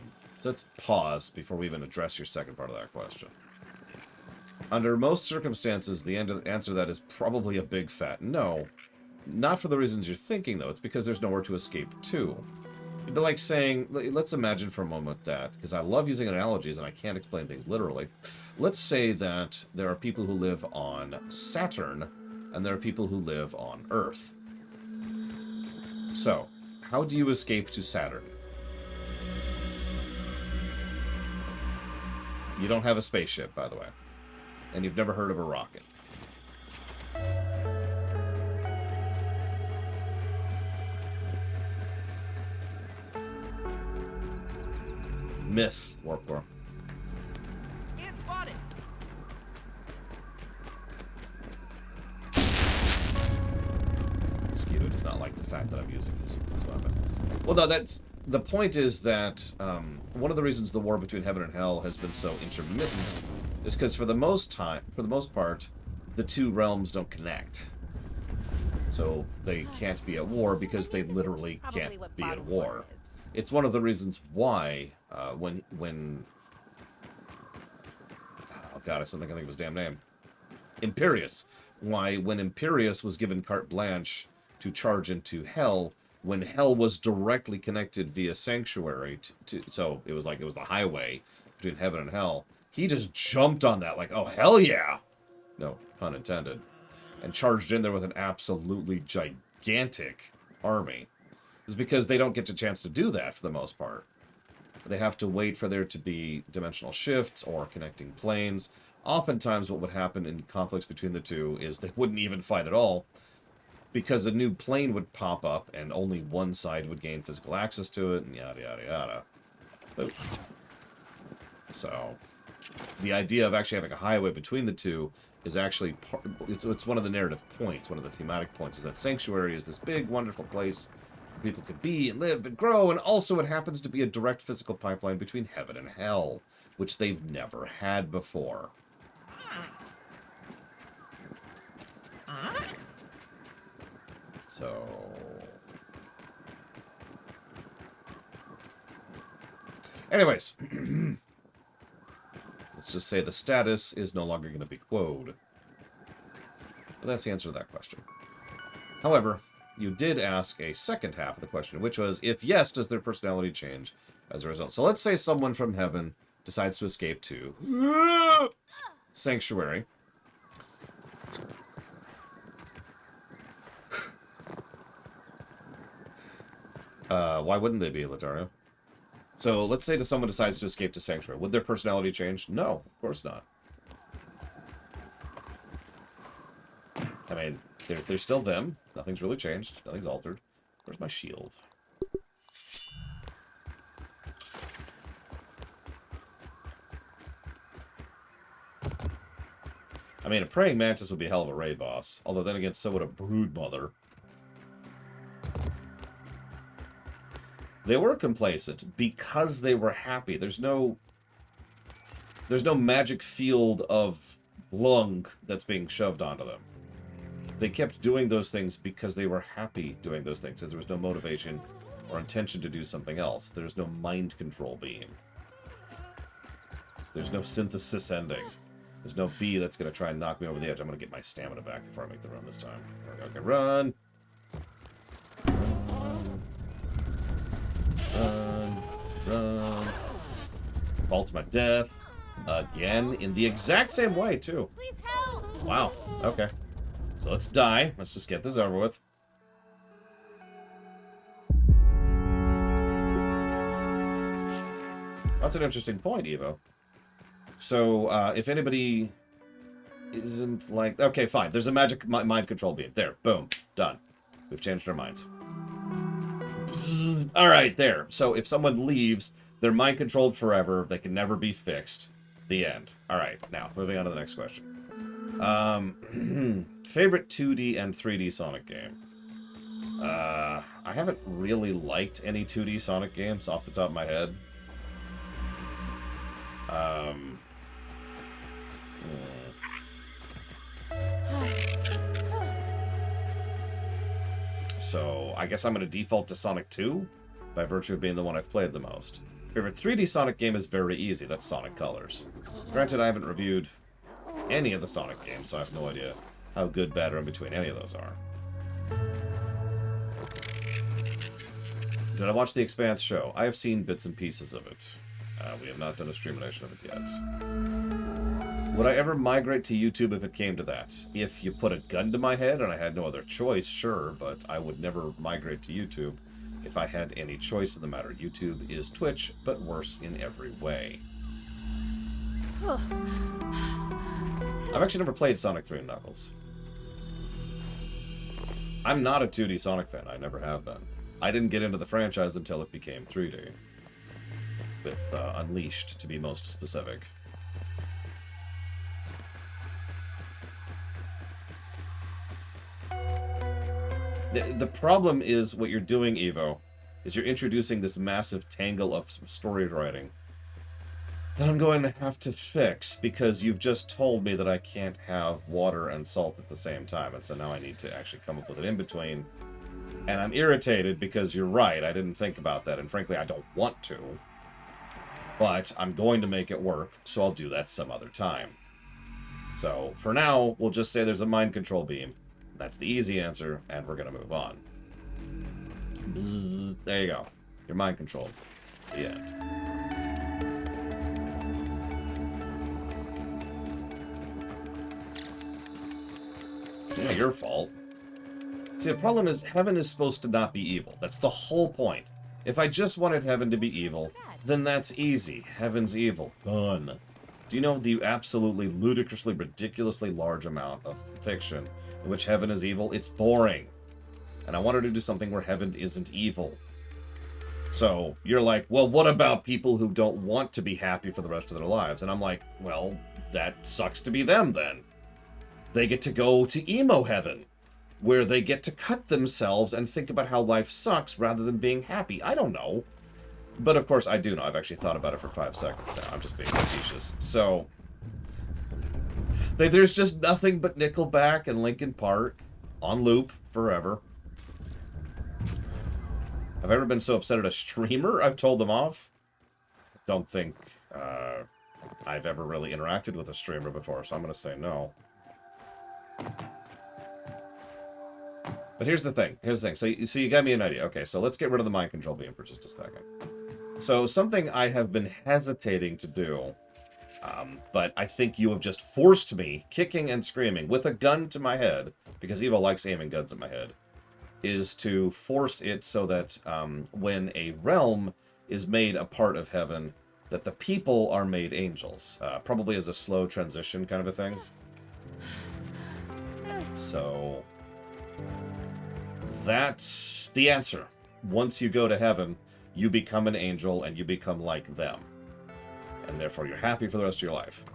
let's pause before we even address your second part of that question. Under most circumstances, the answer to that is probably a big fat no. Not for the reasons you're thinking, though. It's because there's nowhere to escape to. It'd be like saying, let's imagine for a moment that, because I love using analogies and I can't explain things literally. Let's say that there are people who live on Saturn and there are people who live on Earth. So, how do you escape to Saturn? You don't have a spaceship, by the way. And you've never heard of a rocket. Myth, Warp Core. Ant spotted. Mosquito does not like the fact that I'm using this weapon. Well, no, that's... The point is that one of the reasons the war between heaven and hell has been so intermittent is because for the most part, the two realms don't connect. So they can't be at war because they literally can't be at war. It's one of the reasons why when oh god, I still think of his damn name. Imperius. Why when Imperius was given carte blanche to charge into hell, when hell was directly connected via sanctuary so it was the highway between heaven and hell, he just jumped on that like, oh hell yeah, no pun intended, and charged in there with an absolutely gigantic army. Is because they don't get a chance to do that for the most part. They have to wait for there to be dimensional shifts or connecting planes. Oftentimes what would happen in conflicts between the two is they wouldn't even fight at all, because a new plane would pop up and only one side would gain physical access to it, and yada yada yada. But, so the idea of actually having a highway between the two is actually it's one of the narrative points, one of the thematic points, is that Sanctuary is this big wonderful place where people could be and live and grow, and also it happens to be a direct physical pipeline between heaven and hell, which they've never had before. So anyways, let's just say the status is no longer going to be quoed. But that's the answer to that question. However, you did ask a second half of the question, which was, if yes, does their personality change as a result? So let's say someone from heaven decides to escape to Sanctuary. Why wouldn't they be, Latario? So let's say someone decides to escape to Sanctuary. Would their personality change? No, of course not. I mean, they're still them. Nothing's really changed. Nothing's altered. Where's my shield? I mean, a praying mantis would be a hell of a raid boss. Although then again, so would a broodmother. They were complacent because they were happy. There's no magic field of lung that's being shoved onto them. They kept doing those things because they were happy doing those things, because there was no motivation or intention to do something else. There's no mind control beam. There's no synthesis ending. There's no bee that's going to try and knock me over the edge. I'm going to get my stamina back before I make the run this time. Okay, run! Run. Fall to my death. Again, in the exact same way, too. Please help! Wow, okay. So let's die. Let's just get this over with. That's an interesting point, Evo. So, if anybody isn't like... Okay, fine. There's a magic mind control beam. There. Boom. Done. We've changed our minds. Alright, there. So, if someone leaves, they're mind controlled forever. They can never be fixed. The end. Alright, now, moving on to the next question. Favorite 2D and 3D Sonic game? I haven't really liked any 2D Sonic games off the top of my head. So, I guess I'm going to default to Sonic 2, by virtue of being the one I've played the most. Favorite 3D Sonic game is very easy, that's Sonic Colors. Granted, I haven't reviewed any of the Sonic games, so I have no idea how good, bad, or in between any of those are. Did I watch The Expanse show? I have seen bits and pieces of it. We have not done a streamation of it yet. Would I ever migrate to YouTube if it came to that? If you put a gun to my head and I had no other choice, sure, but I would never migrate to YouTube if I had any choice in the matter. YouTube is Twitch, but worse in every way. I've actually never played Sonic 3 and Knuckles. I'm not a 2D Sonic fan, I never have been. I didn't get into the franchise until it became 3D. With Unleashed, to be most specific. The problem is what you're doing, Evo, is you're introducing this massive tangle of story writing that I'm going to have to fix, because you've just told me that I can't have water and salt at the same time, and so now I need to actually come up with an in-between. And I'm irritated because you're right, I didn't think about that, and frankly I don't want to. But I'm going to make it work, so I'll do that some other time. So, for now, we'll just say there's a mind control beam. That's the easy answer, and we're going to move on. Bzzz, there you go. You're mind controlled. The end. Yeah, your fault. See, the problem is, heaven is supposed to not be evil. That's the whole point. If I just wanted heaven to be evil, then that's easy. Heaven's evil. Done. Do you know the absolutely ludicrously, ridiculously large amount of fiction in which heaven is evil? It's boring. And I wanted to do something where heaven isn't evil. So, you're like, well, what about people who don't want to be happy for the rest of their lives? And I'm like, well, that sucks to be them then. They get to go to emo heaven, where they get to cut themselves and think about how life sucks rather than being happy. I don't know. But of course, I do know. I've actually thought about it for 5 seconds now. I'm just being facetious. So, there's just nothing but Nickelback and Linkin Park on loop forever. Have I ever been so upset at a streamer I've told them off? Don't think I've ever really interacted with a streamer before, so I'm going to say no. But here's the thing. So you got me an idea. Okay, so let's get rid of the mind control beam for just a second. So something I have been hesitating to do, but I think you have just forced me, kicking and screaming, with a gun to my head, because Evo likes aiming guns at my head, is to force it so that when a realm is made a part of heaven, that the people are made angels. Probably as a slow transition kind of a thing. So that's the answer. Once you go to heaven, you become an angel and you become like them. And therefore you're happy for the rest of your life.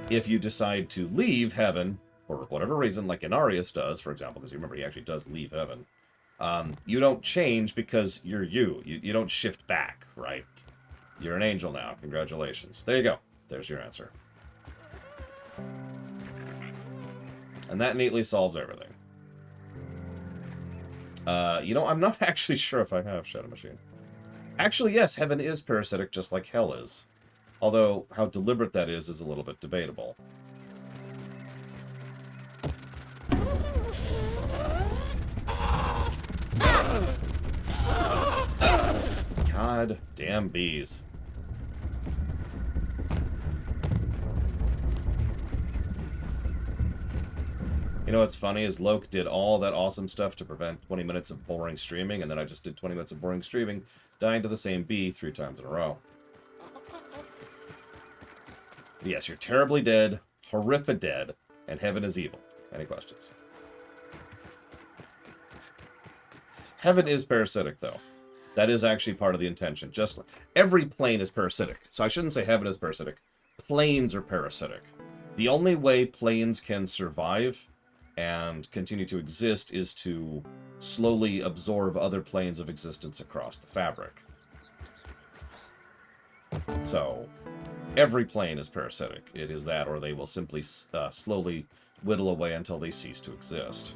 If you decide to leave heaven, for whatever reason, like Inarius does, for example, because you remember he actually does leave heaven, you don't change because you're you. You don't shift back, right? You're an angel now. Congratulations. There you go. There's your answer. And that neatly solves everything. I'm not actually sure if I have Shadow Machine. Actually, yes, heaven is parasitic just like hell is. Although, how deliberate that is a little bit debatable. God damn bees. You know what's funny is Loke did all that awesome stuff to prevent 20 minutes of boring streaming, and then I just did 20 minutes of boring streaming, dying to the same bee 3 times in a row. Yes, you're terribly dead, horrific dead, and heaven is evil. Any questions? Heaven is parasitic, though. That is actually part of the intention. Just every plane is parasitic. So I shouldn't say heaven is parasitic. Planes are parasitic. The only way planes can survive and continue to exist is to slowly absorb other planes of existence across the fabric. So every plane is parasitic. It is that, or they will simply slowly whittle away until they cease to exist.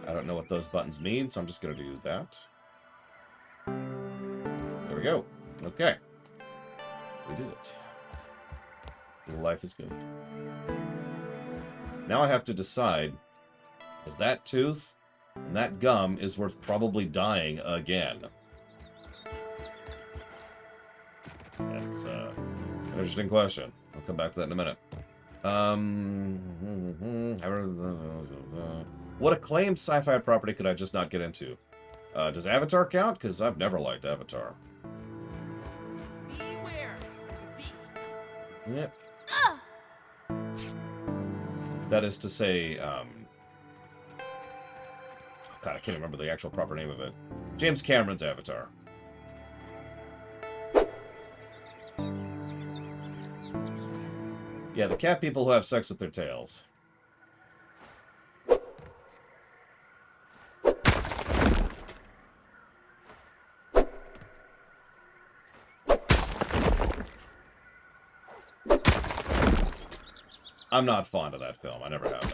I don't know what those buttons mean, so I'm just going to do that. There we go. Okay. We did it. Life is good. Now I have to decide if that tooth and that gum is worth probably dying again. That's an interesting question. I'll come back to that in a minute. What acclaimed sci-fi property could I just not get into? Does Avatar count? Because I've never liked Avatar. Beware! There's a bee. Yep. That is to say, God, I can't remember the actual proper name of it. James Cameron's Avatar. Yeah, the cat people who have sex with their tails. I'm not fond of that film. I never have been.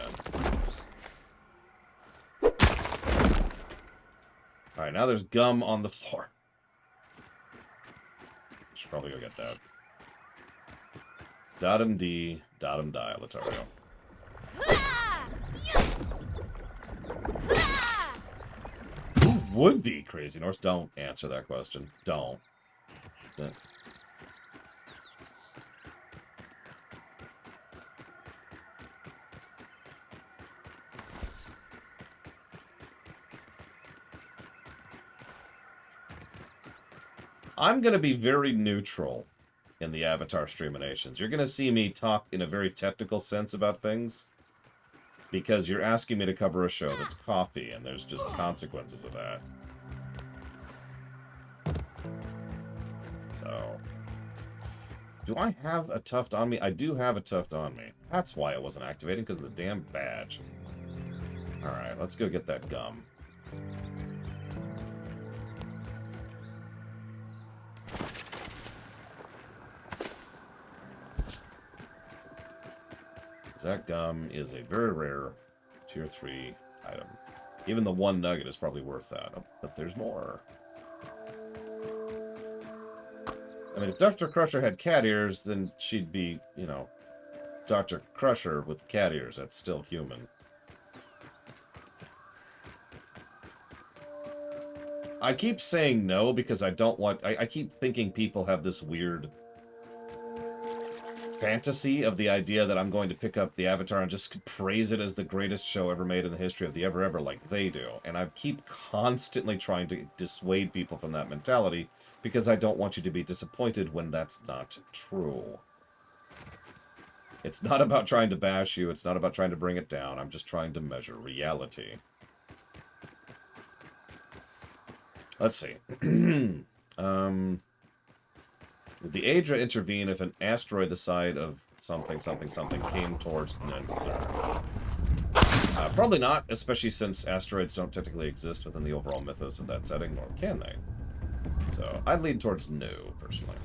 Alright, now there's gum on the floor. Should probably go get that. Dot'em D, dot'em die, Latario. Who would be Crazy Norse? Don't answer that question. Don't. I'm going to be very neutral in the Avatar Streaminations. You're going to see me talk in a very technical sense about things because you're asking me to cover a show that's coffee, and there's just consequences of that. So, do I have a tuft on me? I do have a tuft on me. That's why it wasn't activating, because of the damn badge. Alright, let's go get that gum. That gum is a very rare tier 3 item. Even the 1 nugget is probably worth that. Oh, but there's more. I mean, if Dr. Crusher had cat ears, then she'd be, you know, Dr. Crusher with cat ears. That's still human. I keep saying no because I don't want... I keep thinking people have this weird fantasy of the idea that I'm going to pick up the Avatar and just praise it as the greatest show ever made in the history of the ever like they do. And I keep constantly trying to dissuade people from that mentality because I don't want you to be disappointed when that's not true. It's not about trying to bash you. It's not about trying to bring it down. I'm just trying to measure reality. Let's see. Would the Aedra intervene if an asteroid the size of something came towards the probably not, especially since asteroids don't technically exist within the overall mythos of that setting, nor can they. So, I'd lean towards no, personally.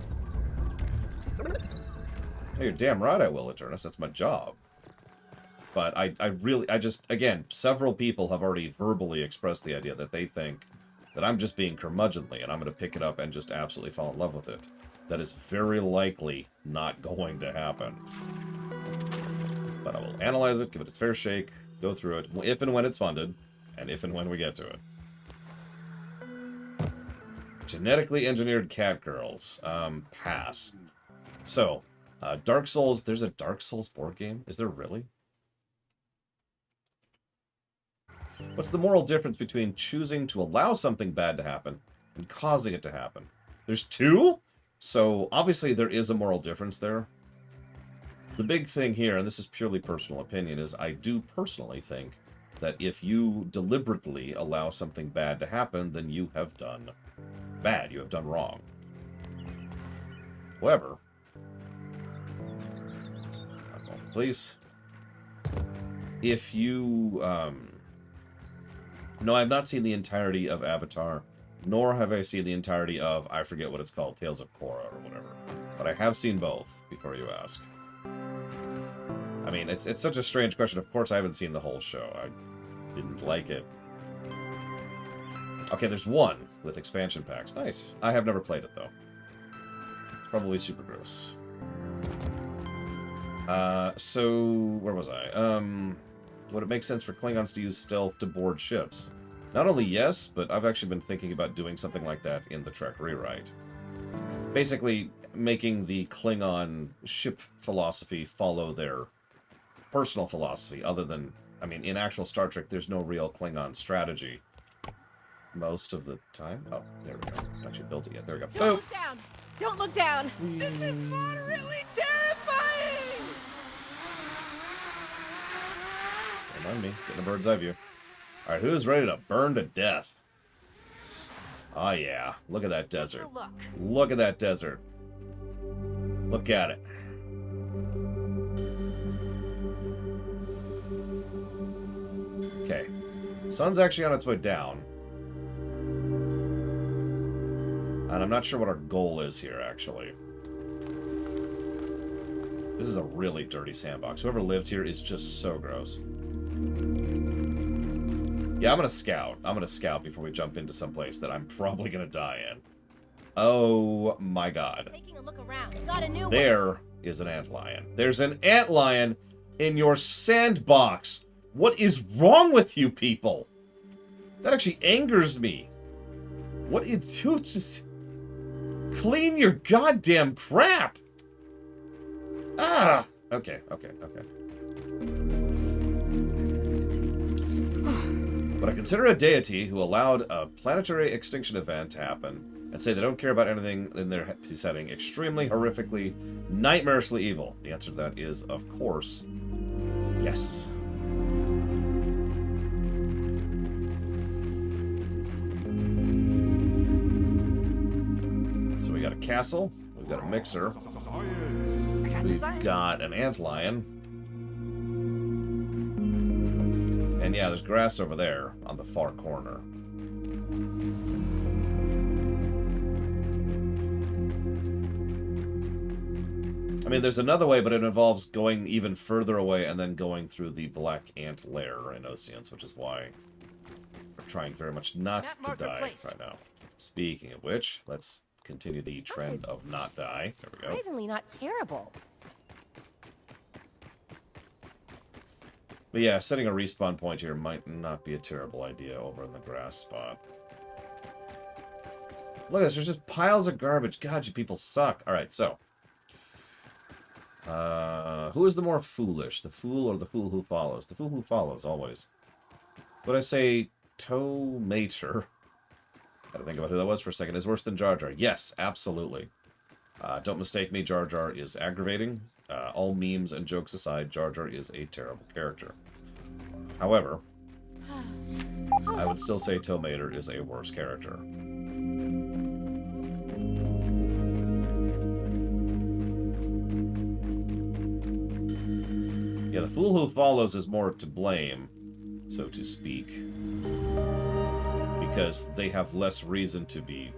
Oh, you're damn right I will, Eternus. That's my job. But I just, again, several people have already verbally expressed the idea that they think that I'm just being curmudgeonly and I'm going to pick it up and just absolutely fall in love with it. That is very likely not going to happen. But I will analyze it, give it its fair shake, go through it, if and when it's funded, and if and when we get to it. Genetically engineered cat girls. Pass. So, Dark Souls, there's a Dark Souls board game? Is there really? What's the moral difference between choosing to allow something bad to happen and causing it to happen? There's two? So, obviously there is a moral difference there. The big thing here, and this is purely personal opinion, is I do personally think that if you deliberately allow something bad to happen, then you have done bad. You have done wrong. However, please, if you, no, I've not seen the entirety of Avatar, nor have I seen the entirety of, I forget what it's called, Tales of Korra or whatever. But I have seen both, before you ask. I mean, it's such a strange question. Of course I haven't seen the whole show. I didn't like it. Okay, there's one with expansion packs. Nice. I have never played it, though. It's probably super gross. So, where was I? Would it make sense for Klingons to use stealth to board ships? Not only yes, but I've actually been thinking about doing something like that in the Trek rewrite. Basically, making the Klingon ship philosophy follow their personal philosophy, other than, I mean, in actual Star Trek, there's no real Klingon strategy. Most of the time. Oh, there we go. Actually built it yet. There we go. Don't look down! Don't look down! This is moderately terrifying! Remind me. Getting a bird's eye view. Alright, who's ready to burn to death? Oh yeah. Look at that desert. Look at that desert. Look at it. Okay. Sun's actually on its way down. And I'm not sure what our goal is here, actually. This is a really dirty sandbox. Whoever lives here is just so gross. Yeah, I'm gonna scout. I'm gonna scout before we jump into some place that I'm probably gonna die in. Oh my god. Taking a look around. Got a new one. There is an antlion. There's an antlion in your sandbox. What is wrong with you people? That actually angers me. What is you just clean your goddamn crap. Ah. Okay. But I consider a deity who allowed a planetary extinction event to happen and say they don't care about anything in their setting extremely, horrifically, nightmarishly evil. The answer to that is, of course, yes. So we got a castle, we've got a mixer, we've got an antlion. And yeah, there's grass over there on the far corner. I mean, there's another way, but it involves going even further away and then going through the Black Ant lair in Oceans, which is why we're trying very much not to die right now. Speaking of which, let's continue the trend of not die. There we go. Surprisingly not terrible. But yeah, setting a respawn point here might not be a terrible idea over in the grass spot. Look at this, there's just piles of garbage. God, you people suck. Alright, so. Who is the more foolish? The fool or the fool who follows? The fool who follows, always. Would I say Tow Mater? Gotta think about who that was for a second. Is worse than Jar Jar. Yes, absolutely. Don't mistake me, Jar Jar is aggravating. All memes and jokes aside, Jar Jar is a terrible character. However, I would still say Tow Mater is a worse character. Yeah, the fool who follows is more to blame, so to speak. Because they have less reason to be...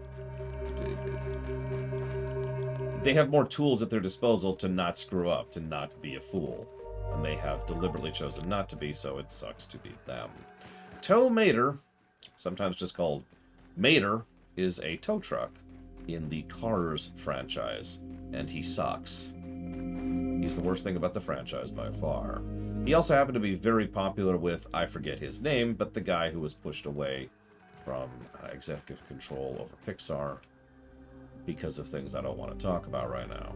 They have more tools at their disposal to not screw up, to not be a fool. And they have deliberately chosen not to be, so it sucks to be them. Tow Mater, sometimes just called Mater, is a tow truck in the Cars franchise, and he sucks. He's the worst thing about the franchise by far. He also happened to be very popular with, I forget his name, but the guy who was pushed away from executive control over Pixar because of things I don't want to talk about right now.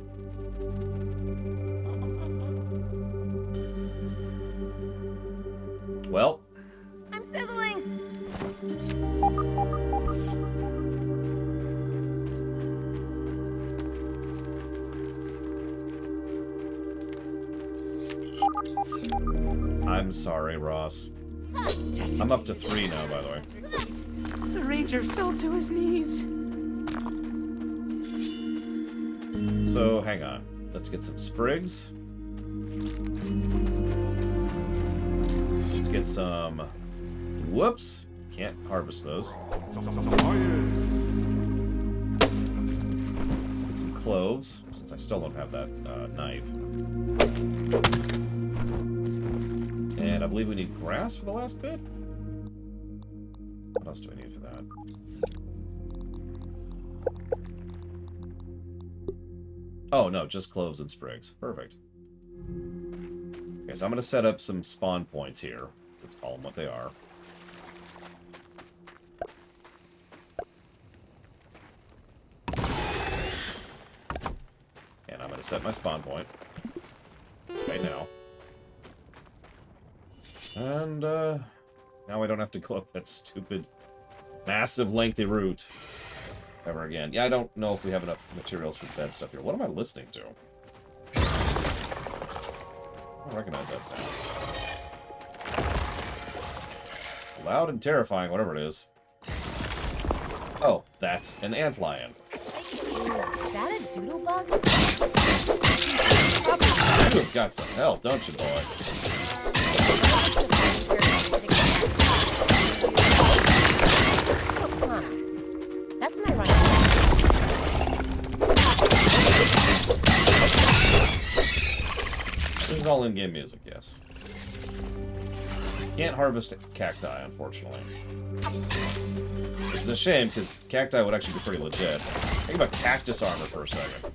Well, I'm sizzling! I'm sorry, Ross. I'm up to 3 now, by the way. The ranger fell to his knees. So, hang on. Let's get some sprigs. Let's get some... Whoops! Can't harvest those. Get some cloves, since I still don't have that knife. And I believe we need grass for the last bit? What else do we need for that? Oh, no, just cloves and sprigs. Perfect. Okay, so I'm going to set up some spawn points here. Let's call them what they are. And I'm going to set my spawn point right now. And, now I don't have to go up that stupid, massive, lengthy route ever again. Yeah, I don't know if we have enough materials for bed stuff here. What am I listening to? I don't recognize that sound. Loud and terrifying, whatever it is. Oh, that's an antlion. Is that a doodle bug? You have got some help, don't you, boy? That's an ironic. This is all in-game music, yes. Can't harvest cacti, unfortunately. Which is a shame, because cacti would actually be pretty legit. Think about cactus armor for a second.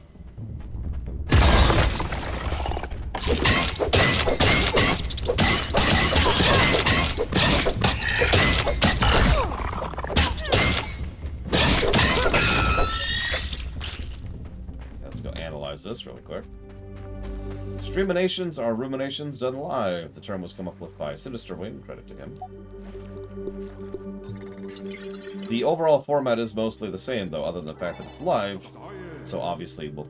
Let's go analyze this really quick. Streaminations are ruminations done live. The term was come up with by Sinister Wing, credit to him. The overall format is mostly the same, though, other than the fact that it's live, so obviously will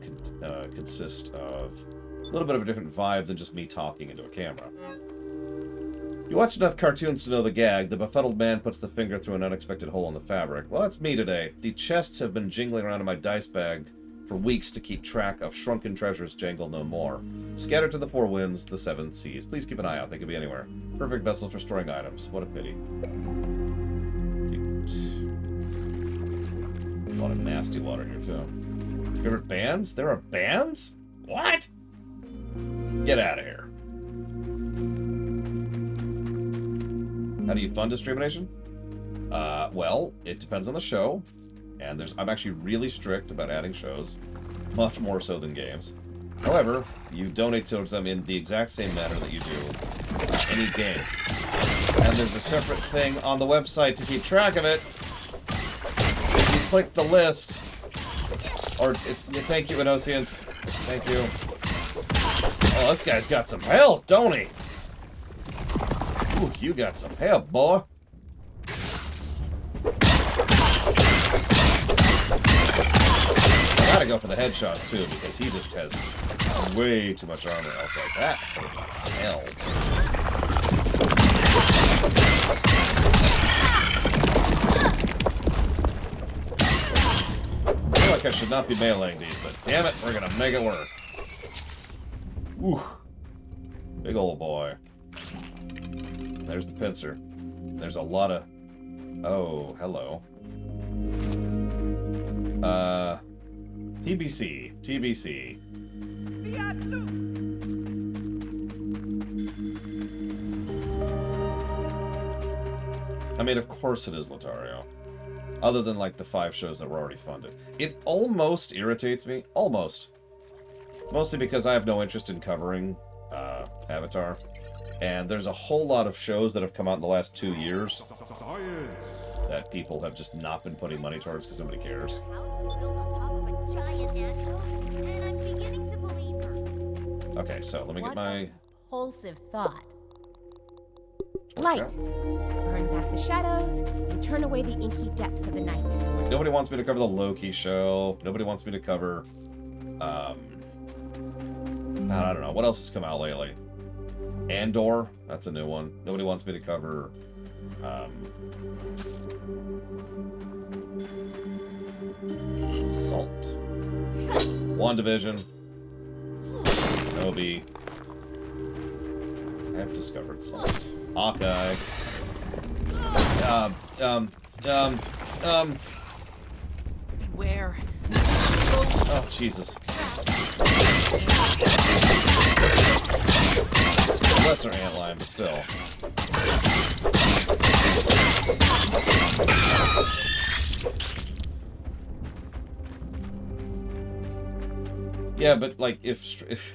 consist of a little bit of a different vibe than just me talking into a camera. You watch enough cartoons to know the gag. The befuddled man puts the finger through an unexpected hole in the fabric. Well, that's me today. The chests have been jingling around in my dice bag for weeks to keep track of shrunken treasures jangle no more. Scattered to the four winds, the seven seas. Please keep an eye out. They could be anywhere. Perfect vessels for storing items. What a pity. Cute. A lot of nasty water here, too. Favorite bands? There are bands? What? Get out of here. How do you fund Discrimination? Well, it depends on the show. And I'm actually really strict about adding shows, much more so than games. However, you donate towards them in the exact same manner that you do any game. And there's a separate thing on the website to keep track of it. If you click the list, or thank you, Inosians. Thank you. Oh, this guy's got some help, don't he? Ooh, you got some help, boy. Gotta go for the headshots too, because he just has way too much armor. Also has that. Hell. I feel like I should not be meleeing these, but damn it, we're gonna make it work. Woo. Big old boy. There's the pincer. There's a lot of... Oh, hello. TBC. TBC. I mean, of course it is Lothario. Other than, like, the 5 shows that were already funded. It almost irritates me. Almost. Mostly because I have no interest in covering Avatar. And there's a whole lot of shows that have come out in the last 2 years that people have just not been putting money towards because nobody cares. Okay, so let me get my... Impulsive thought. Light. Burn back the shadows and turn away the inky depths of the night. Like, nobody wants me to cover the Loki show. Nobody wants me to cover... I don't know. What else has come out lately? Andor. That's a new one. Nobody wants me to cover... Salt. WandaVision. Obi. I've discovered Salt. Hawkeye. Beware. Oh, Jesus. Lesser antlion, but still. Yeah, but like if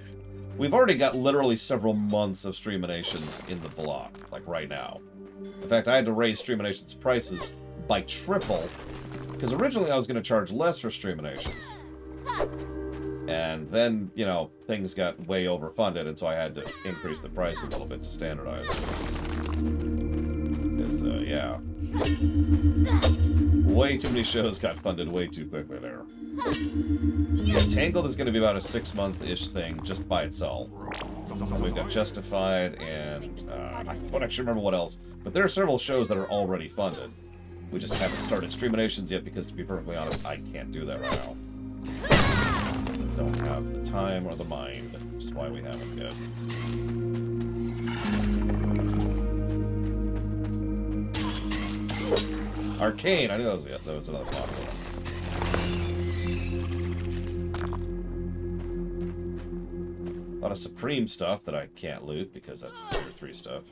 we've already got literally several months of Streaminations in the block, like right now. In fact, I had to raise Streaminations prices by triple, because originally I was going to charge less for Streaminations. And then, you know, things got way overfunded, and so I had to increase the price a little bit to standardize. Because, yeah. Way too many shows got funded way too quickly there. Yeah, Tangled is going to be about a 6-month-ish thing just by itself. We've got Justified and I don't actually remember what else. But there are several shows that are already funded. We just haven't started Streaminations yet because, to be perfectly honest, I can't do that right now. Don't have the time or the mind, which is why we haven't yet. Arcane, I knew that was another popular one. A lot of Supreme stuff that I can't loot because that's Tier 3 stuff.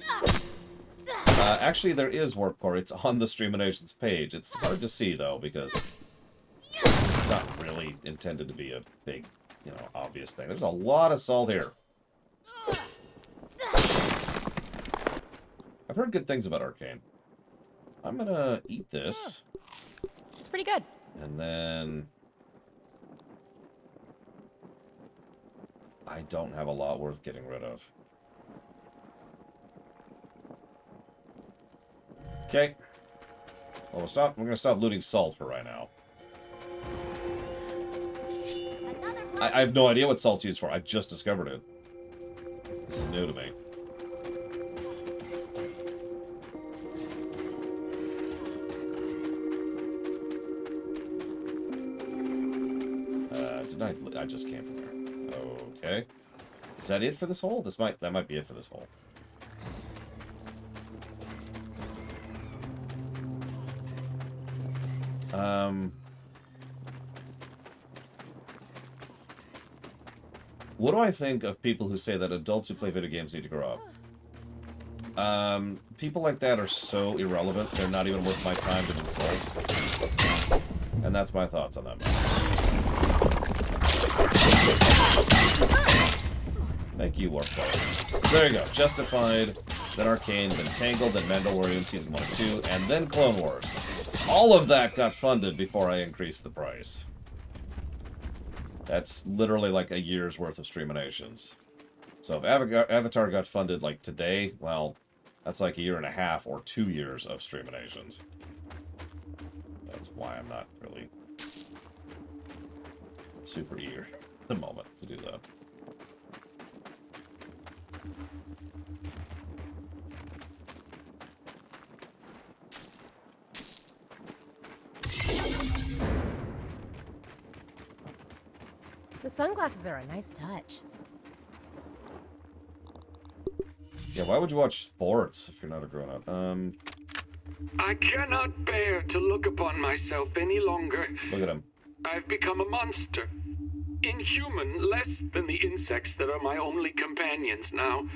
Actually, there is Warp Core. It's on the Streaminations page. It's hard to see, though, because it's not really intended to be a big, you know, obvious thing. There's a lot of salt here. I've heard good things about Arcane. I'm gonna eat this. It's pretty good. And then... I don't have a lot worth getting rid of. Okay. Well, we're gonna stop looting salt for right now. I have no idea what salt's used for. I just discovered it. This is new to me. I just came from there. Okay. Is that it for this hole? That might be it for this hole. What do I think of people who say that adults who play video games need to grow up? People like that are so irrelevant, they're not even worth my time to insult. And that's my thoughts on that match. Thank you, Warfare. There you go. Justified, then Arcane, then Tangled, then Mandalorian Season 1 and 2, and then Clone Wars. All of that got funded before I increased the price. That's literally like a year's worth of Streaminations. So if Avatar got funded like today, well, that's like a year and a half or 2 years of Streaminations. That's why I'm not really super eager at the moment to do that. The sunglasses are a nice touch. Yeah, why would you watch sports if you're not a grown-up? I cannot bear to look upon myself any longer. Look at him. I've become a monster. Inhuman, less than the insects that are my only companions now.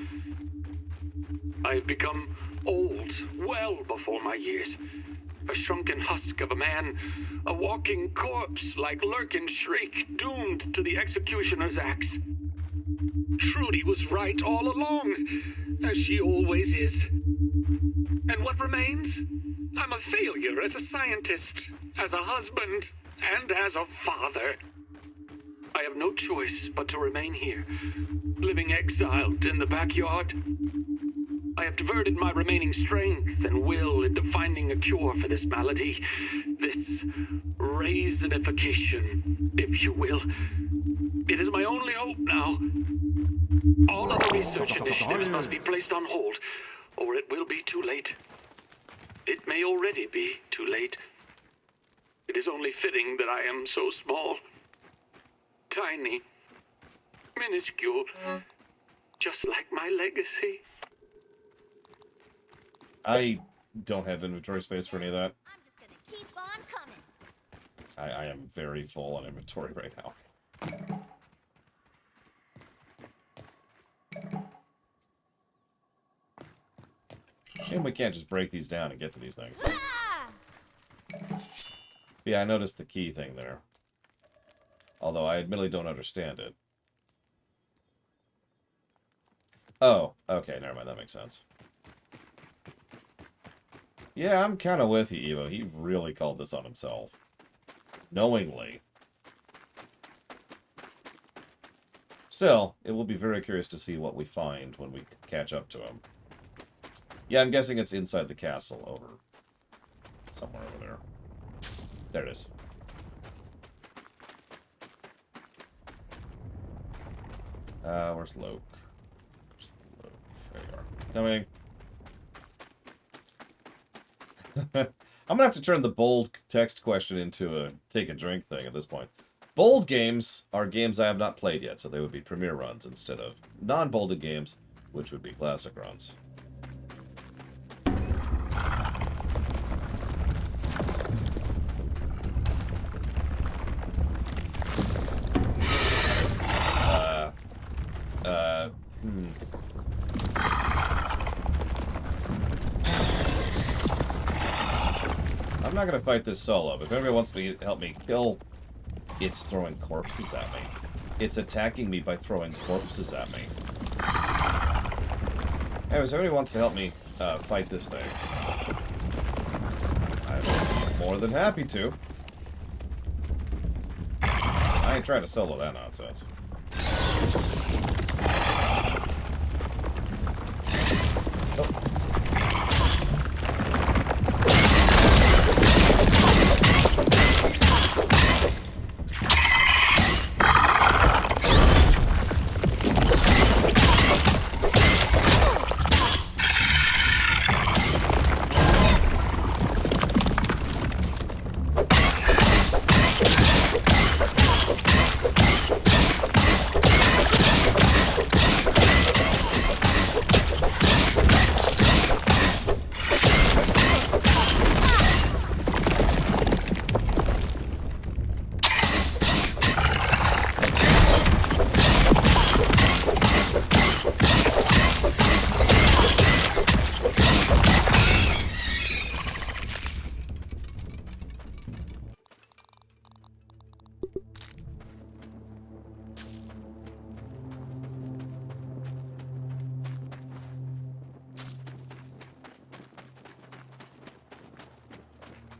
I've become old, well before my years. A shrunken husk of a man, a walking corpse like Lurkin Shriek, doomed to the executioner's axe. Trudy was right all along, as she always is. And what remains? I'm a failure as a scientist, as a husband, and as a father. I have no choice but to remain here, living exiled in the backyard. I have diverted my remaining strength and will into finding a cure for this malady, this raisinification, if you will. It is my only hope now. All other research initiatives must be placed on hold, or it will be too late. It may already be too late. It is only fitting that I am so small, tiny, minuscule, just like my legacy. I don't have inventory space for any of that. I'm just gonna keep on coming. I am very full on inventory right now. And we can't just break these down and get to these things. Yeah, I noticed the key thing there. Although I admittedly don't understand it. Oh, okay, never mind, that makes sense. Yeah, I'm kind of with you, Evo. He really called this on himself. Knowingly. Still, it will be very curious to see what we find when we catch up to him. Yeah, I'm guessing it's inside the castle over... somewhere over there. There it is. Where's Loke? Where's Loke? There you are. Coming. I'm gonna have to turn the bold text question into a take a drink thing at this point. Bold games are games I have not played yet, so they would be premiere runs instead of non-bolded games, which would be classic runs. I'm not gonna fight this solo, but if anybody wants to help me kill... It's throwing corpses at me. It's attacking me by throwing corpses at me. Anyways, if anybody wants to help me fight this thing, I'm more than happy to. I ain't trying to solo that nonsense. Oh.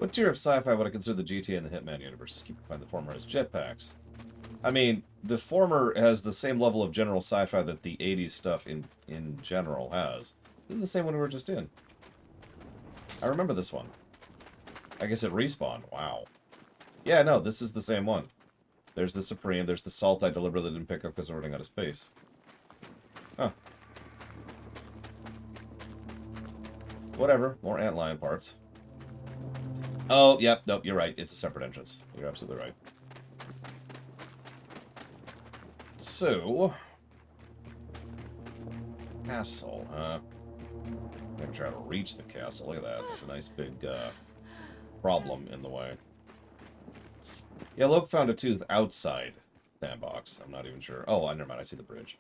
What tier of sci-fi would I consider the GTA and the Hitman universes? Keep in mind the former has jetpacks. I mean, the former has the same level of general sci-fi that the 80s stuff in general has. This is the same one we were just in. I remember this one. I guess it respawned. Wow. Yeah, no, this is the same one. There's the Supreme, there's the Salt I deliberately didn't pick up because we're running out of space. Huh. Whatever, more antlion parts. Oh, yep, nope, you're right. It's a separate entrance. You're absolutely right. So... Castle, huh? I'm gonna try to reach the castle. Look at that. There's a nice big, problem in the way. Yeah, Loke found a tooth outside sandbox. I'm not even sure. Oh, never mind. I see the bridge.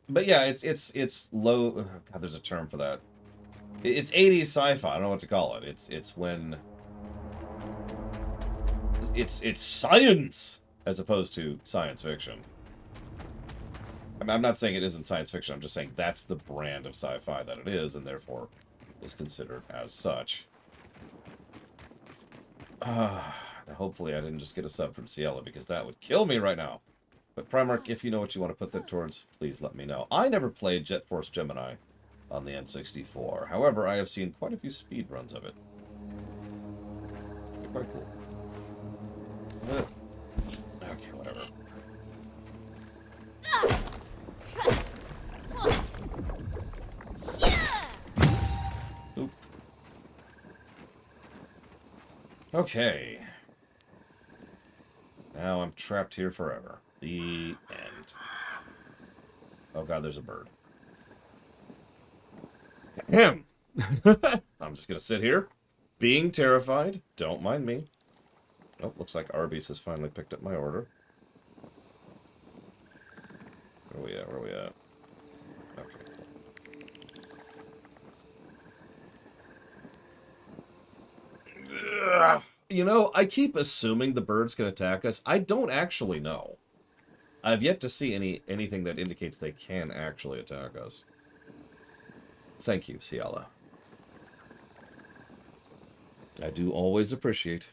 But yeah, it's low. God, there's a term for that. It's 80s sci-fi. I don't know what to call it. It's when it's science as opposed to science fiction. I mean, I'm not saying it isn't science fiction. I'm just saying that's the brand of sci-fi that it is, and therefore is considered as such. Hopefully I didn't just get a sub from Ciela, because that would kill me right now. But Primark, if you know what you want to put that towards, please let me know. I never played Jet Force Gemini on the N64. However, I have seen quite a few speed runs of it. They're quite cool. Okay, whatever. Oop. Okay. Now I'm trapped here forever. The end. Oh god, there's a bird. Ahem. I'm just gonna sit here, being terrified. Don't mind me. Oh, looks like Arby's has finally picked up my order. Where are we at? Where are we at? Okay. Ugh. You know, I keep assuming the bird's gonna attack us. I don't actually know. I've yet to see anything that indicates they can actually attack us. Thank you, Ciela. I do always appreciate.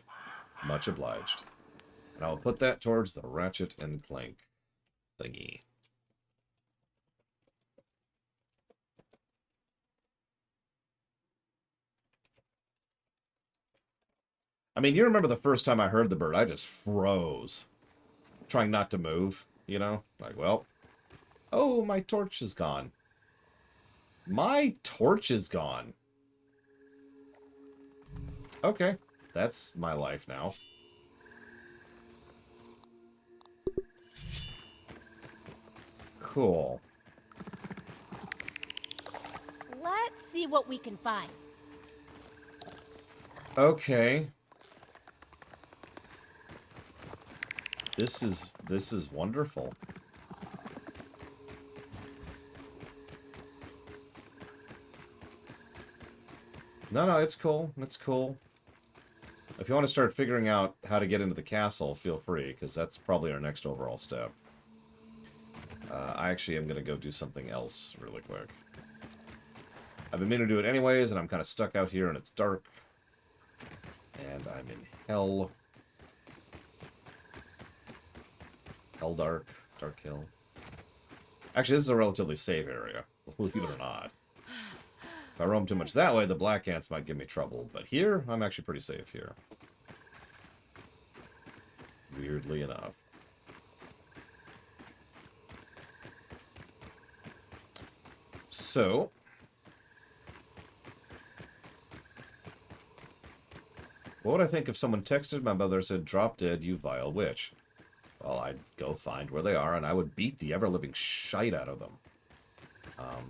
Much obliged. And I'll put that towards the Ratchet and Clank thingy. I mean, you remember the first time I heard the bird, I just froze. Trying not to move, you know? Like, well... Oh, my torch is gone. My torch is gone. Okay. That's my life now. Cool. Let's see what we can find. Okay. This is wonderful. No, it's cool. It's cool. If you want to start figuring out how to get into the castle, feel free, because that's probably our next overall step. I actually am going to go do something else really quick. I've been meaning to do it anyways, and I'm kind of stuck out here, and it's dark. And I'm in hell. Hell dark. Dark hill. Actually, this is a relatively safe area, believe it or not. If I roam too much that way, the black ants might give me trouble. But here, I'm actually pretty safe here. Weirdly enough. So... what would I think if someone texted my mother and said, "Drop dead, you vile witch"? Well, I'd go find where they are, and I would beat the ever-living shite out of them.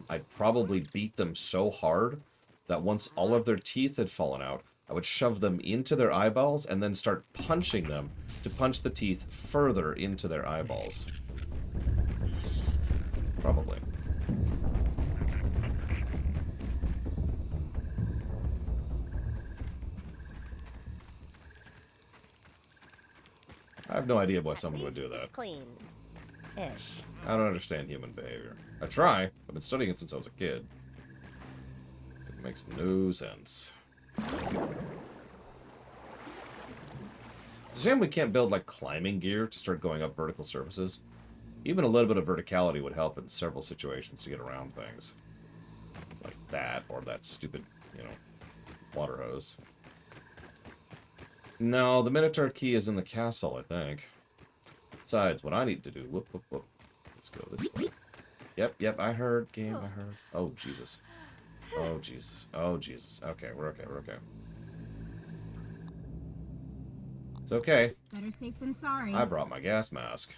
I'd probably beat them so hard that once all of their teeth had fallen out, I would shove them into their eyeballs and then start punching them to punch the teeth further into their eyeballs. Probably. I have no idea why someone would do that. It's clean-ish. I don't understand human behavior. I try. I've been studying it since I was a kid. Makes no sense. It's a shame we can't build, like, climbing gear to start going up vertical surfaces. Even a little bit of verticality would help in several situations to get around things. Like that, or that stupid, you know, water hose. No, the Minotaur key is in the castle, I think. Besides, what I need to do... Whoop, whoop, whoop. Let's go this way. Yep, I heard, game, I heard. Oh, Jesus. Oh, Jesus. Oh, Jesus. Okay, we're okay, we're okay. It's okay. Better safe than sorry. I brought my gas mask.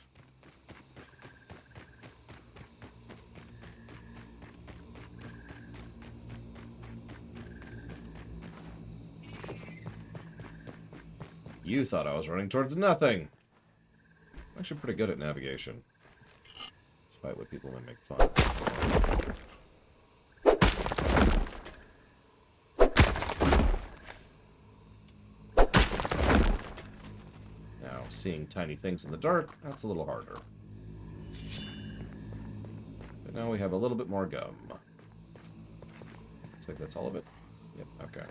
You thought I was running towards nothing. I'm actually pretty good at navigation. Despite what people may make fun. Now, seeing tiny things in the dark, that's a little harder. But now we have a little bit more gum. Looks like that's all of it. Yep, okay.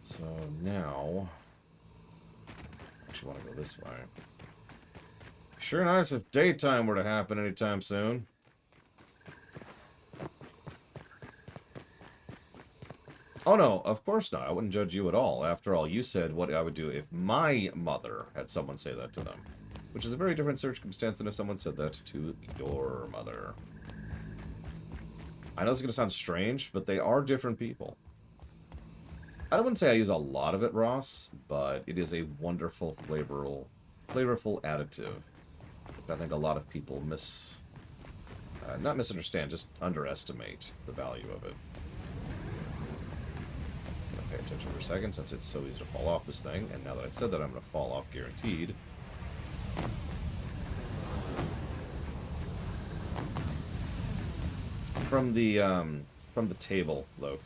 So now... I want to go this way. Sure nice if daytime were to happen anytime soon. Oh no, of course not. I wouldn't judge you at all. After all, you said what I would do if my mother had someone say that to them. Which is a very different circumstance than if someone said that to your mother. I know this is going to sound strange, but they are different people. I wouldn't say I use a lot of it, Ross, but it is a wonderful, flavorful additive. I think a lot of people not misunderstand, just underestimate the value of it. I'm going to pay attention for a second, since it's so easy to fall off this thing, and now that I said that, I'm going to fall off guaranteed. From the table, Loke.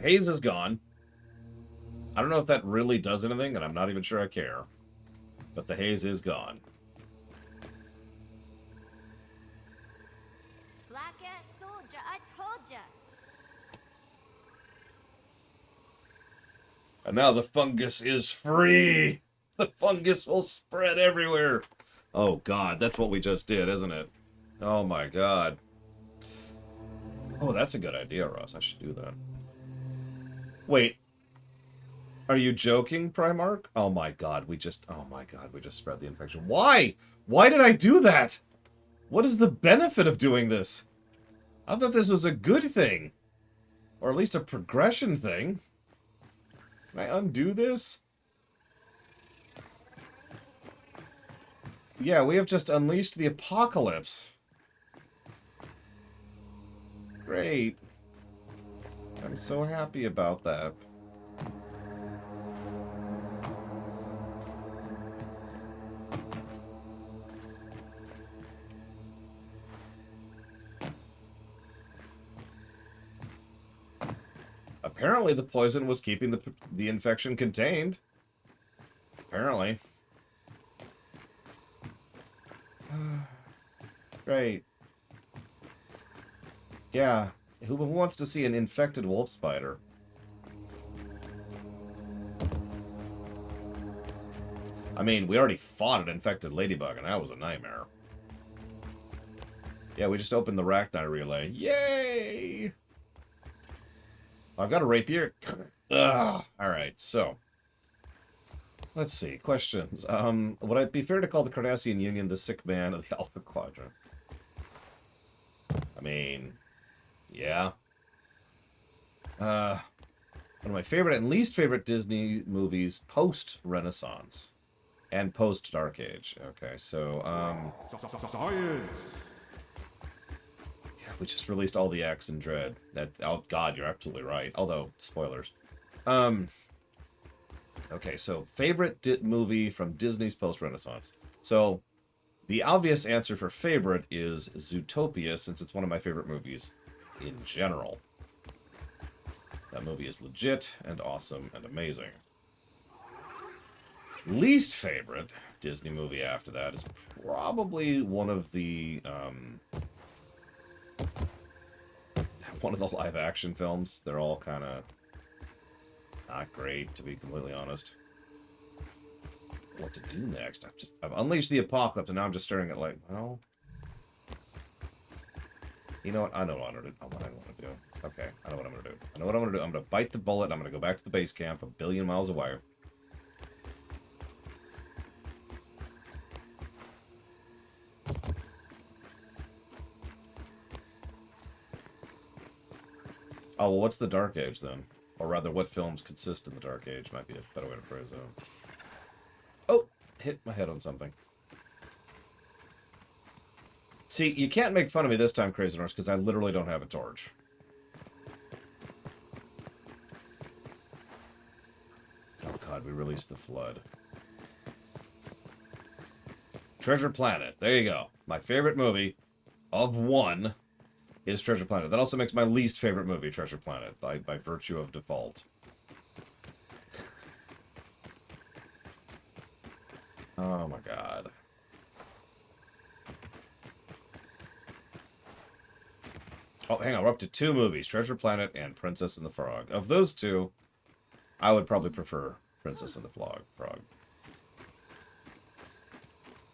Haze is gone. I don't know if that really does anything, and I'm not even sure I care. But the haze is gone. Black Ant Soldier, I told ya. And now the fungus is free! The fungus will spread everywhere! Oh god, that's what we just did, isn't it? Oh my god. Oh, that's a good idea, Ross. I should do that. Wait. Are you joking, Primarch? Oh my god, we just spread the infection. Why? Why did I do that? What is the benefit of doing this? I thought this was a good thing. Or at least a progression thing. Can I undo this? Yeah, we have just unleashed the apocalypse. Great. I'm so happy about that. Apparently the poison was keeping the infection contained. Apparently. Great. Yeah. Who wants to see an infected wolf spider? I mean, we already fought an infected ladybug, and that was a nightmare. Yeah, we just opened the Rachni relay. Yay! I've got a rapier. Alright, so. Let's see. Questions. Would it be fair to call the Cardassian Union the sick man of the Alpha Quadrant? I mean... yeah. One of my favorite and least favorite Disney movies post-Renaissance. And post-Dark Age. Okay, so, Science! yeah, we just released all the acts in Dread. Oh god, you're absolutely right. Although, spoilers. Okay, so, favorite movie from Disney's post-Renaissance. So, the obvious answer for favorite is Zootopia, since it's one of my favorite movies. in general. That movie is legit and awesome and amazing. Least favorite Disney movie after that is probably one of the live action films. They're all kind of not great, to be completely honest. What to do next? I've unleashed the apocalypse, and now I'm just staring at like, well, you know what? I know what I want to do. Okay, I know what I'm going to do. I know what I'm going to do. I'm going to bite the bullet. I'm going to go back to the base camp a billion miles away. Oh, well, what's the Dark Age, then? Or rather, what films consist in the Dark Age might be a better way to phrase it. Oh! Hit my head on something. See, you can't make fun of me this time, Crazy Norse, because I literally don't have a torch. Oh god, we released the Flood. Treasure Planet. There you go. My favorite movie of one is Treasure Planet. That also makes my least favorite movie Treasure Planet, by virtue of default. Oh my god. Oh, hang on. We're up to 2 movies. Treasure Planet and Princess and the Frog. Of those 2, I would probably prefer Princess and the Frog.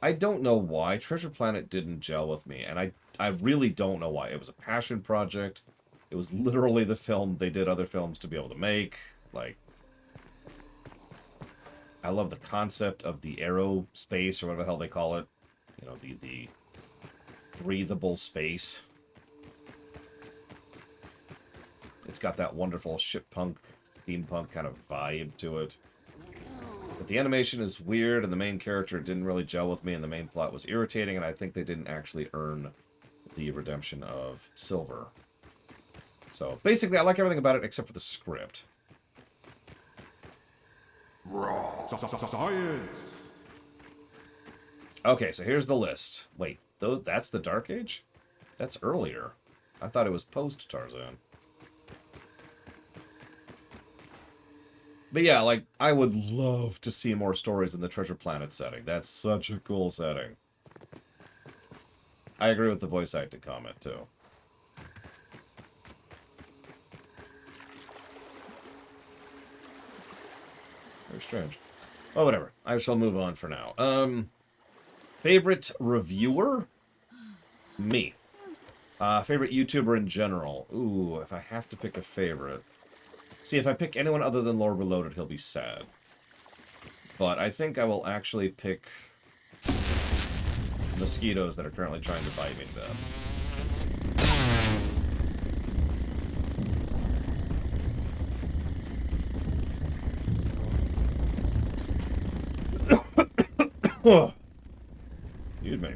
I don't know why. Treasure Planet didn't gel with me, and I really don't know why. It was a passion project. It was literally the film they did other films to be able to make. Like, I love the concept of the aerospace, or whatever the hell they call it. You know, the breathable space. It's got that wonderful ship-punk, steampunk kind of vibe to it. But the animation is weird, and the main character didn't really gel with me, and the main plot was irritating, and I think they didn't actually earn the redemption of Silver. So, basically, I like everything about it except for the script. Science. Okay, so here's the list. Wait, that's the Dark Age? That's earlier. I thought it was post-Tarzan. But yeah, like, I would love to see more stories in the Treasure Planet setting. That's such a cool setting. I agree with the voice acting comment, too. Very strange. Oh, whatever. I shall move on for now. Favorite reviewer? Me. Favorite YouTuber in general? Ooh, if I have to pick a favorite... See, if I pick anyone other than Lord Reloaded, he'll be sad. But I think I will actually pick mosquitoes that are currently trying to bite me to death. Excuse me.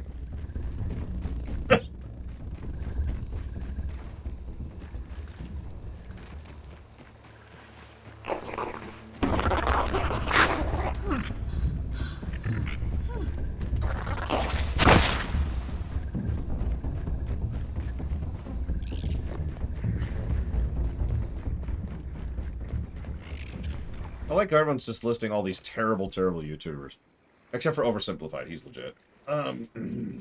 I like how everyone's just listing all these terrible, terrible YouTubers. Except for Oversimplified, he's legit. I think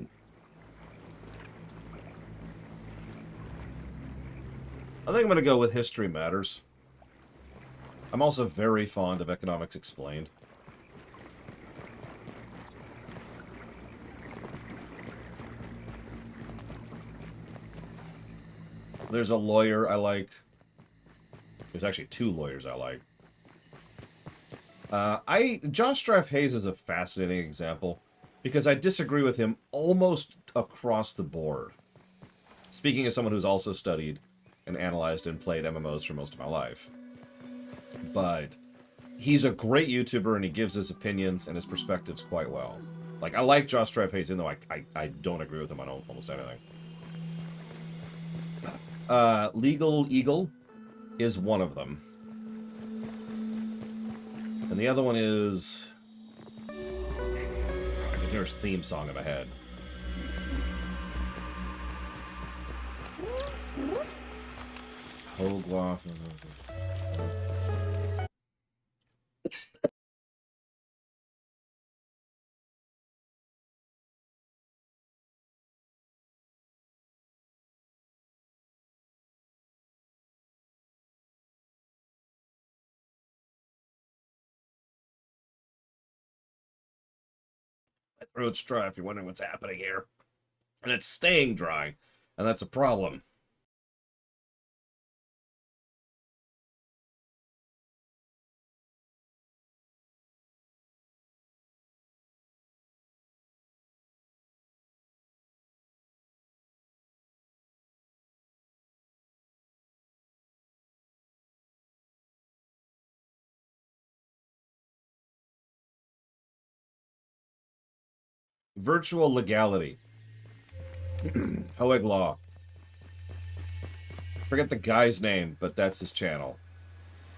I'm going to go with History Matters. I'm also very fond of Economics Explained. There's a lawyer I like. There's actually 2 lawyers I like. John Straff Hayes is a fascinating example because I disagree with him almost across the board. Speaking as someone who's also studied and analyzed and played MMOs for most of my life. But he's a great YouTuber and he gives his opinions and his perspectives quite well. Like, I like Josh Straff Hayes, even though I don't agree with him on almost anything. Legal Eagle is one of them. And the other one is... I can hear his theme song in my head. Hogloff. My throat's dry if you're wondering what's happening here. And it's staying dry. And that's a problem. Virtual legality. Hoeg Law. Forget the guy's name, but that's his channel.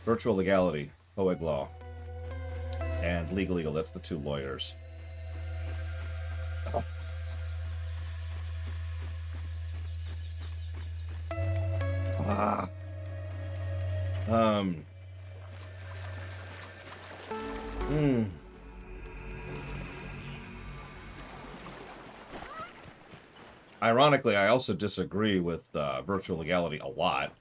Virtual legality. Hoeg Law. And Legal Eagle. That's the two lawyers. Ah. Ironically, I also disagree with virtual legality a lot.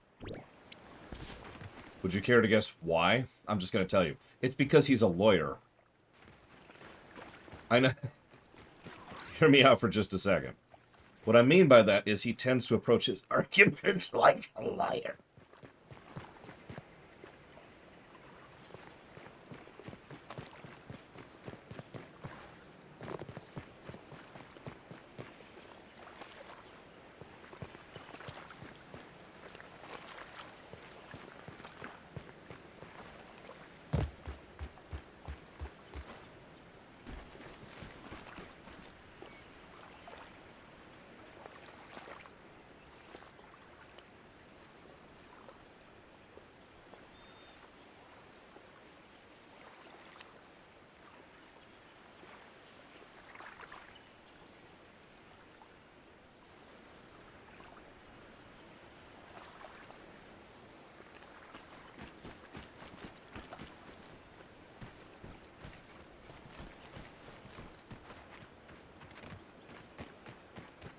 Would you care to guess why? I'm just going to tell you. It's because he's a lawyer. I know. Hear me out for just a second. What I mean by that is he tends to approach his arguments like a liar.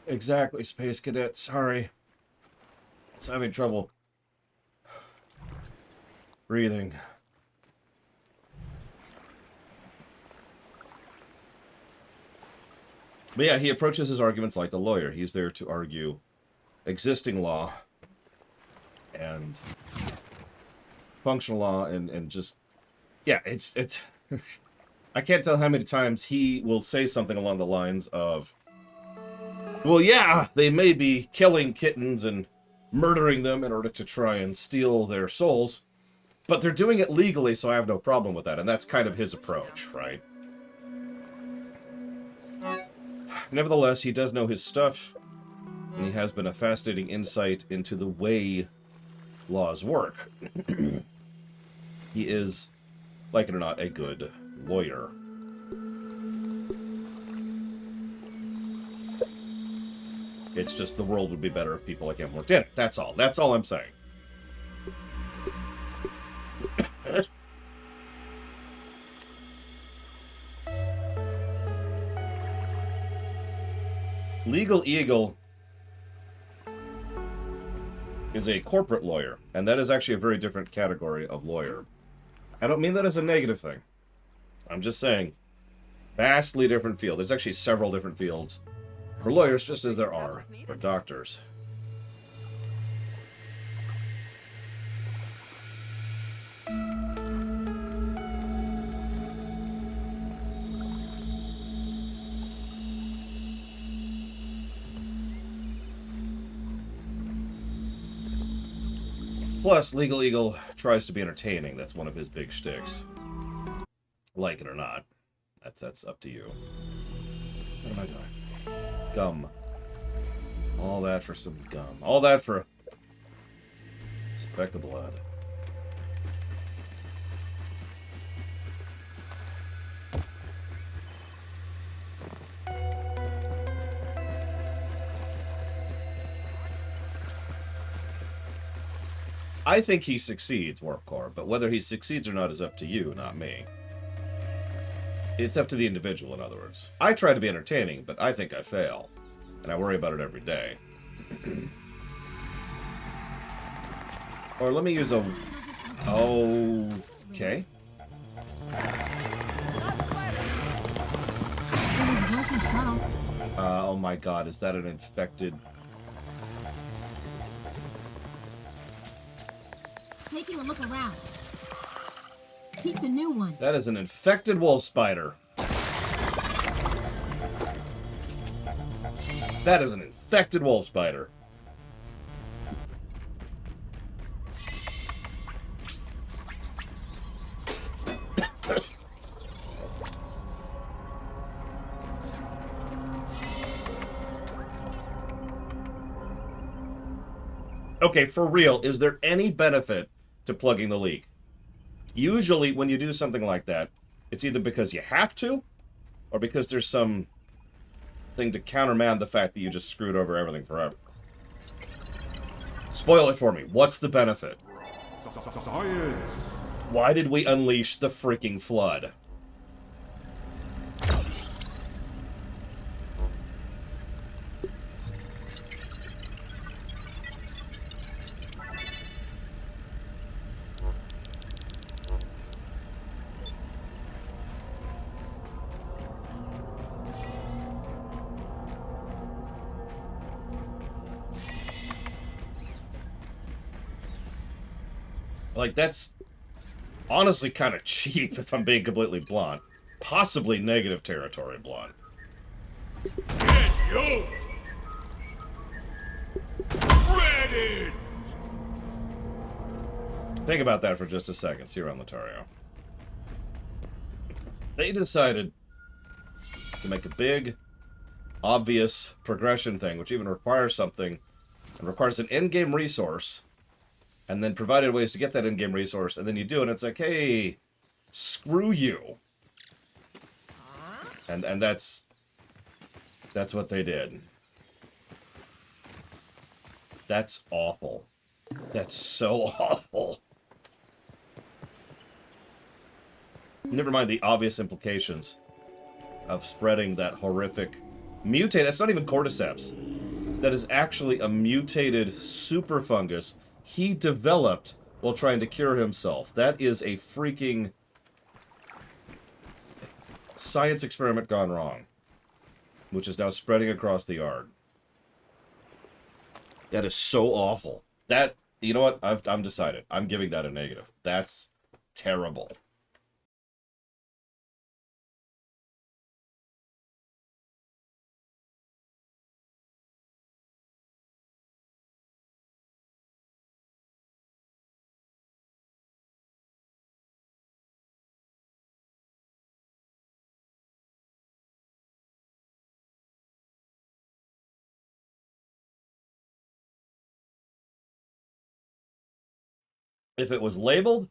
Exactly, Space Cadet. Sorry. I was having trouble breathing. But yeah, he approaches his arguments like a lawyer. He's there to argue existing law and functional law and just... Yeah, it's I can't tell how many times he will say something along the lines of, well, yeah, they may be killing kittens and murdering them in order to try and steal their souls, but they're doing it legally, so I have no problem with that. And that's kind of his approach, right? Nevertheless, he does know his stuff, and he has been a fascinating insight into the way laws work. He is, like it or not, a good lawyer. It's just the world would be better if people like him worked in it. That's all. That's all I'm saying. Legal Eagle is a corporate lawyer, and that is actually a very different category of lawyer. I don't mean that as a negative thing. I'm just saying, vastly different field. There's actually several different fields for lawyers, just as there are for doctors. Plus, Legal Eagle tries to be entertaining. That's one of his big shticks. Like it or not. That's up to you. What am I doing? Gum. All that for some gum. All that for a speck of blood. I think he succeeds, Warpcore, but whether he succeeds or not is up to you, not me. It's up to the individual, in other words. I try to be entertaining, but I think I fail. And I worry about it every day. Or let me use a... Okay. Oh my god, is that an infected... Taking a look around. Peeped a new one. That is an infected wolf spider. That is an infected wolf spider. Okay, for real, is there any benefit to plugging the leak? Usually, when you do something like that, it's either because you have to, or because there's some thing to countermand the fact that you just screwed over everything forever. Spoil it for me. What's the benefit? Science. Why did we unleash the freaking flood? Like, that's honestly kind of cheap, if I'm being completely blunt. Possibly negative territory blunt. Get yoked! Ready! Think about that for just a second, Sierra Latario. They decided to make a big, obvious progression thing, which even requires something, and requires an in-game resource, and then provided ways to get that in-game resource, and then you do it, and it's like, hey, screw you. And that's what they did. That's awful. That's so awful. Never mind the obvious implications of spreading that horrific mutate. That's not even cordyceps. That is actually a mutated super fungus he developed while trying to cure himself. That is a freaking science experiment gone wrong, which is now spreading across the yard. That is so awful. That, you know what? I'm decided. I'm giving that a negative. That's terrible. If it was labeled,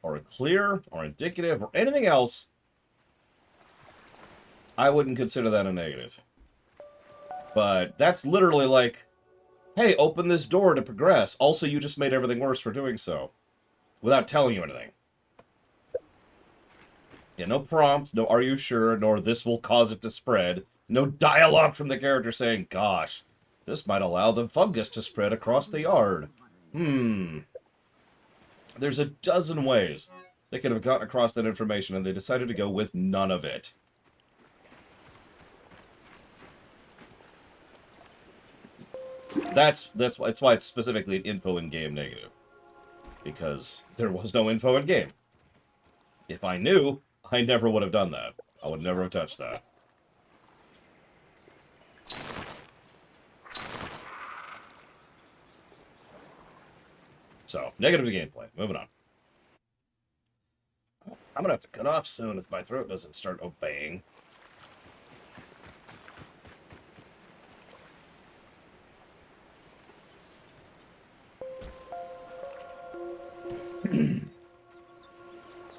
or clear, or indicative, or anything else, I wouldn't consider that a negative. But that's literally like, hey, open this door to progress. Also, you just made everything worse for doing so, without telling you anything. Yeah, no prompt, no are you sure, nor this will cause it to spread. No dialogue from the character saying, gosh, this might allow the fungus to spread across the yard. There's a dozen ways they could have gotten across that information, and they decided to go with none of it. That's why it's specifically an info in-game negative. Because there was no info in-game. If I knew, I never would have done that. I would never have touched that. So, negative to gameplay. Moving on. I'm gonna have to cut off soon if my throat doesn't start obeying.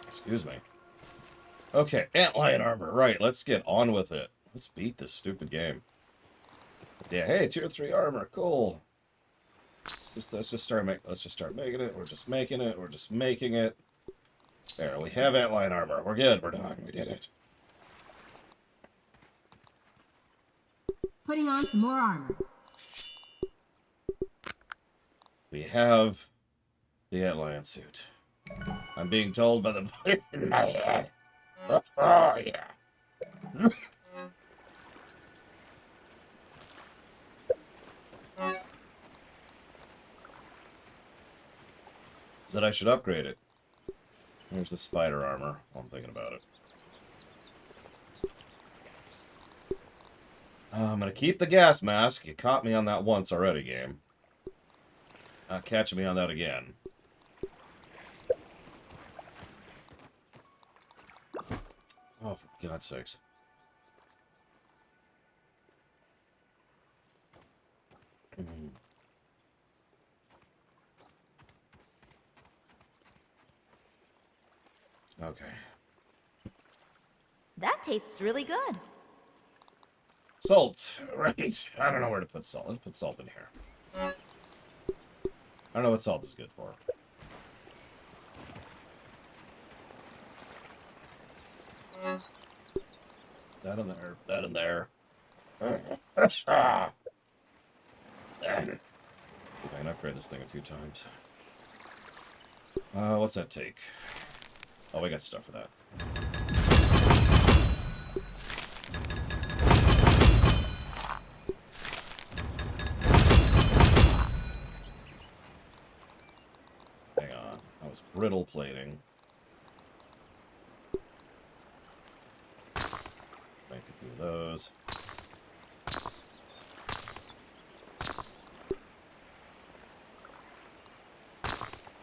Excuse me. Okay, antlion armor. Right, let's get on with it. Let's beat this stupid game. Yeah, hey, tier 3 armor. Cool. Let's just start making it. We're just making it. We're just making it. There, we have antlion armor. We're good. We're done. We did it. Putting on some more armor. We have the antlion suit. I'm being told by the voice in my head. Oh, yeah. That I should upgrade it. Here's the spider armor. While I'm thinking about it. I'm gonna keep the gas mask. You caught me on that once already, game. Not catching me on that again. Oh, for God's sakes. Okay. That tastes really good. Salt. Right. I don't know where to put salt. Let's put salt in here. I don't know what salt is good for. That in there. That in there. See if I can upgrade this thing a few times. What's that take? Oh, we got stuff for that. Hang on. That was brittle plating. Make a few of those.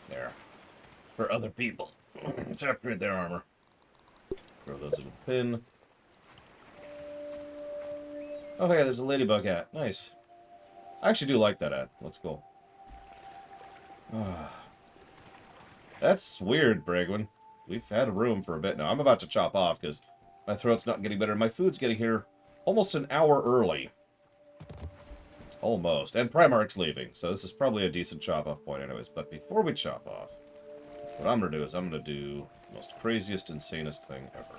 There. For other people. To upgrade their armor. Throw those in a pin. Oh, hey, there's a ladybug hat. Nice. I actually do like that hat. Looks cool. That's weird, Bragwin. We've had a room for a bit now. I'm about to chop off because my throat's not getting better. My food's getting here almost an hour early. Almost. And Primarch's leaving, so this is probably a decent chop-off point anyways. But before we chop off, what I'm going to do is I'm going to do the most craziest, insanest thing ever.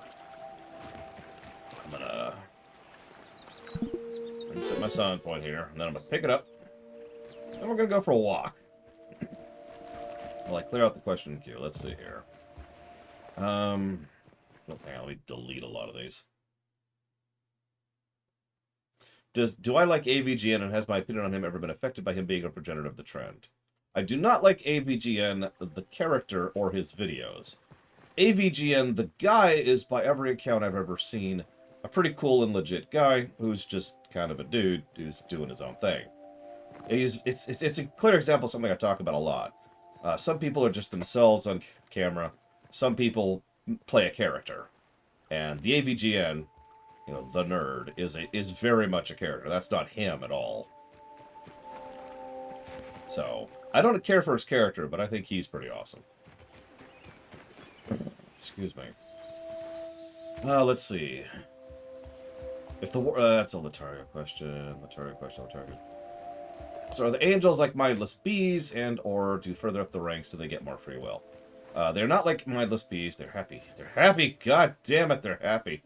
I'm going to reset my sound point here, and then I'm going to pick it up, and we're going to go for a walk. While I clear out the question queue. Let's see here. Well, hang on, let me delete a lot of these. Do I like AVGN, and has my opinion on him ever been affected by him being a progenitor of the trend? I do not like AVGN, the character, or his videos. AVGN, the guy, is, by every account I've ever seen, a pretty cool and legit guy who's just kind of a dude who's doing his own thing. It's a clear example of something I talk about a lot. Some people are just themselves on camera. Some people play a character. And the AVGN, you know, the nerd, is very much a character. That's not him at all. So, I don't care for his character, but I think he's pretty awesome. Excuse me. Let's see. If the that's a Lataria question. Lataria question. So are the angels like mindless bees, and or do further up the ranks do they get more free will? They're not like mindless bees. They're happy. They're happy. God damn it, they're happy.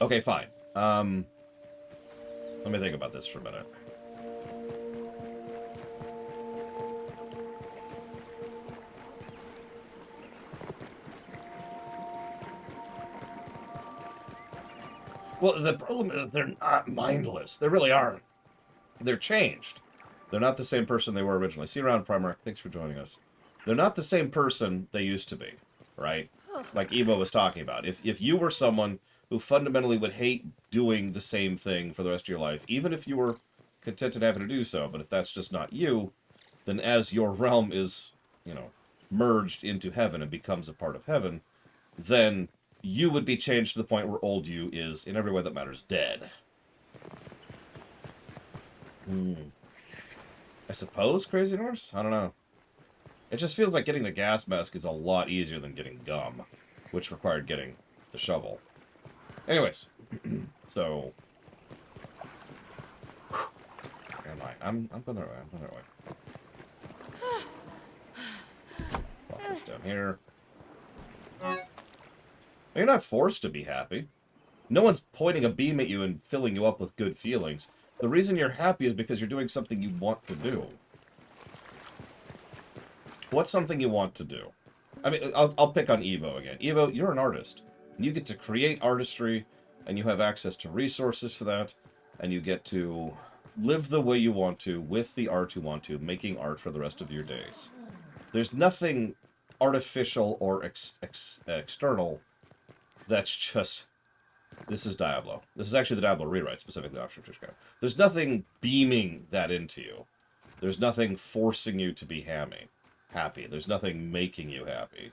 Okay, fine. Let me think about this for a minute. Well, the problem is they're not mindless. They really aren't. They're changed. They're not the same person they were originally. See you around, Primarch. Thanks for joining us. They're not the same person they used to be, right? Like Evo was talking about. If you were someone who fundamentally would hate doing the same thing for the rest of your life, even if you were content in having to do so, but if that's just not you, then as your realm is, you know, merged into heaven and becomes a part of heaven, then you would be changed to the point where old you is, in every way that matters, dead. I suppose, Crazy Norse? I don't know. It just feels like getting the gas mask is a lot easier than getting gum, which required getting the shovel. Anyways, so I'm going the right way. I'm going the right way. Pop this down here. You're not forced to be happy. No one's pointing a beam at you and filling you up with good feelings. The reason you're happy is because you're doing something you want to do. What's something you want to do? I mean, I'll pick on Evo again. Evo, you're an artist. You get to create artistry, and you have access to resources for that, and you get to live the way you want to, with the art you want to, making art for the rest of your days. There's nothing artificial or external that's just... This is Diablo. This is actually the Diablo rewrite, specifically Offshore Tishko. There's nothing beaming that into you. There's nothing forcing you to be happy. There's nothing making you happy.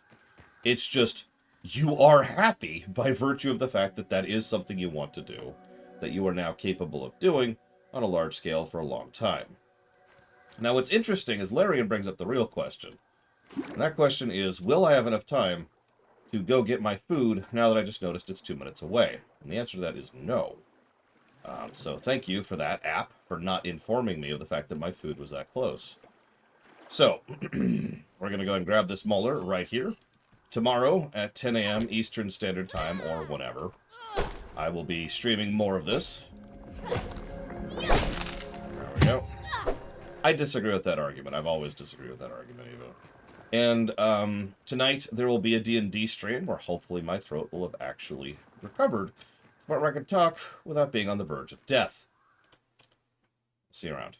It's just, you are happy by virtue of the fact that that is something you want to do, that you are now capable of doing on a large scale for a long time. Now, what's interesting is Larian brings up the real question. And that question is, will I have enough time to go get my food now that I just noticed it's 2 minutes away? And the answer to that is no. So thank you for that app for not informing me of the fact that my food was that close. So, we're going to go and grab this molar right here. Tomorrow at 10 a.m. Eastern Standard Time, or whenever, I will be streaming more of this. There we go. I disagree with that argument. I've always disagreed with that argument, Evo. And tonight there will be a D&D stream where hopefully my throat will have actually recovered, where I can talk without being on the verge of death. See you around.